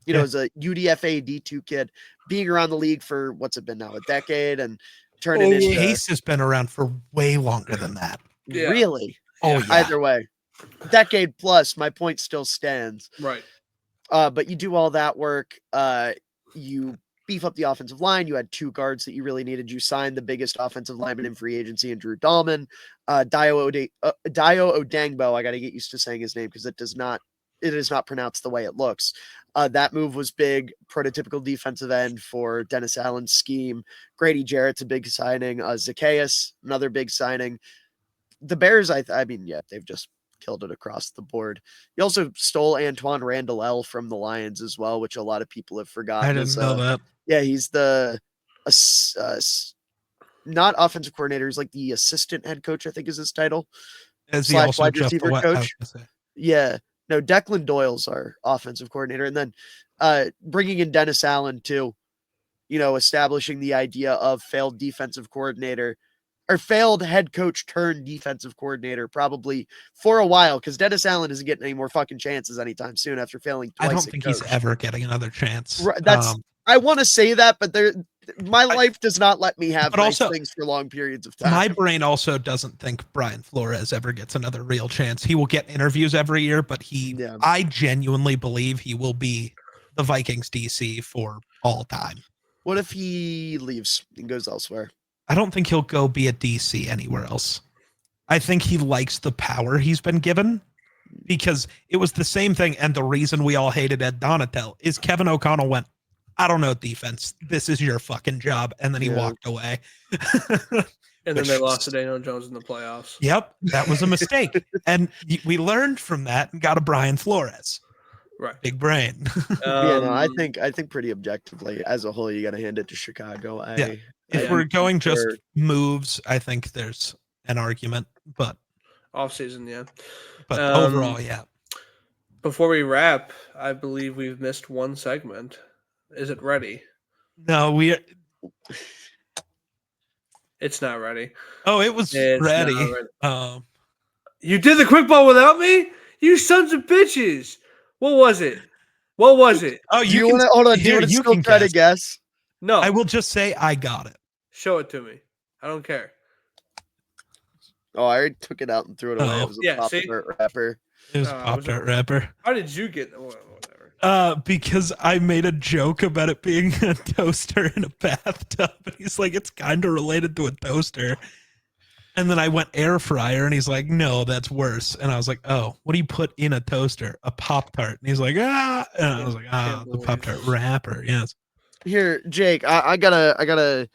Yeah. As a UDFA D2 kid, being around the league for what's it been now, a decade, and turning Oh, into Case has been around for way longer than that. Yeah. really. Oh Yeah. yeah. Either way, decade plus, my point still stands. Right. But you do all that work. You beef up the offensive line. You had 2 guards that you really needed. You signed the biggest offensive lineman in free agency, and Drew Dahlman. Dio Odangbo. I got to get used to saying his name because it is not pronounced the way it looks. That move was big, prototypical defensive end for Dennis Allen's scheme. Grady Jarrett's a big signing. Zacchaeus, another big signing. The Bears, I mean, yeah, they've just killed it across the board. You also stole Antoine Randall from the Lions as well, which a lot of people have forgotten. I didn't know that. Yeah, he's the not offensive coordinator. He's like the assistant head coach, I think is his title. Is he / also wide Jeff the receiver Wet? I was coach. gonna say. Yeah. No, Declan Doyle's our offensive coordinator. And then bringing in Dennis Allen too, establishing the idea of failed defensive coordinator or failed head coach turned defensive coordinator probably for a while because Dennis Allen isn't getting any more fucking chances anytime soon after failing twice. I don't think he's ever getting another chance. Right, I want to say that, but my life does not let me have But nice also, things for long periods of time. my brain also doesn't think Brian Flores ever gets another real chance. He will get interviews every year, but Yeah. I genuinely believe he will be the Vikings DC for all time. What if he leaves and goes elsewhere? I don't think he'll go be a DC anywhere else. I think he likes the power he's been given because it was the same thing. And the reason we all hated Ed Donatel is Kevin O'Connell went, I don't know defense. This is your fucking job. And then he walked away. And then they lost to Daniel Jones in the playoffs. Yep, that was a mistake. And we learned from that and got a Brian Flores. Right. Big brain. Yeah, no, I think pretty objectively as a whole, you got to hand it to Chicago. Yeah. If we're going just moves, I think there's an argument, but off season, yeah. But overall, yeah. Before we wrap, I believe we've missed one segment. Is it ready? No, It's not ready. Oh, it was ready. You did the quick ball without me? You sons of bitches. What was it? What was it? Oh, you want to hold on? Do you want to still try to guess? No. I will just say I got it. Show it to me. I don't care. Oh, I already took it out and threw it away. It was a Pop-Tart wrapper. It was a Pop-Tart wrapper. How did you get whatever? Because I made a joke about it being a toaster in a bathtub. And he's like, it's kind of related to a toaster. And then I went air fryer, and he's like, no, that's worse. And I was like, oh, what do you put in a toaster? A Pop-Tart. And he's like, ah. And I was like, the Pop-Tart wrapper. Yes. Here, Jake, I gotta.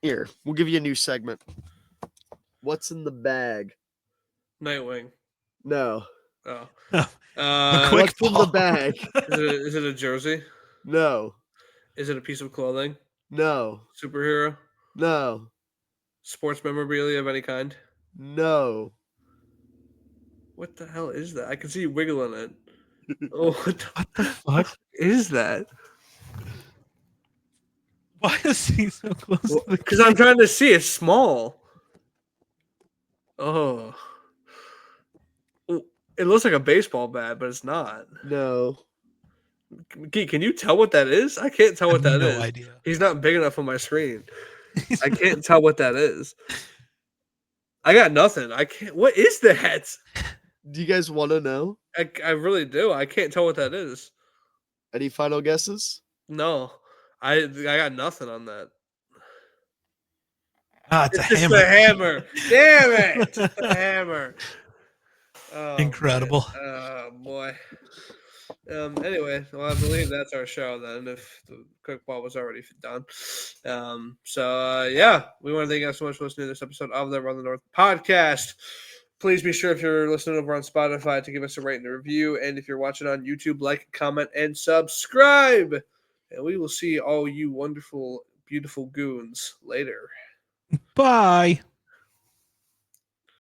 Here, we'll give you a new segment. What's in the bag? Nightwing. No. Oh. What's in the bag? Is it a jersey? No. Is it a piece of clothing? No. Superhero? No. Sports memorabilia of any kind? No. What the hell is that? I can see you wiggling it. Oh, what the fuck is that? Why is he so close to the Because I'm trying to see. It's small. Oh. It looks like a baseball bat, but it's not. No. Can you tell what that is? I can't tell I what have that is. no idea. He's not big enough on my screen. I can't tell what that is. I got nothing. I can't. What is that? Do you guys want to know? I really do. I can't tell what that is. Any final guesses? No, I got nothing on that. Ah, it's It's a just hammer. the hammer. Damn it! It's just the hammer. Oh, Incredible. man. Oh boy. Anyway, well, I believe that's our show then. If the cookball was already done, yeah, we want to thank you guys so much for listening to this episode of the Run the North podcast. Please be sure if you're listening over on Spotify to give us a rate and a review, and if you're watching on YouTube, like, comment, and subscribe. And we will see all you wonderful, beautiful goons later. Bye.